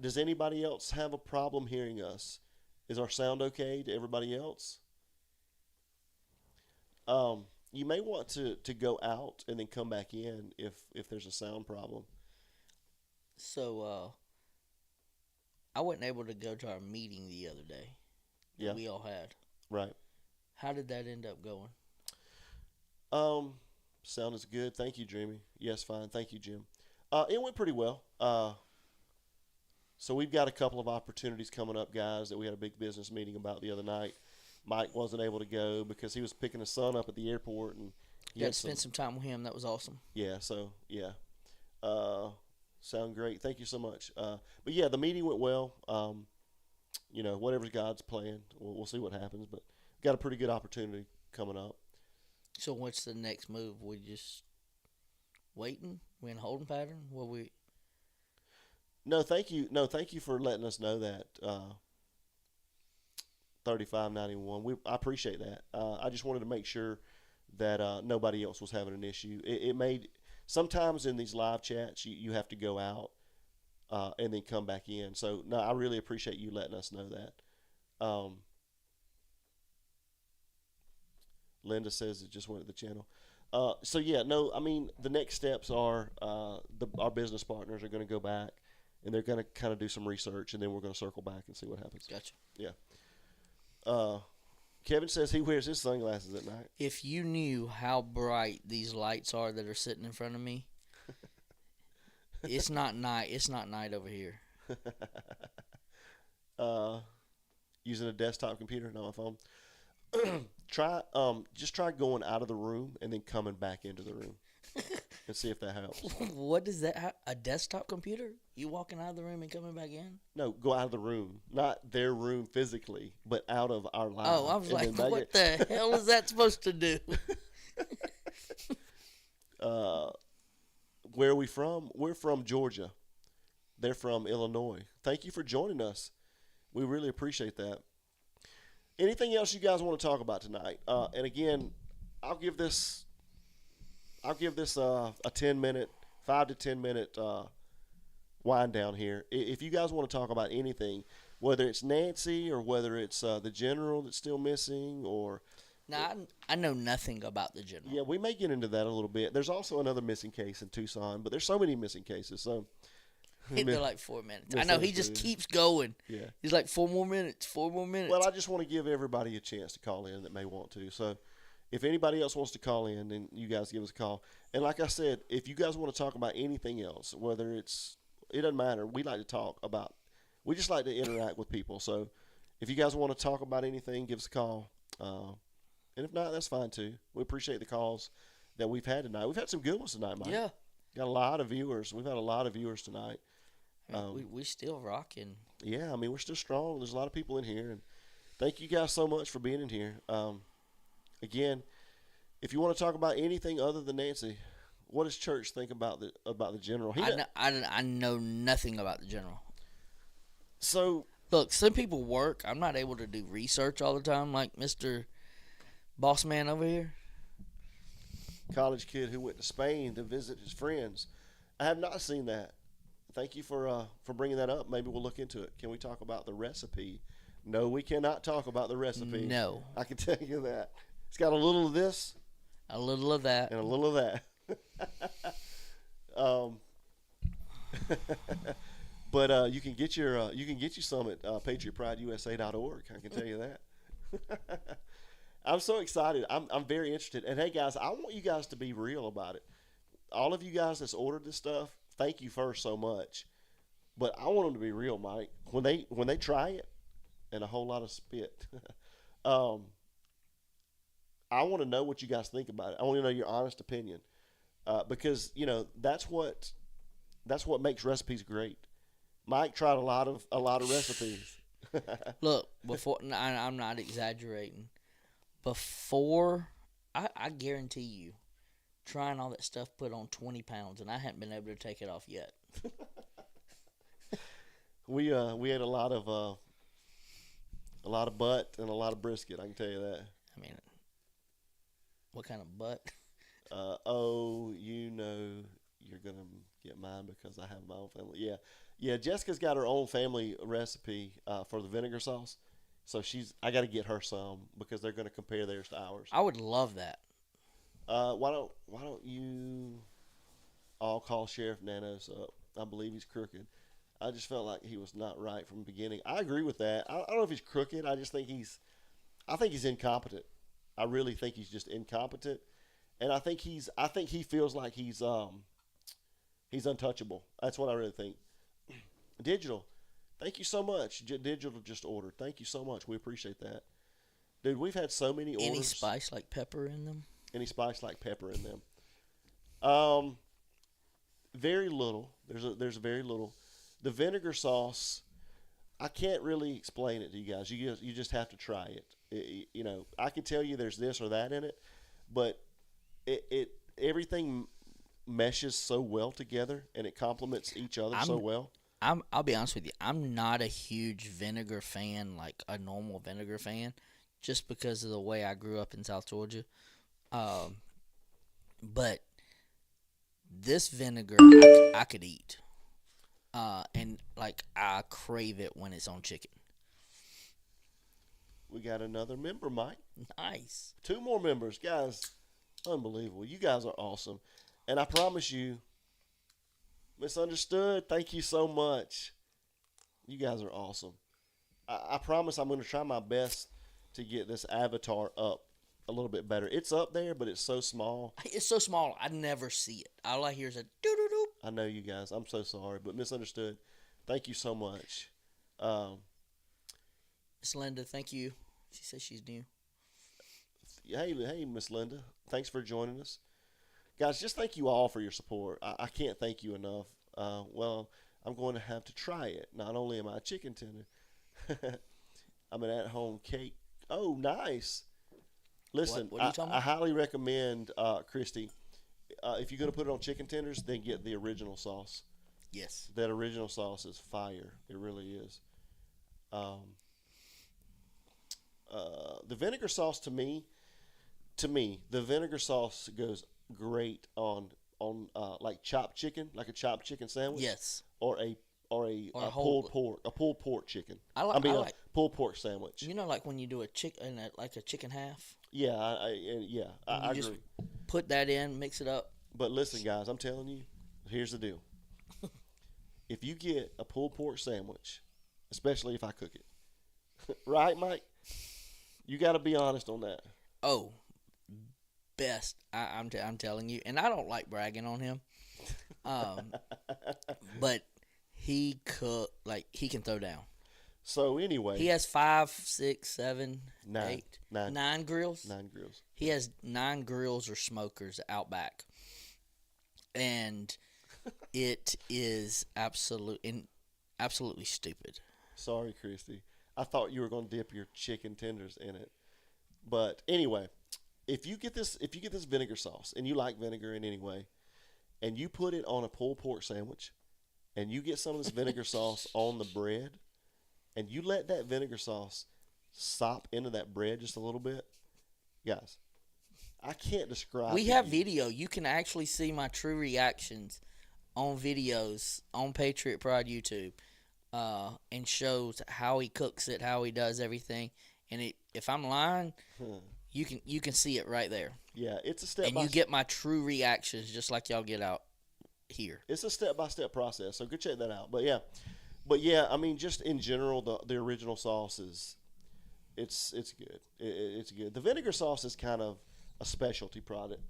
[SPEAKER 1] Does anybody else have a problem hearing us? Is our sound okay to everybody else? You may want to go out and then come back in if there's a sound problem.
[SPEAKER 2] So, I wasn't able to go to our meeting the other day that we all had.
[SPEAKER 1] Right.
[SPEAKER 2] How did that end up going?
[SPEAKER 1] Sound is good. Thank you, Dreamy. Yes, fine. Thank you, Jim. It went pretty well. So we've got a couple of opportunities coming up, guys, that we had a big business meeting about the other night. Mike wasn't able to go because he was picking his son up at the airport, and
[SPEAKER 2] You got to spend some time with him. That was awesome.
[SPEAKER 1] Yeah. So yeah, sound great. Thank you so much. But yeah, the meeting went well. Whatever God's plan, we'll see what happens. But got a pretty good opportunity coming up.
[SPEAKER 2] So what's the next move? We just waiting? We in a holding pattern?
[SPEAKER 1] No, thank you. No, thank you for letting us know that. 3591. I appreciate that. I just wanted to make sure that nobody else was having an issue. It made sometimes in these live chats you have to go out and then come back in. So no, I really appreciate you letting us know that. Linda says it just went to the channel. So yeah, no, I mean the next steps are our business partners are going to go back and they're going to kind of do some research, and then we're going to circle back and see what happens.
[SPEAKER 2] Gotcha.
[SPEAKER 1] Yeah. Kevin says he wears his sunglasses at night.
[SPEAKER 2] If you knew how bright these lights are that are sitting in front of me, it's not night. It's not night over here.
[SPEAKER 1] Using a desktop computer, not my phone. Just try going out of the room and then coming back into the room and see if that helps.
[SPEAKER 2] What is that? A desktop computer? You walking out of the room and coming back in?
[SPEAKER 1] No, go out of the room. Not their room physically, but out of our life.
[SPEAKER 2] Oh, I was like, what the hell is that supposed to do?
[SPEAKER 1] Where are we from? We're from Georgia. They're from Illinois. Thank you for joining us. We really appreciate that. Anything else you guys want to talk about tonight? And again, I'll give this I'll give this a 10-minute, 5 to 10 minute wind down here. If you guys want to talk about anything, whether it's Nancy or whether it's the general that's still missing, or
[SPEAKER 2] Now, I know nothing about the general.
[SPEAKER 1] yeah, we may get into that a little bit. There's also another missing case in Tucson, but there's so many missing cases. So
[SPEAKER 2] They're like 4 minutes. I know he just keeps going.
[SPEAKER 1] Yeah.
[SPEAKER 2] He's like 4 more minutes, 4 more minutes.
[SPEAKER 1] Well, I just want to give everybody a chance to call in that may want to. So if anybody else wants to call in, then you guys give us a call. And like I said, if you guys want to talk about anything else, whether it doesn't matter. We like to talk about, we just like to interact with people. So if you guys want to talk about anything, give us a call. And if not, that's fine too. We appreciate the calls that we've had tonight. We've had some good ones tonight, Mike.
[SPEAKER 2] Yeah.
[SPEAKER 1] Got a lot of viewers. We've had a lot of viewers tonight.
[SPEAKER 2] We still rocking.
[SPEAKER 1] Yeah, I mean, we're still strong. There's a lot of people in here. And thank you guys so much for being in here. Again, if you want to talk about anything other than Nancy, what does church think about the general?
[SPEAKER 2] I know nothing about the general.
[SPEAKER 1] So,
[SPEAKER 2] look, some people work. I'm not able to do research all the time like Mr. Boss Man over here.
[SPEAKER 1] College kid who went to Spain to visit his friends. I have not seen that. Thank you for bringing that up. Maybe we'll look into it. Can we talk about the recipe? No, we cannot talk about the recipe.
[SPEAKER 2] No.
[SPEAKER 1] I can tell you that. It's got a little of this,
[SPEAKER 2] a little of that,
[SPEAKER 1] and a little of that. But you can get you some at patriotprideusa.org. I can tell you that. I'm so excited. I'm very interested. And hey, guys, I want you guys to be real about it. All of you guys that's ordered this stuff, thank you first so much. But I want them to be real, Mike. When they try it, and a whole lot of spit, I want to know what you guys think about it. I want to know your honest opinion, because that's what makes recipes great. Mike tried a lot of recipes.
[SPEAKER 2] Look, I'm not exaggerating. Before, I guarantee you, trying all that stuff put on 20 pounds, and I haven't been able to take it off yet.
[SPEAKER 1] We ate a lot of butt and a lot of brisket. I can tell you that.
[SPEAKER 2] I mean, what kind of butt?
[SPEAKER 1] You're gonna get mine because I have my own family. Yeah. Jessica's got her own family recipe for the vinegar sauce. So I got to get her some because they're going to compare theirs to ours.
[SPEAKER 2] I would love that.
[SPEAKER 1] Why don't you all call Sheriff Nanos up? I believe he's crooked. I just felt like he was not right from the beginning. I agree with that. I don't know if he's crooked. I just think he's incompetent. I really think he's just incompetent, and I think he feels like he's untouchable. That's what I really think. Digital. Thank you so much. Digital just ordered. Thank you so much. We appreciate that. Dude, we've had so many orders.
[SPEAKER 2] Any spice like pepper in them?
[SPEAKER 1] Any spice like pepper in them? Very little. There's very little. The vinegar sauce, I can't really explain it to you guys. You just have to try it. I can tell you there's this or that in it, but everything meshes so well together and it complements each other so well.
[SPEAKER 2] I'll be honest with you. I'm not a huge vinegar fan, like a normal vinegar fan, just because of the way I grew up in South Georgia. But this vinegar I could eat, and like I crave it when it's on chicken.
[SPEAKER 1] We got another member, Mike.
[SPEAKER 2] Nice.
[SPEAKER 1] 2 more members, guys. Unbelievable. You guys are awesome, and I promise you. Misunderstood. Thank you so much. You guys are awesome. I promise I'm going to try my best to get this avatar up a little bit better. It's up there, but it's so small.
[SPEAKER 2] It's so small, I never see it. All I hear is a doo-doo-doo.
[SPEAKER 1] I know you guys. I'm so sorry, but misunderstood. Thank you so much.
[SPEAKER 2] Miss Linda, thank you. She says she's new.
[SPEAKER 1] Hey, Miss Linda. Thanks for joining us. Guys, just thank you all for your support. I can't thank you enough. Well, I'm going to have to try it. Not only am I a chicken tender, I'm an at-home cake. Oh, nice. Listen,
[SPEAKER 2] what are you talking about?
[SPEAKER 1] I highly recommend, Christy, if you're going to put it on chicken tenders, then get the original sauce.
[SPEAKER 2] Yes.
[SPEAKER 1] That original sauce is fire. It really is. The vinegar sauce to me, the vinegar sauce goes great on like chopped chicken, like a chopped chicken sandwich.
[SPEAKER 2] Yes.
[SPEAKER 1] Or a
[SPEAKER 2] Or a
[SPEAKER 1] pulled
[SPEAKER 2] whole.
[SPEAKER 1] pork chicken.
[SPEAKER 2] I
[SPEAKER 1] mean,
[SPEAKER 2] like.
[SPEAKER 1] a pulled pork sandwich.
[SPEAKER 2] You know, like when you do a chicken, like a chicken half.
[SPEAKER 1] Yeah, I
[SPEAKER 2] You just
[SPEAKER 1] agree.
[SPEAKER 2] put that in, mix it up.
[SPEAKER 1] But listen, guys, I'm telling you, here's the deal. If you get a pulled pork sandwich, especially if I cook it, right, Mike? You got to be honest on that.
[SPEAKER 2] Oh, best. I'm telling you, and I don't like bragging on him, but he he can throw down.
[SPEAKER 1] So anyway,
[SPEAKER 2] He has 5, 6, 7,
[SPEAKER 1] Nine.
[SPEAKER 2] 8,
[SPEAKER 1] Nine.
[SPEAKER 2] 9 grills.
[SPEAKER 1] 9 grills.
[SPEAKER 2] He has 9 grills or smokers out back, and it is absolutely stupid.
[SPEAKER 1] Sorry, Christy. I thought you were going to dip your chicken tenders in it. But anyway, if you get this vinegar sauce and you like vinegar in any way, and you put it on a pulled pork sandwich, and you get some of this vinegar sauce on the bread, and you let that vinegar sauce sop into that bread just a little bit, guys, I can't describe.
[SPEAKER 2] We have video. You can actually see my true reactions on videos on Patriot Pride YouTube, and shows how he cooks it, how he does everything. And if I'm lying, you can see it right there.
[SPEAKER 1] Yeah, it's a step.
[SPEAKER 2] And you get my true reactions just like y'all get out here.
[SPEAKER 1] It's a step-by-step process, so go check that out. But yeah, I mean, just in general, the original sauce it's good. It's good. The vinegar sauce is kind of a specialty product,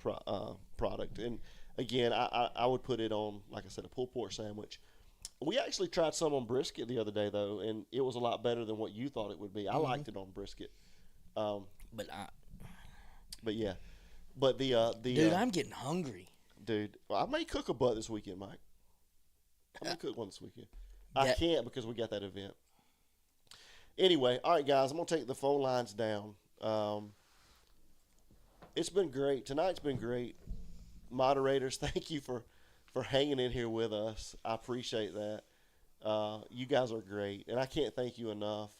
[SPEAKER 1] and again, I would put it on, like I said, a pulled pork sandwich. We actually tried some on brisket the other day though, and it was a lot better than what you thought it would be. I liked it on brisket,
[SPEAKER 2] But
[SPEAKER 1] yeah, but the
[SPEAKER 2] dude, I'm getting hungry.
[SPEAKER 1] Dude, well, I may cook a butt this weekend, Mike. I'm gonna cook one this weekend. I can't because we got that event. Anyway, all right, guys, I'm gonna take the phone lines down. It's been great. Tonight's been great. Moderators, thank you for hanging in here with us. I appreciate that. You guys are great, and I can't thank you enough.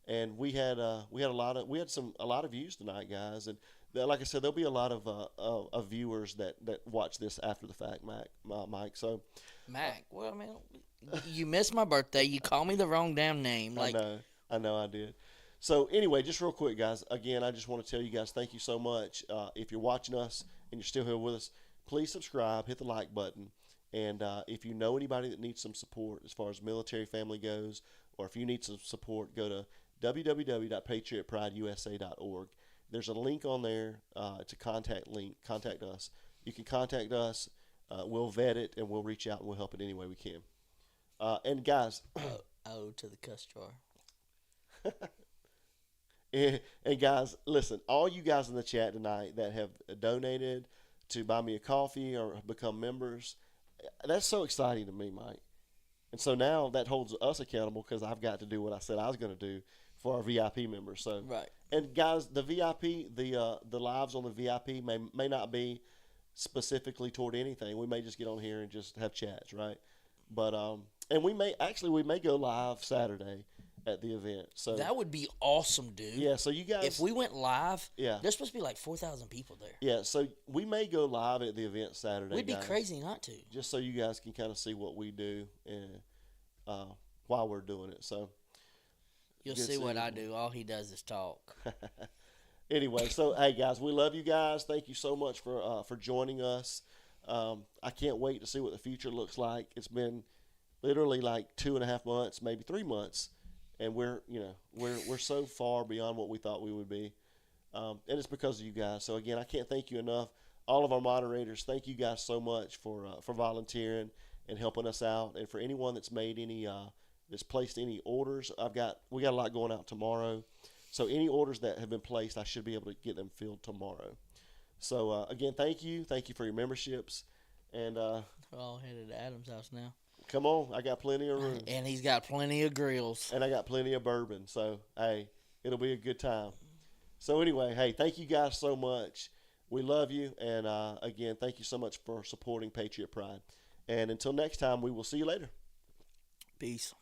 [SPEAKER 1] And we had a lot of views tonight, guys, and like I said, there'll be a lot of viewers that watch this after the fact, Mike. So,
[SPEAKER 2] Mac, well, man, you missed my birthday. You called me the wrong damn name. Like,
[SPEAKER 1] I know, I did. So anyway, just real quick, guys. Again, I just want to tell you guys thank you so much. If you're watching us and you're still here with us, please subscribe, hit the like button, and if you know anybody that needs some support as far as military family goes, or if you need some support, go to www.patriotprideusa.org. There's a link on there. It's a contact link. Contact us. You can contact us. We'll vet it, and we'll reach out, and we'll help it any way we can. And guys,
[SPEAKER 2] to the cuss jar.
[SPEAKER 1] and guys, listen, all you guys in the chat tonight that have donated to buy me a coffee or have become members, that's so exciting to me, Mike. And so now that holds us accountable because I've got to do what I said I was going to do for our VIP members. So
[SPEAKER 2] right.
[SPEAKER 1] And guys, the VIP, the lives on the VIP may not be specifically toward anything. We may just get on here and just have chats, right? But and we may go live Saturday at the event. So
[SPEAKER 2] that would be awesome, dude.
[SPEAKER 1] Yeah, so you guys,
[SPEAKER 2] if we went live,
[SPEAKER 1] yeah,
[SPEAKER 2] there's supposed to be like 4,000 people there.
[SPEAKER 1] Yeah, so we may go live at the event Saturday.
[SPEAKER 2] We'd be
[SPEAKER 1] guys,
[SPEAKER 2] crazy not to.
[SPEAKER 1] Just so you guys can kind of see what we do and while we're doing it. So
[SPEAKER 2] you'll see what I do. All he does is talk.
[SPEAKER 1] Anyway, so hey guys, we love you guys. Thank you so much for joining us. I can't wait to see what the future looks like. It's been literally like 2.5 months, maybe 3 months, and we're so far beyond what we thought we would be, and it's because of you guys. So again, I can't thank you enough. All of our moderators, thank you guys so much for volunteering and helping us out, and for anyone that's made any that's placed any orders. We got a lot going out tomorrow, so any orders that have been placed, I should be able to get them filled tomorrow. So again, thank you for your memberships, and
[SPEAKER 2] we're all headed to Adam's house now.
[SPEAKER 1] Come on, I got plenty of room.
[SPEAKER 2] And he's got plenty of grills.
[SPEAKER 1] And I got plenty of bourbon. So, hey, it'll be a good time. So, anyway, hey, thank you guys so much. We love you. And, again, thank you so much for supporting Patriot Pride. And until next time, we will see you later.
[SPEAKER 2] Peace.